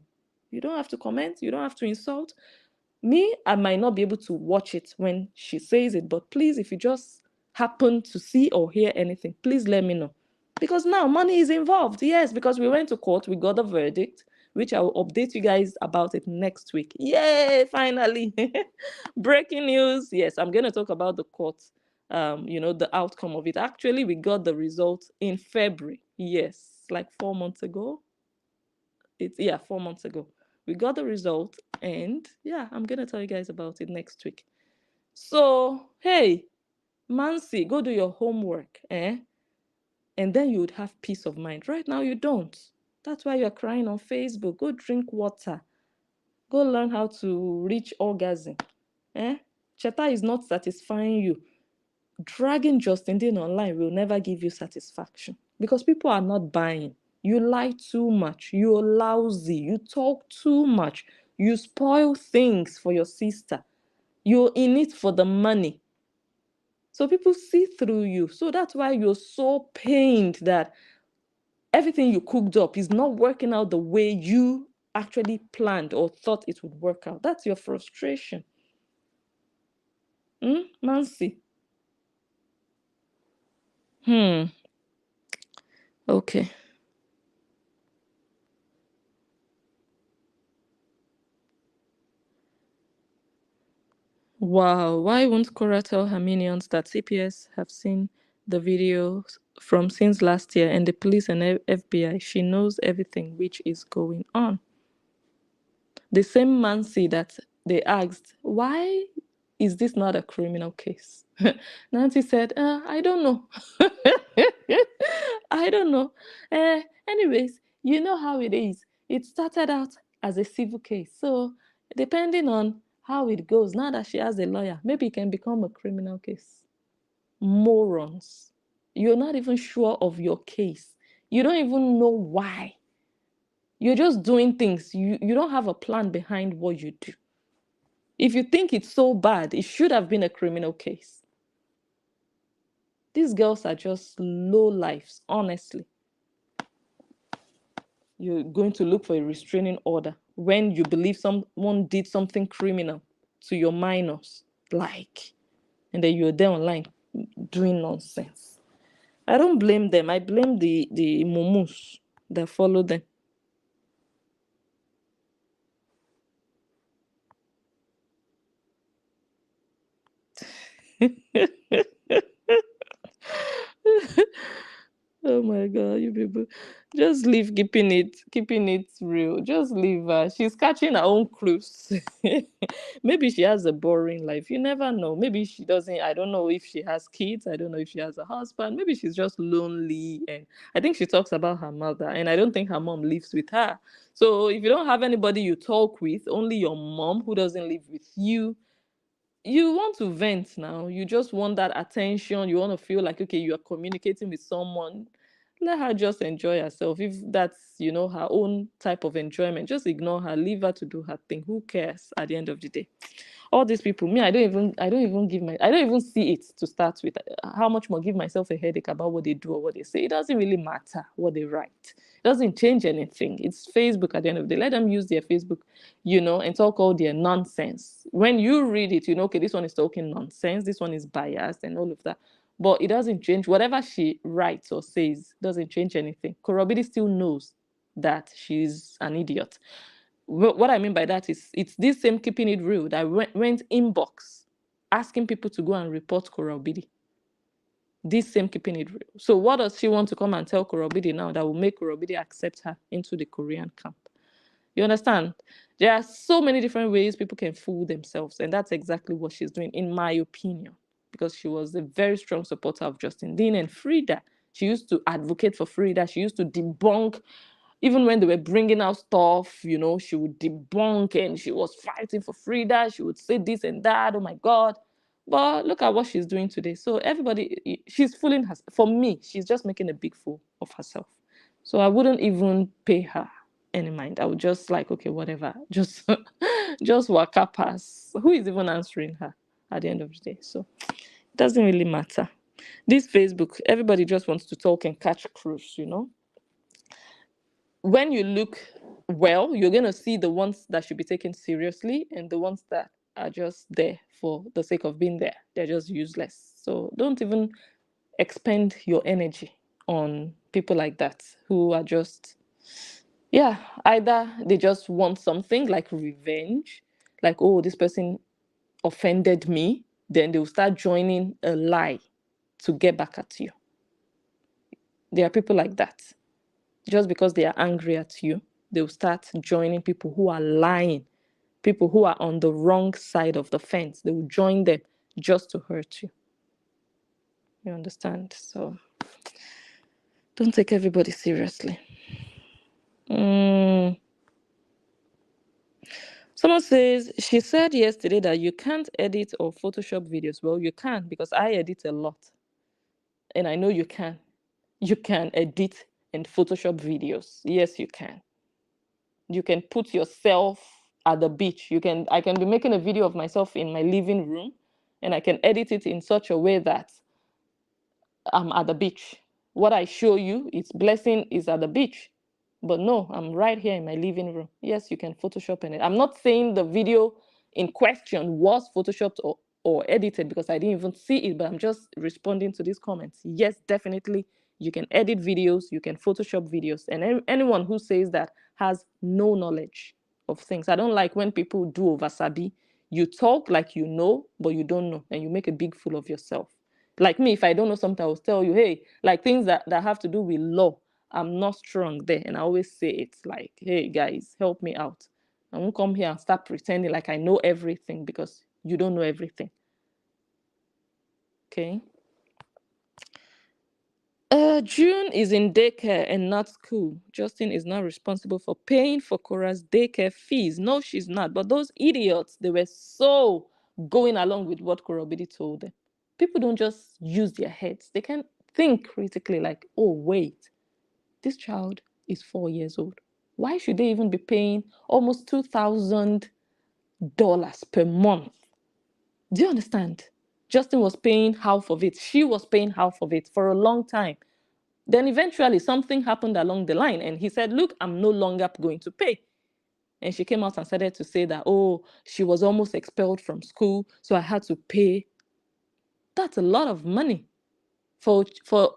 Speaker 1: You don't have to comment. You don't have to insult me. I might not be able to watch it when she says it, but please, if you just happen to see or hear anything, please let me know. Because now money is involved. Yes, because we went to court, we got a verdict, which I will update you guys about it next week. Yay, finally. Breaking news. Yes, I'm going to talk about the court, the outcome of it. Actually, we got the result in February. Yes, like 4 months ago. 4 months ago. We got the result, and yeah, I'm going to tell you guys about it next week. So, hey, Mansi, go do your homework, And then you would have peace of mind. Right now, you don't. That's why you're crying on Facebook. Go drink water. Go learn how to reach orgasm. Cheta is not satisfying you. Dragging Justin Dean online will never give you satisfaction because people are not buying. You lie too much. You're lousy. You talk too much. You spoil things for your sister. You're in it for the money. So people see through you. So that's why you're so pained that everything you cooked up is not working out the way you actually planned or thought it would work out. That's your frustration. Nancy? Okay. Wow, why won't Cora tell her minions that CPS have seen the videos from since last year and the police and FBI? She knows everything which is going on. The same Nancy that they asked, why is this not a criminal case? Nancy said, I don't know. I don't know. Anyways, you know how it is. It started out as a civil case. So, depending on how it goes, now that she has a lawyer, maybe it can become a criminal case. Morons. You're not even sure of your case. You don't even know why. You're just doing things. You don't have a plan behind what you do. If you think it's so bad, it should have been a criminal case. These girls are just low lives, honestly. You're going to look for a restraining order when you believe someone did something criminal to your minors, and then you're there online doing nonsense. I don't blame them. I blame the mumus that follow them. Oh my God, you people. Just leave keeping it real. Just leave her. She's catching her own cruise. Maybe she has a boring life. You never know. Maybe she doesn't. I don't know if she has kids. I don't know if she has a husband. Maybe she's just lonely. And I think she talks about her mother. And I don't think her mom lives with her. So if you don't have anybody you talk with, only your mom who doesn't live with you, you want to vent now. You just want that attention. You want to feel like, okay, you are communicating with someone. Let her just enjoy herself. If that's, her own type of enjoyment, just ignore her. Leave her to do her thing. Who cares at the end of the day? All these people, me, I don't even see it to start with. How much more give myself a headache about what they do or what they say? It doesn't really matter what they write. It doesn't change anything. It's Facebook at the end of the day. Let them use their Facebook, and talk all their nonsense. When you read it, okay, this one is talking nonsense, this one is biased and all of that. But it doesn't change. Whatever she writes or says doesn't change anything. Korobidi still knows that she's an idiot. What I mean by that is it's this same keeping it real that went inbox asking people to go and report Korobidi. This same keeping it real. So what does she want to come and tell Korobidi now that will make Korobidi accept her into the Korean camp? You understand? There are so many different ways people can fool themselves, and that's exactly what she's doing, in my opinion, because she was a very strong supporter of Justin Dean and Frida. She used to advocate for Frida. She used to debunk, even when they were bringing out stuff, she would debunk, and she was fighting for Frida. She would say this and that. Oh my God. But look at what she's doing today. So everybody, she's fooling herself. For me, she's just making a big fool of herself. So I wouldn't even pay her any mind. I would just like, okay, whatever. Just walk up pass. Who is even answering her at the end of the day? So it doesn't really matter. This Facebook, everybody just wants to talk and catch cruise, When you look well, you're going to see the ones that should be taken seriously and the ones that are just there for the sake of being there. They're just useless. So don't even expend your energy on people like that who are just, yeah, either they just want something like revenge, like, oh, this person offended me, then they'll start joining a lie to get back at you. There are people like that. Just because they are angry at you, they'll start joining people who are lying, people who are on the wrong side of the fence. They will join them just to hurt you. You understand? So Don't take everybody seriously. Mm. Someone says, she said yesterday that you can't edit or Photoshop videos. Well, you can, because I edit a lot. And I know you can. You can edit and Photoshop videos. Yes, you can. You can put yourself at the beach. I can be making a video of myself in my living room, and I can edit it in such a way that I'm at the beach. What I show you, its blessing is at the beach. But no, I'm right here in my living room. Yes, you can Photoshop in it. I'm not saying the video in question was Photoshopped or edited, because I didn't even see it, but I'm just responding to these comments. Yes, definitely, you can edit videos, you can Photoshop videos. And anyone who says that has no knowledge of things. I don't like when people do oversabi. You talk like you know, but you don't know, and you make a big fool of yourself. Like me, if I don't know something, I will tell you, hey, like things that have to do with law, I'm not strong there. And I always say it like, hey, guys, help me out. I won't come here and start pretending like I know everything, because you don't know everything. Okay. June is in daycare and not school. Justin is not responsible for paying for Cora's daycare fees. No, she's not. But those idiots, they were so going along with what Cora Obidi told them. People don't just use their heads. They can think critically like, oh, wait, this child is 4 years old. Why should they even be paying almost $2,000 per month? Do you understand? Justin was paying half of it. She was paying half of it for a long time. Then eventually something happened along the line, and he said, look, I'm no longer going to pay. And she came out and started to say that, oh, she was almost expelled from school, so I had to pay. That's a lot of money for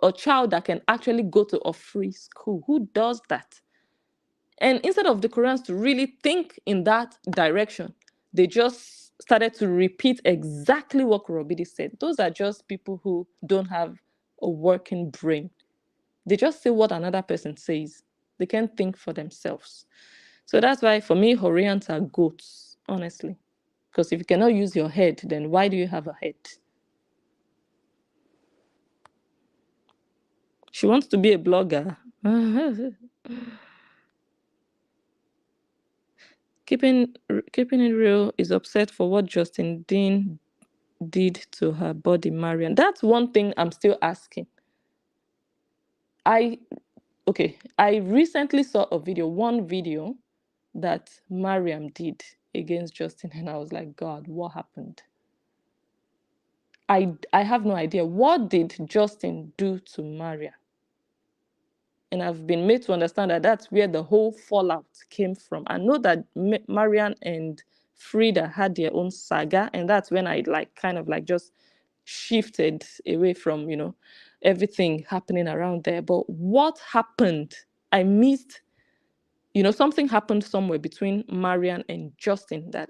Speaker 1: a child that can actually go to a free school. Who does that? And instead of the Koreans to really think in that direction, they just started to repeat exactly what Kurobidi said. Those are just people who don't have a working brain. They just say what another person says. They can't think for themselves. So that's why, for me, Horians are goats, honestly. Because if you cannot use your head, then why do you have a head? She wants to be a blogger. Keeping it real is upset for what Justin Dean did to her body, Marian. That's one thing I'm still asking. I recently saw one video that Mariam did against Justin, and I was like, God, what happened? I have no idea. What did Justin do to Mariam? And I've been made to understand that that's where the whole fallout came from. I know that Marian and Frida had their own saga, and that's when I kind of just shifted away from everything happening around there. But what happened? I missed. Something happened somewhere between Marian and Justin that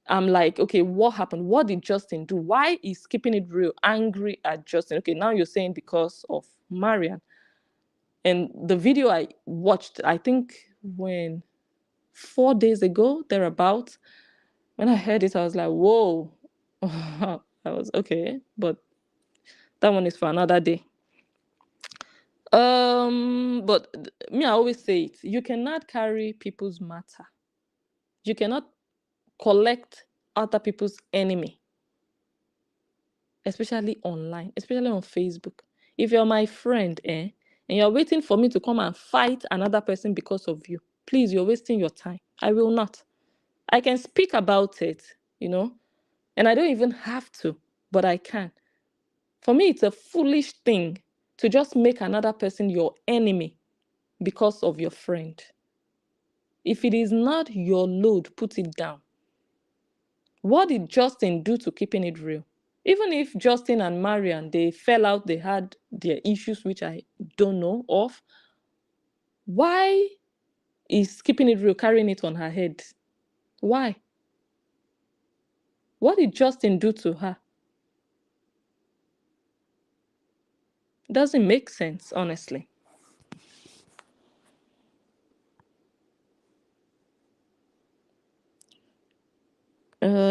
Speaker 1: I'm like, okay, what happened? What did Justin do? Why is Keeping It Real angry at Justin? Okay, now you're saying because of Marian. And the video I watched, I think when 4 days ago, thereabout, when I heard it, I was like, whoa. I was okay, but that one is for another day. But me, I always say it. You cannot carry people's matter. You cannot collect other people's enemy, especially online, especially on Facebook. If you're my friend, and you're waiting for me to come and fight another person because of you, please, you're wasting your time. I will not. I can speak about it, and I don't even have to, but I can. For me, it's a foolish thing to just make another person your enemy because of your friend. If it is not your load, put it down. What did Justin do to Keeping It Real? Even if Justin and Marian, they fell out, they had their issues, which I don't know of, why is Keeping It Real carrying it on her head? Why? What did Justin do to her? Doesn't make sense, honestly.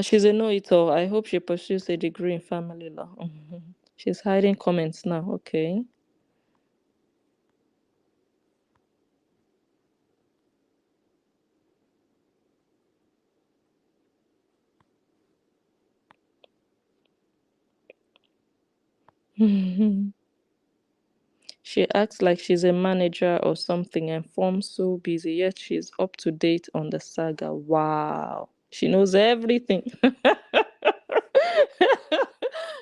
Speaker 1: She's a know-it-all. I hope she pursues a degree in family law. She's hiding comments now. Okay. She acts like she's a manager or something and forms so busy, yet she's up to date on the saga. Wow. She knows everything.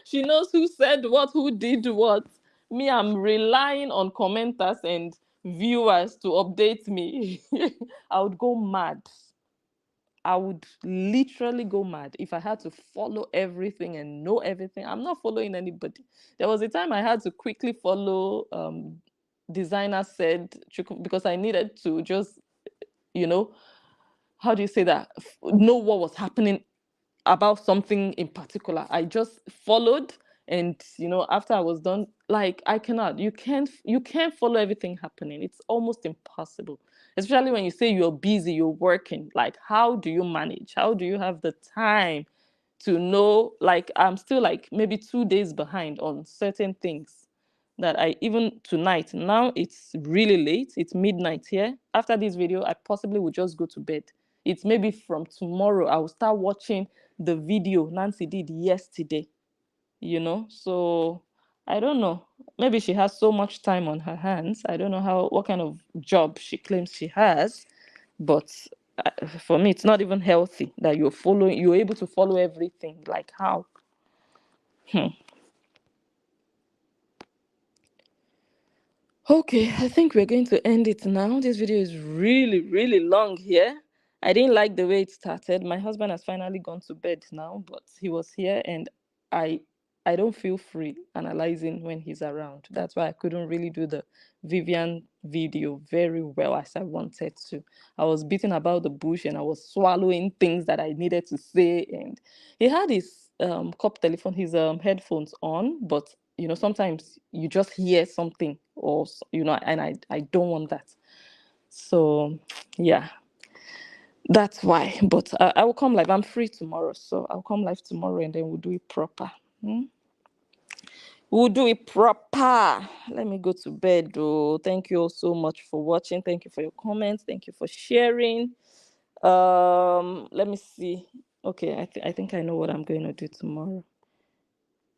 Speaker 1: She knows who said what, who did what. Me, I'm relying on commenters and viewers to update me. I would go mad. I would literally go mad if I had to follow everything and know everything. I'm not following anybody. There was a time I had to quickly follow designer said because I needed to just, you know, how do you say that? Know what was happening about something in particular. I just followed, and after I was done, like, I cannot. You can't follow everything happening. It's almost impossible. Especially when you say you're busy, you're working. Like, how do you manage? How do you have the time to know? Like, I'm still like maybe 2 days behind on certain things that I even tonight. Now it's really late. It's midnight here. After this video, I possibly would just go to bed. It's maybe from tomorrow I will start watching the video Nancy did yesterday. So I don't know. Maybe she has so much time on her hands. I don't know what kind of job she claims she has, but for me, it's not even healthy that you're able to follow everything. Like, how? Okay, I think we're going to end it now. This video is really, really long here. I didn't like the way it started. My husband has finally gone to bed now, but he was here, and I I don't feel free analyzing when he's around. That's why I couldn't really do the Vivian video very well as I wanted to. I was beating about the bush and I was swallowing things that I needed to say. And he had his cup telephone, his headphones on, but sometimes you just hear something, or and I don't want that. So yeah, that's why. But I will come live. I'm free tomorrow, so I'll come live tomorrow, and then we'll do it proper. We'll do it proper. Let me go to bed, though. Thank you all so much for watching. Thank you for your comments. Thank you for sharing. Let me see. Okay, I think I know what I'm going to do tomorrow.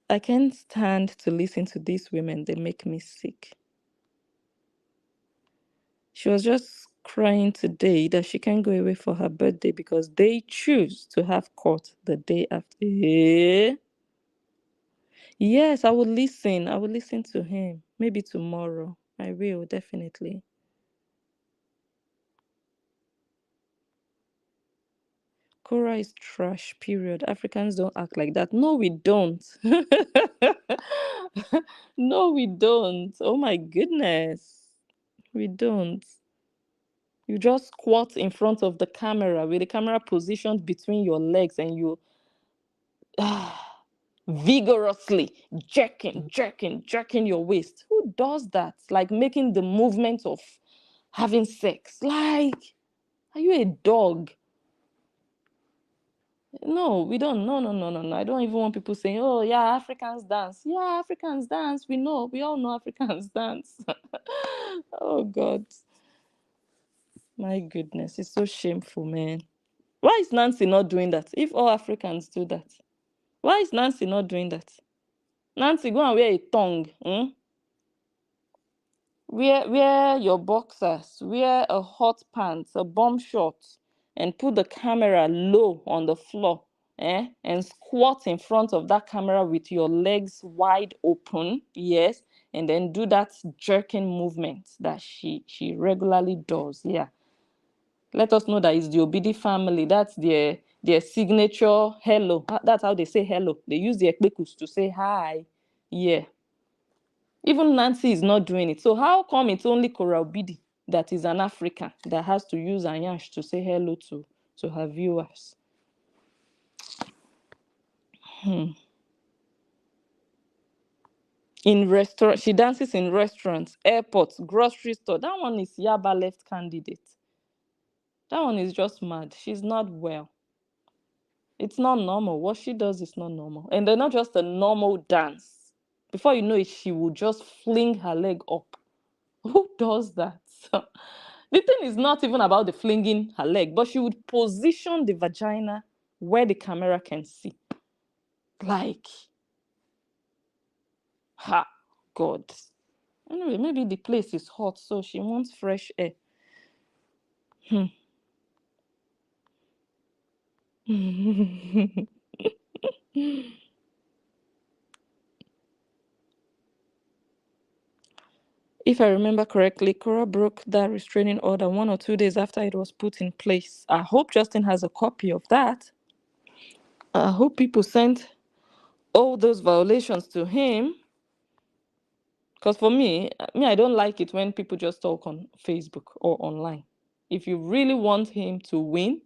Speaker 1: I can't stand to listen to these women. They make me sick. She was just crying today that she can't go away for her birthday because they choose to have court the day after. Yes, I will listen. I will listen to him. Maybe tomorrow. I will, definitely. Cora is trash, period. Africans don't act like that. No, we don't. No, we don't. Oh my goodness. We don't. You just squat in front of the camera with the camera positioned between your legs, and you vigorously jerking your waist. Who does that? Like, making the movement of having sex. Like, are you a dog? No, we don't. No, no, no, no, no. I don't even want people saying, oh, yeah, Africans dance. Yeah, Africans dance. We know. We all know Africans dance. Oh, God. My goodness. It's so shameful, man. Why is Nancy not doing that? If all Africans do that, why is Nancy not doing that? Nancy, go and wear a tongue. Wear your boxers, wear a hot pants, a bomb short, and put the camera low on the floor, and squat in front of that camera with your legs wide open, yes, and then do that jerking movement that she regularly does. Yeah. Let us know that it's the Obidi family. That's their signature hello. That's how they say hello. They use the ekpekus to say hi. Yeah. Even Nancy is not doing it. So how come it's only Cora Obidi that is an African that has to use Anyash to say hello to her viewers? In restaurant, she dances in restaurants, airports, grocery store. That one is Yaba left candidate. That one is just mad. She's not well. It's not normal. What she does is not normal. And they're not just a normal dance. Before you know it, she will just fling her leg up. Who does that? The thing is not even about the flinging her leg, but she would position the vagina where the camera can see. Like, Ha, God. Anyway, maybe the place is hot, so she wants fresh air. If I remember correctly, Cora broke that restraining order 1 or 2 days after it was put in place. I hope Justin has a copy of that. I hope people sent all those violations to him. Because for me, I don't like it when people just talk on Facebook or online. If you really want him to win,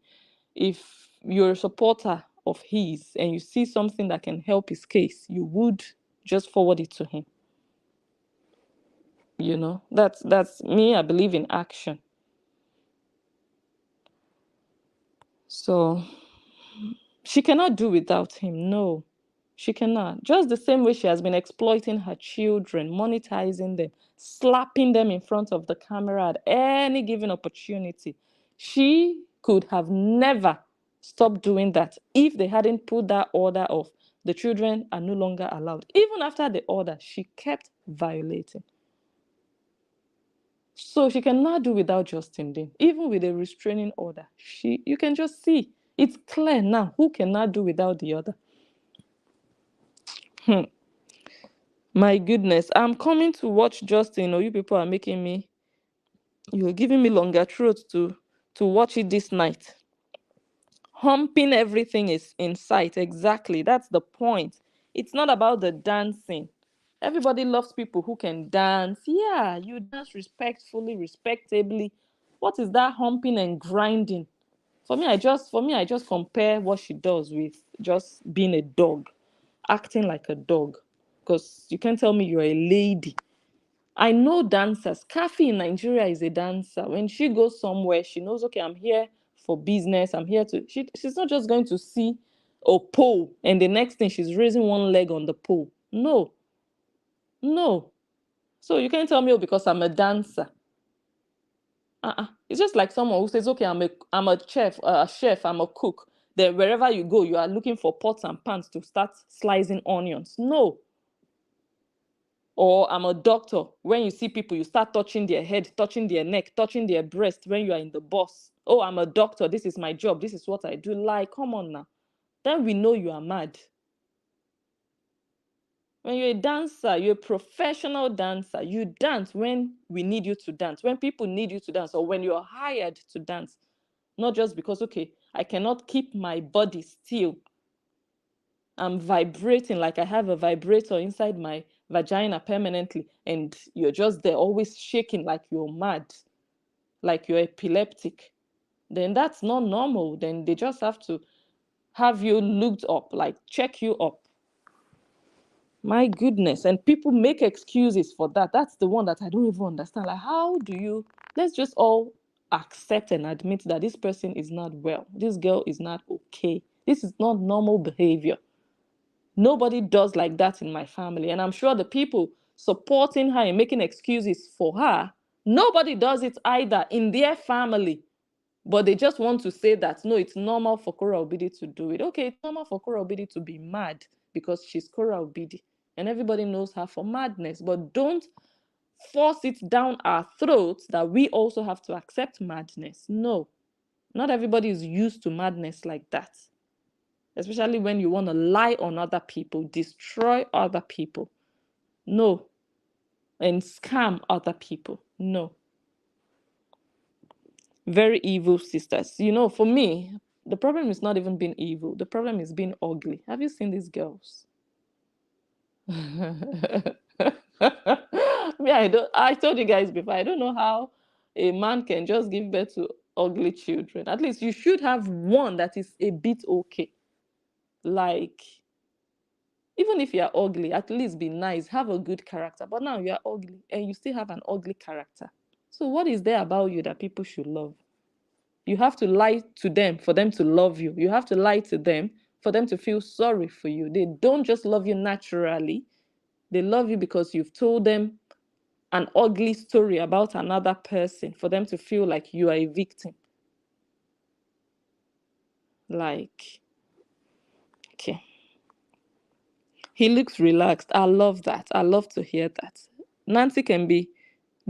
Speaker 1: if you're a supporter of his and you see something that can help his case, you would just forward it to him. You know, that's me. I believe in action. So she cannot do without him. No, she cannot. Just the same way she has been exploiting her children, monetizing them, slapping them in front of the camera at any given opportunity. She could have never stopped doing that if they hadn't put that order of the children are no longer allowed. Even after the order, she kept violating. So she cannot do without Justin Dean. Even with a restraining order, you can just see. It's clear now who cannot do without the other. My goodness, I'm coming to watch Justin. You people are making me, you're giving me longer throat to watch it this night. Humping everything is in sight. Exactly. That's the point. It's not about the dancing. Everybody loves people who can dance. Yeah, you dance respectfully, respectably. What is that humping and grinding? For me, I just compare what she does with just being a dog, acting like a dog. Because you can't tell me you're a lady. I know dancers. Kathy in Nigeria is a dancer. When she goes somewhere, she knows, okay, I'm here for business. I'm here to. She's not just going to see a pole and the next thing she's raising one leg on the pole. No, no. So you can't tell me, oh, because I'm a dancer. It's just like someone who says, okay, I'm a chef, I'm a cook. Then wherever you go, you are looking for pots and pans to start slicing onions. No. Or I'm a doctor. When you see people, you start touching their head, touching their neck, touching their breast when you are in the bus. Oh, I'm a doctor. This is my job. This is what I do. Like, come on now. Then we know you are mad. When you're a dancer, you're a professional dancer. You dance when we need you to dance, when people need you to dance, or when you're hired to dance. Not just because, okay, I cannot keep my body still. I'm vibrating like I have a vibrator inside my vagina permanently, and you're just there always shaking like you're mad, like you're epileptic. Then that's not normal. Then they just have to have you looked up, like check you up. My goodness. And people make excuses for that. That's the one that I don't even understand. Like, how do you, let's just all accept and admit that this person is not well. This girl is not okay. This is not normal behavior. Nobody does like that in my family. And I'm sure the people supporting her and making excuses for her, nobody does it either in their family. But they just want to say that, no, it's normal for Kora Obidi to do it. Okay, it's normal for Kora Obidi to be mad because she's Kora Obidi. And everybody knows her for madness. But don't force it down our throats that we also have to accept madness. No, not everybody is used to madness like that. Especially when you want to lie on other people, destroy other people. No. And scam other people. No. Very evil sisters. For me, the problem is not even being evil. The problem is being ugly. Have you seen these girls? I told you guys before, I don't know how a man can just give birth to ugly children. At least you should have one that is a bit okay. Like, even if you're ugly, at least be nice, have a good character. But now you're ugly and you still have an ugly character. So what is there about you that people should love? You have to lie to them for them to love you. You have to lie to them for them to feel sorry for you. They don't just love you naturally. They love you because you've told them an ugly story about another person for them to feel like you are a victim. Like, okay. He looks relaxed. I love that. I love to hear that. Nancy can be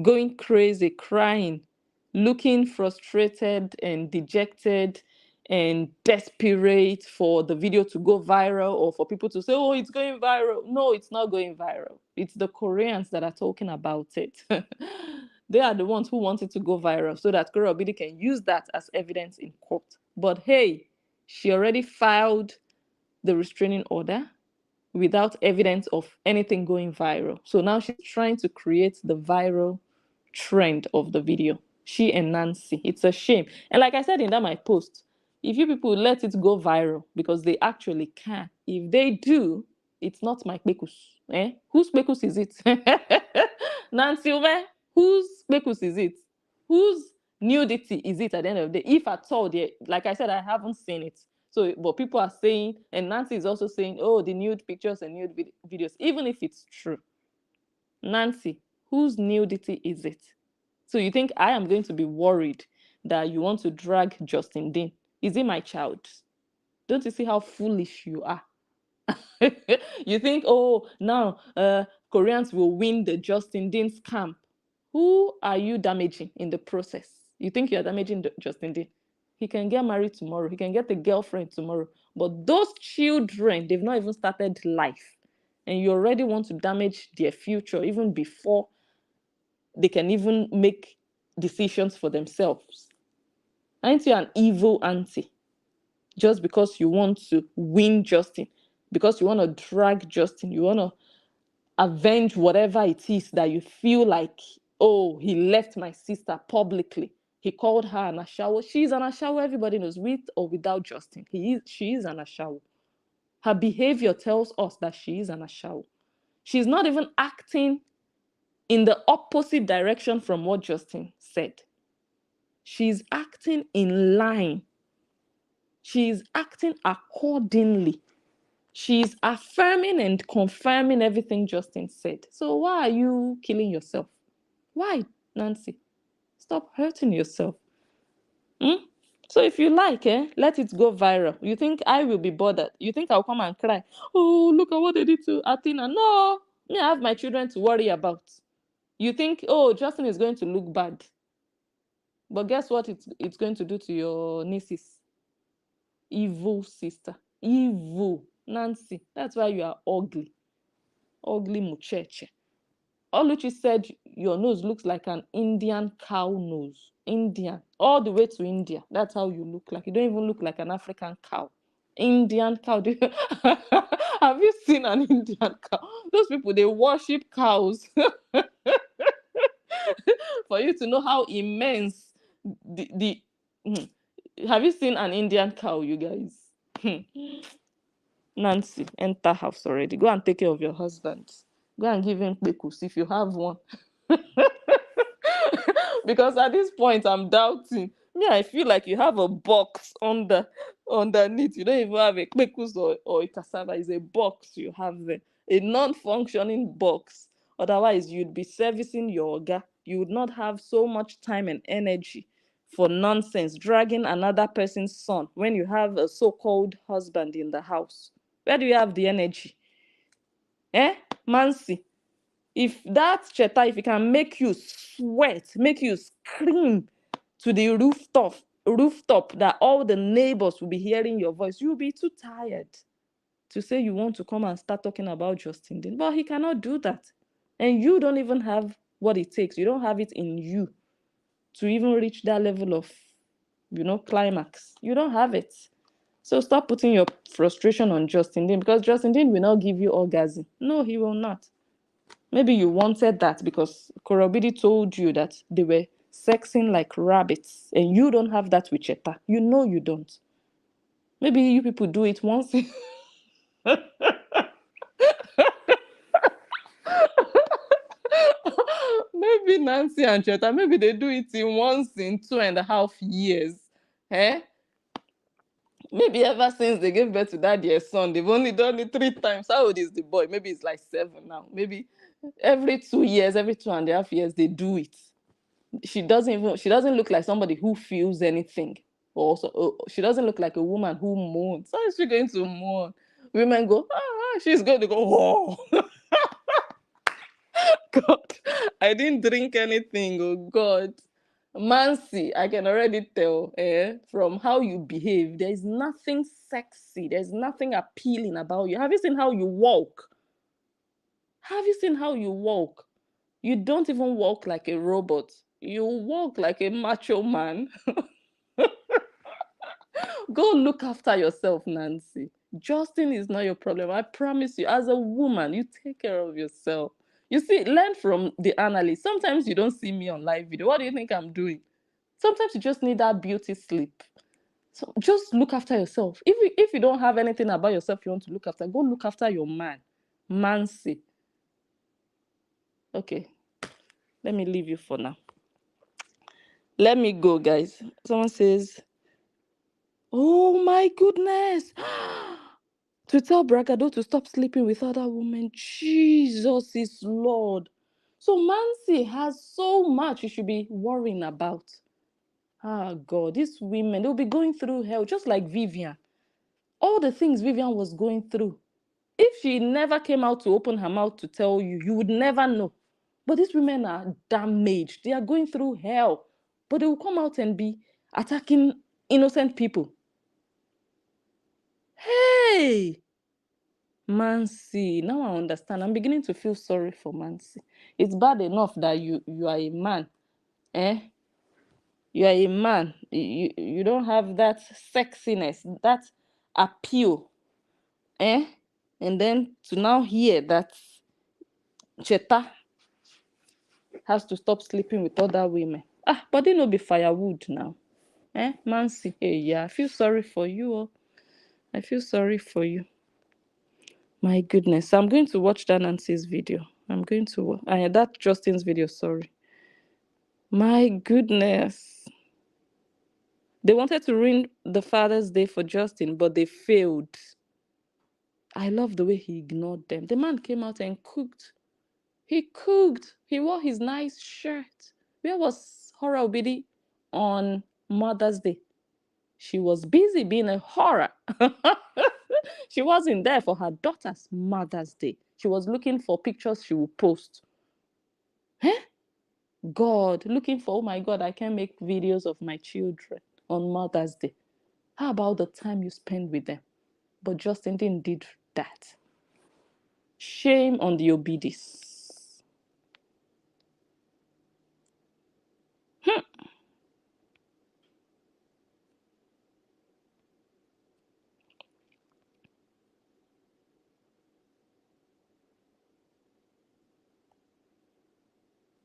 Speaker 1: going crazy, crying, looking frustrated and dejected and desperate for the video to go viral or for people to say, oh, it's going viral. No, it's not going viral. It's the Koreans that are talking about it. They are the ones who want it to go viral so that Kora Obidi can use that as evidence in court. But hey, she already filed the restraining order without evidence of anything going viral. So now she's trying to create the viral trend of the video. She and Nancy. It's a shame. And like I said in that my post, if you people let it go viral, because they actually can, if they do, it's not my pekus. Eh? Whose pekus is it? Nancy, whose pekus is it? Whose nudity is it at the end of the day? If at all, like I said, I haven't seen it. So, but people are saying, and Nancy is also saying, oh, the nude pictures and nude videos, even if it's true. Nancy, whose nudity is it? So you think I am going to be worried that you want to drag Justin Dean? Is he my child? Don't you see how foolish you are? You think, oh, now Koreans will win the Justin Dean scam. Who are you damaging in the process? You think you're damaging Justin Dean? He can get married tomorrow. He can get a girlfriend tomorrow. But those children, they've not even started life. And you already want to damage their future even before they can even make decisions for themselves. Aren't you an evil auntie? Just because you want to win Justin, because you want to drag Justin, you want to avenge whatever it is that you feel like, oh, he left my sister publicly. He called her an ashawo. She's an ashawo, everybody knows, with or without Justin. She is an ashawo. Her behavior tells us that she is an ashawo. She's not even acting in the opposite direction from what Justin said. She's acting in line. She's acting accordingly. She's affirming and confirming everything Justin said. So why are you killing yourself? Why, Nancy? Stop hurting yourself. So if you like, let it go viral. You think I will be bothered? You think I'll come and cry? Oh, look at what they did to Athena. No, me, I have my children to worry about. You think, oh, Justin is going to look bad. But guess what it's going to do to your nieces? Evil sister. Evil. Nancy. That's why you are ugly. Ugly mucheche. Oluchi said your nose looks like an Indian cow nose. Indian. All the way to India. That's how you look like. You don't even look like an African cow. Indian cow. Have you seen an Indian cow? Those people, they worship cows. For you to know how immense the have you seen an Indian cow, you guys? Nancy, enter house already. Go and take care of your husband. Go and give him pekus if you have one. Because at this point, I'm doubting. Me, I feel like you have a box underneath. You don't even have a pekus or a cassava. It's a box you have there. A non-functioning box. Otherwise, you'd be servicing your oga. You would not have so much time and energy for nonsense, dragging another person's son when you have a so-called husband in the house. Where do you have the energy? Mansi, if that cheta, if it can make you sweat, make you scream to the rooftop that all the neighbors will be hearing your voice, you'll be too tired to say you want to come and start talking about Justin Dean. But he cannot do that. And you don't even have what it takes. You don't have it in you to even reach that level of, climax. You don't have it. So stop putting your frustration on Justin Dean, because Justin Dean will not give you orgasm. No, he will not. Maybe you wanted that because Korobidi told you that they were sexing like rabbits, and you don't have that with Cheta. You know you don't. Maybe you people do it once. Maybe Nancy and Cheta, maybe they do it in once in 2.5 years. Maybe ever since they gave birth to that their son, they've only done it 3 times. How old is the boy? Maybe it's like 7 now. Maybe every 2 years, every 2.5 years, they do it. She doesn't look like somebody who feels anything. Also, she doesn't look like a woman who mourns. How is she going to mourn? Women go, She's going to go, whoa. God, I didn't drink anything. Oh God. Mancy, I can already tell from how you behave. There is nothing sexy. There's nothing appealing about you. Have you seen how you walk? Have you seen how you walk? You don't even walk like a robot. You walk like a macho man. Go look after yourself, Nancy. Justin is not your problem. I promise you, as a woman, you take care of yourself. You see, learn from the analyst. Sometimes you don't see me on live video. What do you think I'm doing? Sometimes you just need that beauty sleep. So just look after yourself. If you don't have anything about yourself you want to look after, go look after your man. Mancy. Okay, let me leave you for now. Let me go, guys. Someone says, oh my goodness. To tell Bragado to stop sleeping with other women. Jesus is Lord. So Mancy has so much you should be worrying about. Ah, God, these women, they'll be going through hell, just like Vivian. All the things Vivian was going through. If she never came out to open her mouth to tell you, you would never know. But these women are damaged. They are going through hell. But they will come out and be attacking innocent people. Hey! Mancy, now I understand. I'm beginning to feel sorry for Mancy. It's bad enough that you are a man. You are a man. You don't have that sexiness, that appeal. And then to now hear that Cheta has to stop sleeping with other women. But they no be firewood now. Mancy, hey, yeah, I feel sorry for you. Oh. I feel sorry for you. My goodness, I'm going to watch that Nancy's video. I'm going to that Justin's video, sorry. My goodness. They wanted to ruin the Father's Day for Justin, but they failed. I love the way he ignored them. The man came out and cooked. He cooked. He wore his nice shirt. Where was Hora Obidi on Mother's Day? She was busy being a horror. She wasn't there for her daughter's Mother's Day. She was looking for pictures she would post. God, looking for, oh my God, I can make videos of my children on Mother's Day. How about the time you spend with them? But Justin did that. Shame on the Obidis.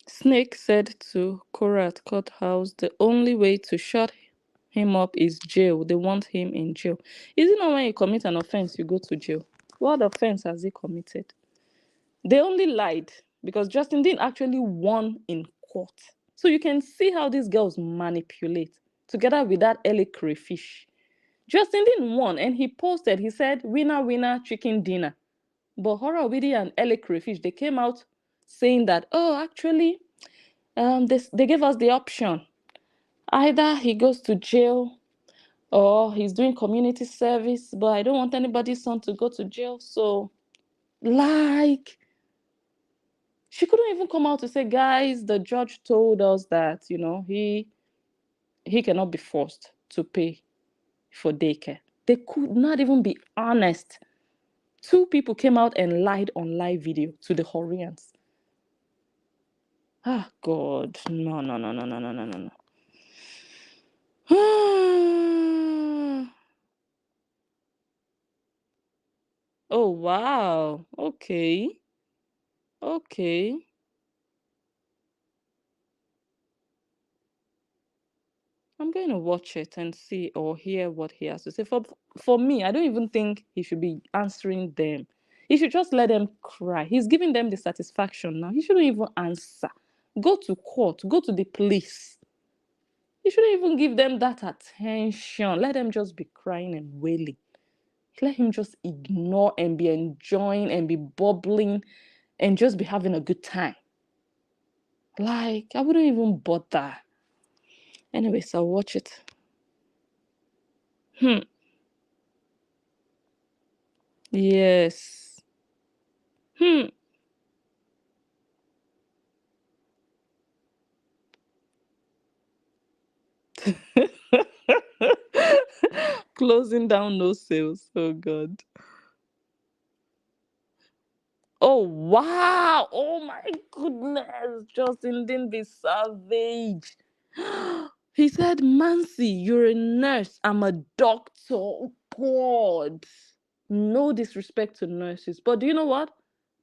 Speaker 1: Snake said to Cora at courthouse, the only way to shut him up is jail. They want him in jail. Is it not when you commit an offense, you go to jail? What offense has he committed? They only lied because Justin didn't actually won in court. So you can see how these girls manipulate together with that early crayfish. Justin didn't won and he posted, he said, winner, winner, chicken dinner. But Hora Obidi and Ele Crayfish, they came out saying that, oh, actually, they gave us the option. Either he goes to jail or he's doing community service, but I don't want anybody's son to go to jail. So, like, she couldn't even come out to say, guys, the judge told us that, he cannot be forced to pay for daycare. They could not even be honest. 2 people came out and lied on live video to the Horians. God. No, no, no, no, no, no, no, no, no. Oh, wow. Okay. Okay. I'm going to watch it and see or hear what he has to say. For me, I don't even think he should be answering them. He should just let them cry. He's giving them the satisfaction now. He shouldn't even answer. Go to court. Go to the police. He shouldn't even give them that attention. Let them just be crying and wailing. Let him just ignore and be enjoying and be bubbling and just be having a good time. Like, I wouldn't even bother. Anyways, I'll watch it. Yes. Hmm. Closing down no sales. Oh God. Oh wow. Oh my goodness. Justin didn't be savage. He said, Mansi, you're a nurse. I'm a doctor. Oh God. No disrespect to nurses. But do you know what?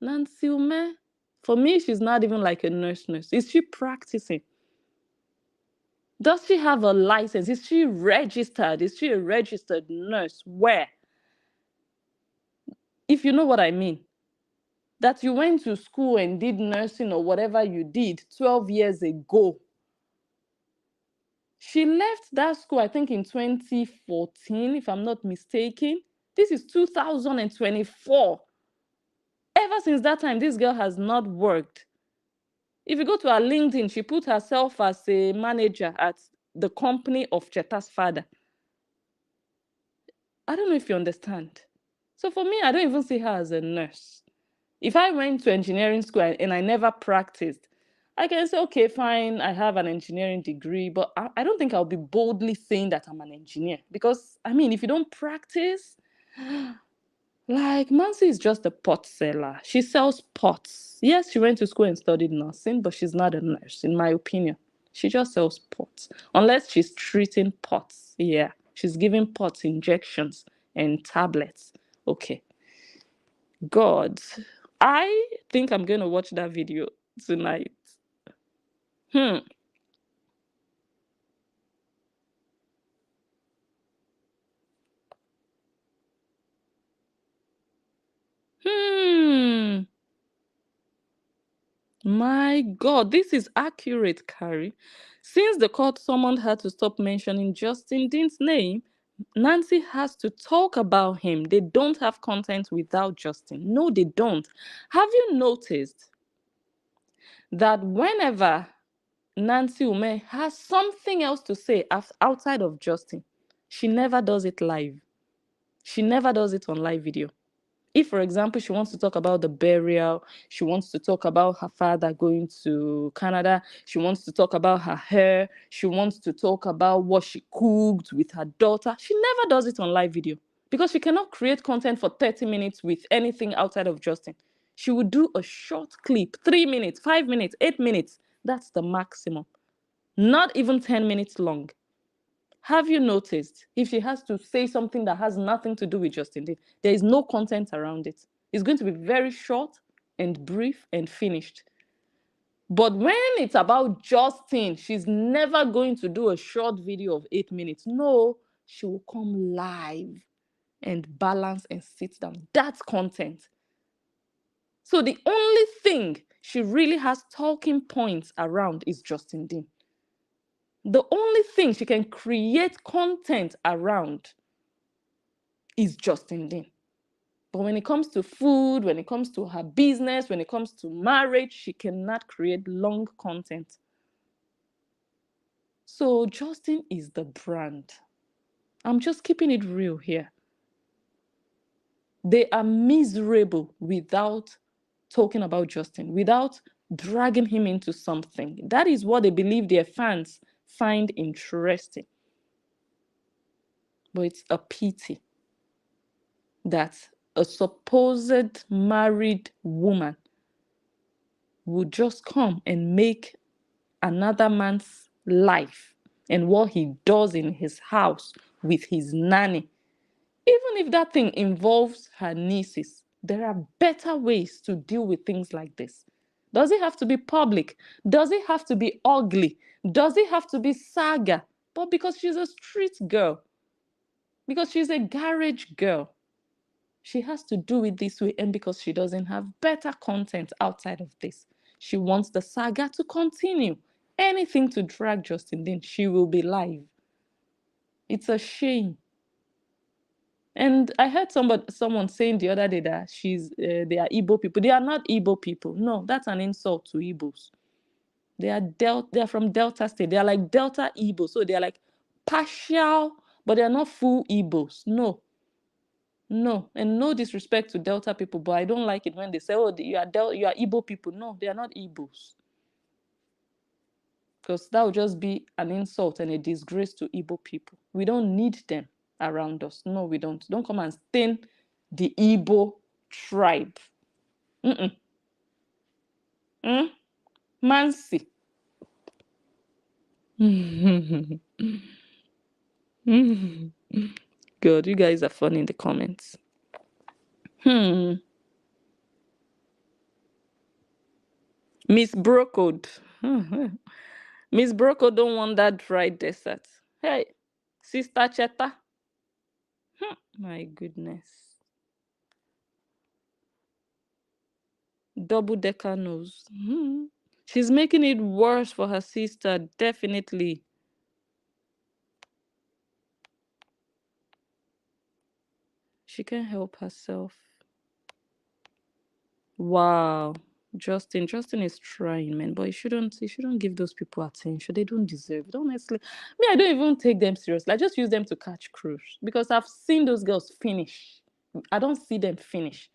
Speaker 1: Nancy Ume, for me, she's not even like a nurse. Is she practicing? Does she have a license? Is she registered? Is she a registered nurse? Where? If you know what I mean. That you went to school and did nursing or whatever you did 12 years ago. She left that school, I think, in 2014, if I'm not mistaken. This is 2024. Ever since that time, this girl has not worked. If you go to her LinkedIn, she put herself as a manager at the company of Cheta's father. I don't know if you understand. So for me, I don't even see her as a nurse. If I went to engineering school and I never practiced, I can say, okay, fine, I have an engineering degree, but I don't think I'll be boldly saying that I'm an engineer. Because, I mean, if you don't practice, like, Mansi is just a pot seller. She sells pots. Yes, she went to school and studied nursing, but she's not a nurse, in my opinion. She just sells pots. Unless she's treating pots. Yeah, she's giving pots injections and tablets. Okay. God, I think I'm going to watch that video tonight. Hmm. Hmm. My God, this is accurate, Carrie. Since the court summoned her to stop mentioning Justin Dean's name, Nancy has to talk about him. They don't have content without Justin. No, they don't. Have you noticed that whenever Nancy Ume has something else to say outside of Justin, she never does it live? She never does it on live video. If, for example, she wants to talk about the burial, she wants to talk about her father going to Canada, she wants to talk about her hair, she wants to talk about what she cooked with her daughter, she never does it on live video because she cannot create content for 30 minutes with anything outside of Justin. She would do a short clip, 3 minutes, 5 minutes, 8 minutes. That's the maximum. Not even 10 minutes long. Have you noticed if she has to say something that has nothing to do with Justin Dean, there is no content around it? It's going to be very short and brief and finished. But when it's about Justin, she's never going to do a short video of 8 minutes. No, she will come live and balance and sit down. That's content. So the only thing she really has talking points around is Justin Dean. The only thing she can create content around is Justin Dean. But when it comes to food, when it comes to her business, when it comes to marriage, she cannot create long content. So Justin is the brand. I'm just keeping it real here. They are miserable without talking about Justin, without dragging him into something. That is what they believe their fans find interesting. But it's a pity that a supposed married woman would just come and make another man's life and what he does in his house with his nanny, even if that thing involves her nieces. There are better ways to deal with things like this. Does it have to be public? Does it have to be ugly? Does it have to be saga? But because she's a street girl, because she's a garage girl, she has to do it this way. And because she doesn't have better content outside of this, she wants the saga to continue. Anything to drag Justin Dean, she will be live. It's a shame. And I heard someone saying the other day that they are Igbo people. They are not Igbo people. No, that's an insult to Igbos. They are from Delta State. They are like Delta Igbo. So they are like partial, but they are not full Igbos. No. No, and no disrespect to Delta people, but I don't like it when they say, "Oh, you are Igbo people." No, they are not Igbos, because that would just be an insult and a disgrace to Igbo people. We don't need them around us. No, we don't. Don't come and stain the Igbo tribe. Mm-mm. Mm? Mansi. God, you guys are funny in the comments. Miss Brocode. Miss Broco don't want that dry desert. Hey, Sister Cheta. My goodness. Double decker nose. She's making it worse for her sister, definitely. She can't help herself. Wow. Justin is trying, man, but he shouldn't give those people attention. They don't deserve it. Honestly, me, I don't even take them seriously. I just use them to catch crews because I've seen those girls finish. I don't see them finish.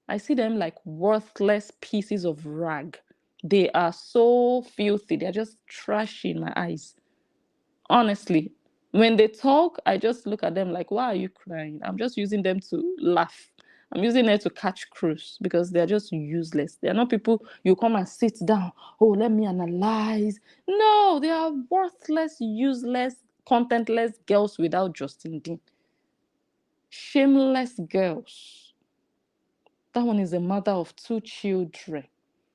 Speaker 1: I see them like worthless pieces of rag. They are so filthy. They're just trashy in my eyes. Honestly, when they talk, I just look at them like, why are you crying? I'm just using them to laugh. I'm using them to catch crews because they're just useless. They're not people you come and sit down. Oh, let me analyze. No, they are worthless, useless, contentless girls without Justin Dean. Shameless girls. That one is a mother of 2 children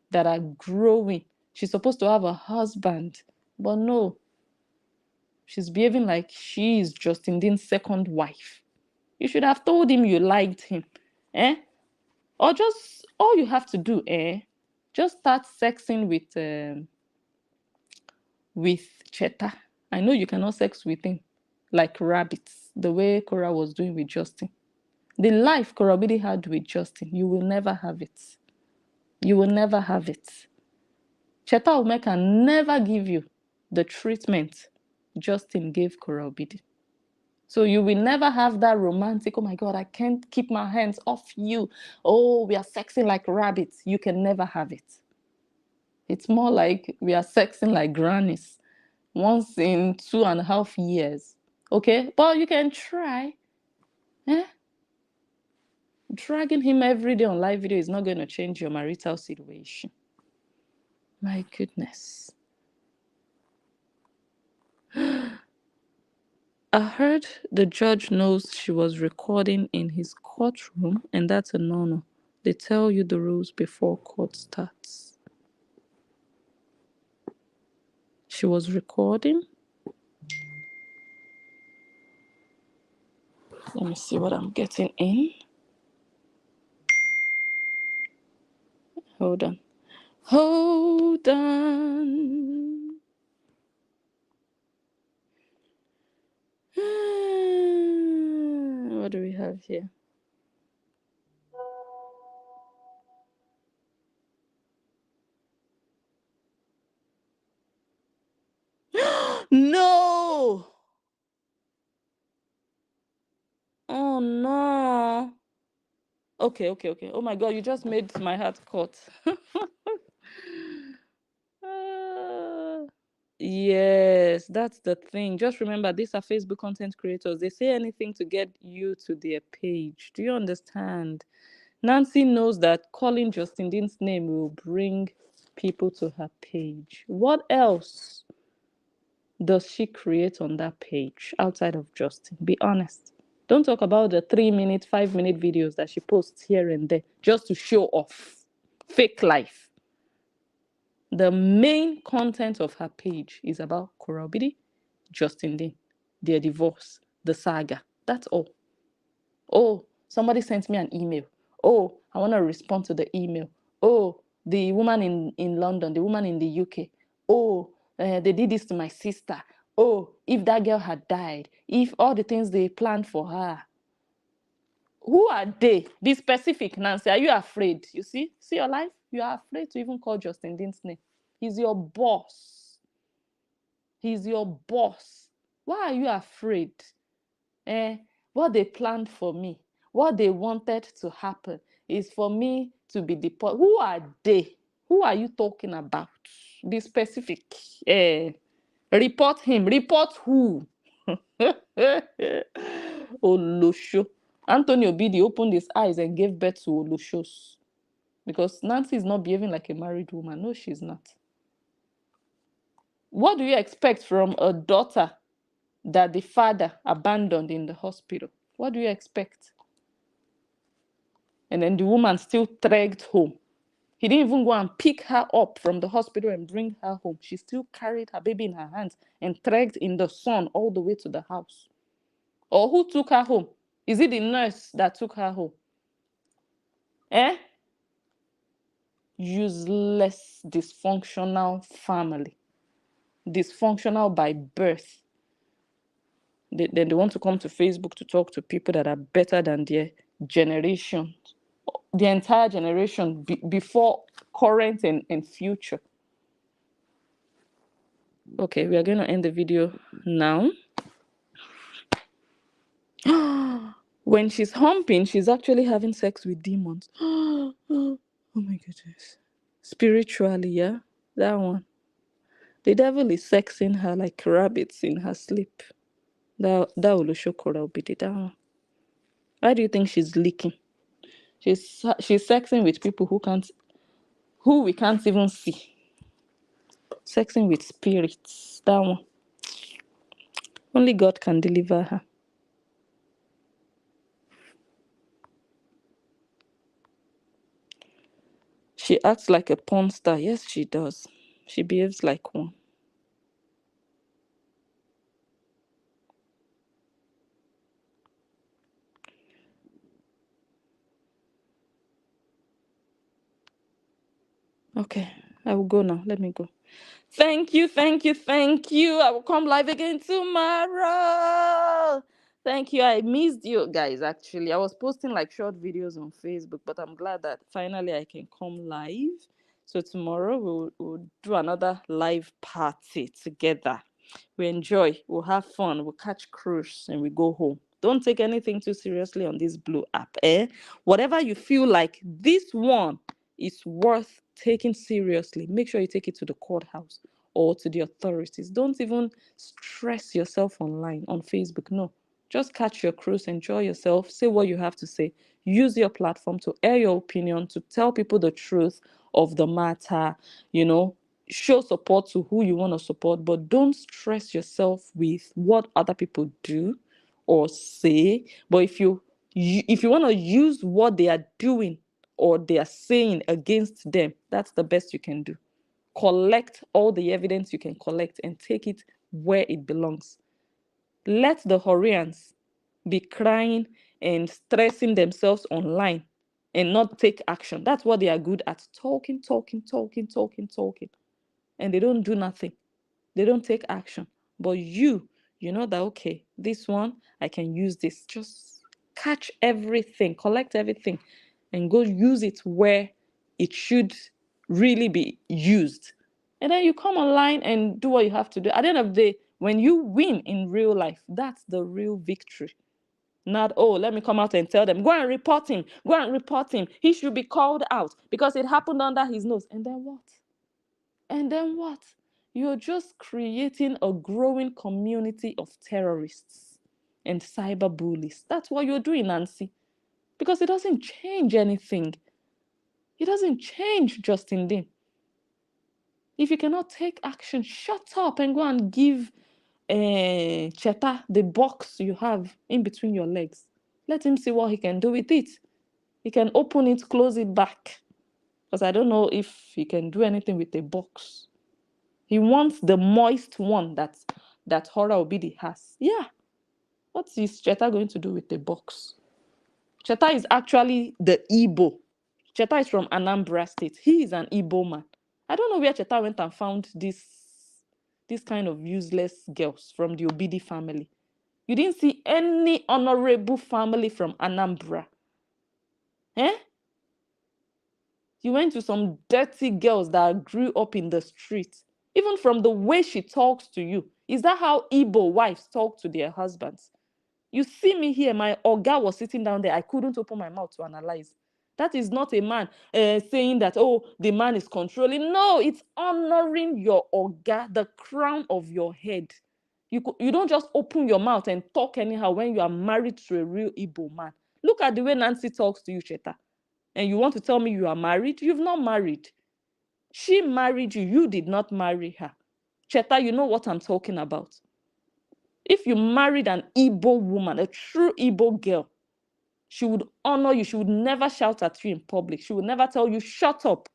Speaker 1: that are growing. She's supposed to have a husband, but no, she's behaving like she is Justin Dean's second wife. You should have told him you liked him, eh? Or just all you have to do, eh? Just start sexing with Cheta. I know you cannot sex with him like rabbits, the way Cora was doing with Justin. The life Cora Bidi had with Justin, you will never have it. You will never have it. Cheta Ume can never give you the treatment Justin gave Cora Obidi. So you will never have that romantic, oh my God, I can't keep my hands off you. Oh, we are sexing like rabbits. You can never have it. It's more like we are sexing like grannies once in 2.5 years. Okay? But you can try. Eh? Dragging him every day on live video is not going to change your marital situation. My goodness. I heard the judge knows she was recording in his courtroom, and that's a no-no. They tell you the rules before court starts. She was recording. Let me see what I'm getting in. Hold on. Hold on. What do we have here? No! Oh no. Okay. Oh my God, you just made my heart cut. Yes, that's the thing. Just remember, these are Facebook content creators. They say anything to get you to their page. Do you understand? Nancy knows that calling Justin Dean's name will bring people to her page. What else does she create on that page outside of Justin? Be honest. Don't talk about the 3-minute, 5-minute videos that she posts here and there just to show off. Fake life. The main content of her page is about Cora Obidi, Justin Dean, their divorce, the saga. That's all. Oh, somebody sent me an email. Oh, I want to respond to the email. Oh, the woman in London, the woman in the UK. Oh, they did this to my sister. Oh, if that girl had died, if all the things they planned for her. Who are they? Be specific, Nancy. Are you afraid? You see your life? You are afraid to even call Justin Dean's name. He's your boss. He's your boss. Why are you afraid? What they planned for me? What they wanted to happen is for me to be deported. Who are they? Who are you talking about? Be specific. Report him. Report who? Olosho. Anthony Obidi opened his eyes and gave birth to Oloshos. Because Nancy is not behaving like a married woman. No, she's not. What do you expect from a daughter that the father abandoned in the hospital? What do you expect? And then the woman still trekked home. He didn't even go and pick her up from the hospital and bring her home. She still carried her baby in her hands and trekked in the sun all the way to the house. Or who took her home? Is it the nurse that took her home? Eh? Useless, dysfunctional family. Dysfunctional by birth. Then they want to come to Facebook to talk to people that are better than their generation. The entire generation before current and future. Okay, we are going to end the video now. When she's humping, she's actually having sex with demons. Oh my goodness. Spiritually, yeah? That one. The devil is sexing her like rabbits in her sleep. That Olushokora will be that one. Why do you think she's leaking? She's sexing with people who we can't even see. Sexing with spirits. That one. Only God can deliver her. She acts like a porn star. Yes, she does. She behaves like one. Okay, I will go now. Let me go. Thank you, thank you, thank you. I will come live again tomorrow. Thank you. I missed you guys, actually. I was posting like short videos on Facebook, but I'm glad that finally I can come live. So tomorrow we'll do another live party together. We enjoy, we'll have fun, we'll catch cruise, and we go home. Don't take anything too seriously on this blue app. Whatever you feel like this one is worth taking seriously, make sure you take it to the courthouse or to the authorities. Don't even stress yourself online on Facebook. No, just catch your cruise, enjoy yourself, say what you have to say, use your platform to air your opinion, to tell people the truth of the matter, show support to who you want to support, but don't stress yourself with what other people do or say. But if you want to use what they are doing or they are saying against them, that's the best you can do. Collect all the evidence you can collect and take it where it belongs. Let the Horians be crying and stressing themselves online and not take action. That's what they are good at. Talking. And they don't do nothing. They don't take action. But you know that, okay, this one, I can use this. Just catch everything, collect everything, and go use it where it should really be used. And then you come online and do what you have to do. At the end of the day, when you win in real life, that's the real victory. Not, oh, let me come out and tell them, go and report him. Go and report him. He should be called out because it happened under his nose. And then what? And then what? You're just creating a growing community of terrorists and cyber bullies. That's what you're doing, Nancy. Because it doesn't change anything. It doesn't change Justin Dean. If you cannot take action, shut up and go and give Cheta the box you have in between your legs. Let him see what he can do with it. He can open it, close it back. Because I don't know if he can do anything with a box. He wants the moist one that Hora Obidi has. Yeah. What is Cheta going to do with the box? Cheta is actually the Igbo. Cheta is from Anambra State. He is an Igbo man. I don't know where Cheta went and found this kind of useless girls from the Obidi family. You didn't see any honorable family from Anambra. Eh? You went to some dirty girls that grew up in the street. Even from the way she talks to you. Is that how Igbo wives talk to their husbands? You see me here, my oga was sitting down there. I couldn't open my mouth to analyze. That is not a man saying that, oh, the man is controlling. No, it's honoring your oga, the crown of your head. You don't just open your mouth and talk anyhow when you are married to a real Igbo man. Look at the way Nancy talks to you, Cheta. And you want to tell me you are married? You've not married. She married you. You did not marry her. Cheta, you know what I'm talking about. If you married an Igbo woman, a true Igbo girl, she would honor you. She would never shout at you in public. She would never tell you, shut up,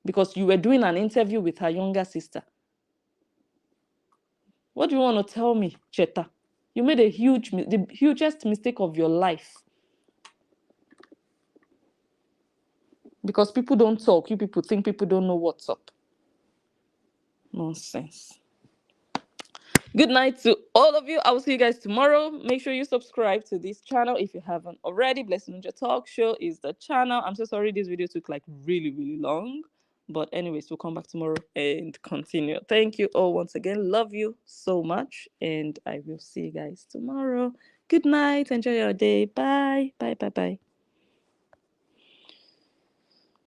Speaker 1: because you were doing an interview with her younger sister. What do you want to tell me, Cheta? You made the hugest mistake of your life. Because people don't talk. You people think people don't know what's up. Nonsense. Good night to all of you. I will see you guys tomorrow. Make sure you subscribe to this channel if you haven't already. Blessing Ninja Talk Show is the channel. I'm so sorry this video took like really, really long. But anyways, we'll come back tomorrow and continue. Thank you all once again. Love you so much. And I will see you guys tomorrow. Good night. Enjoy your day. Bye. Bye, bye, bye.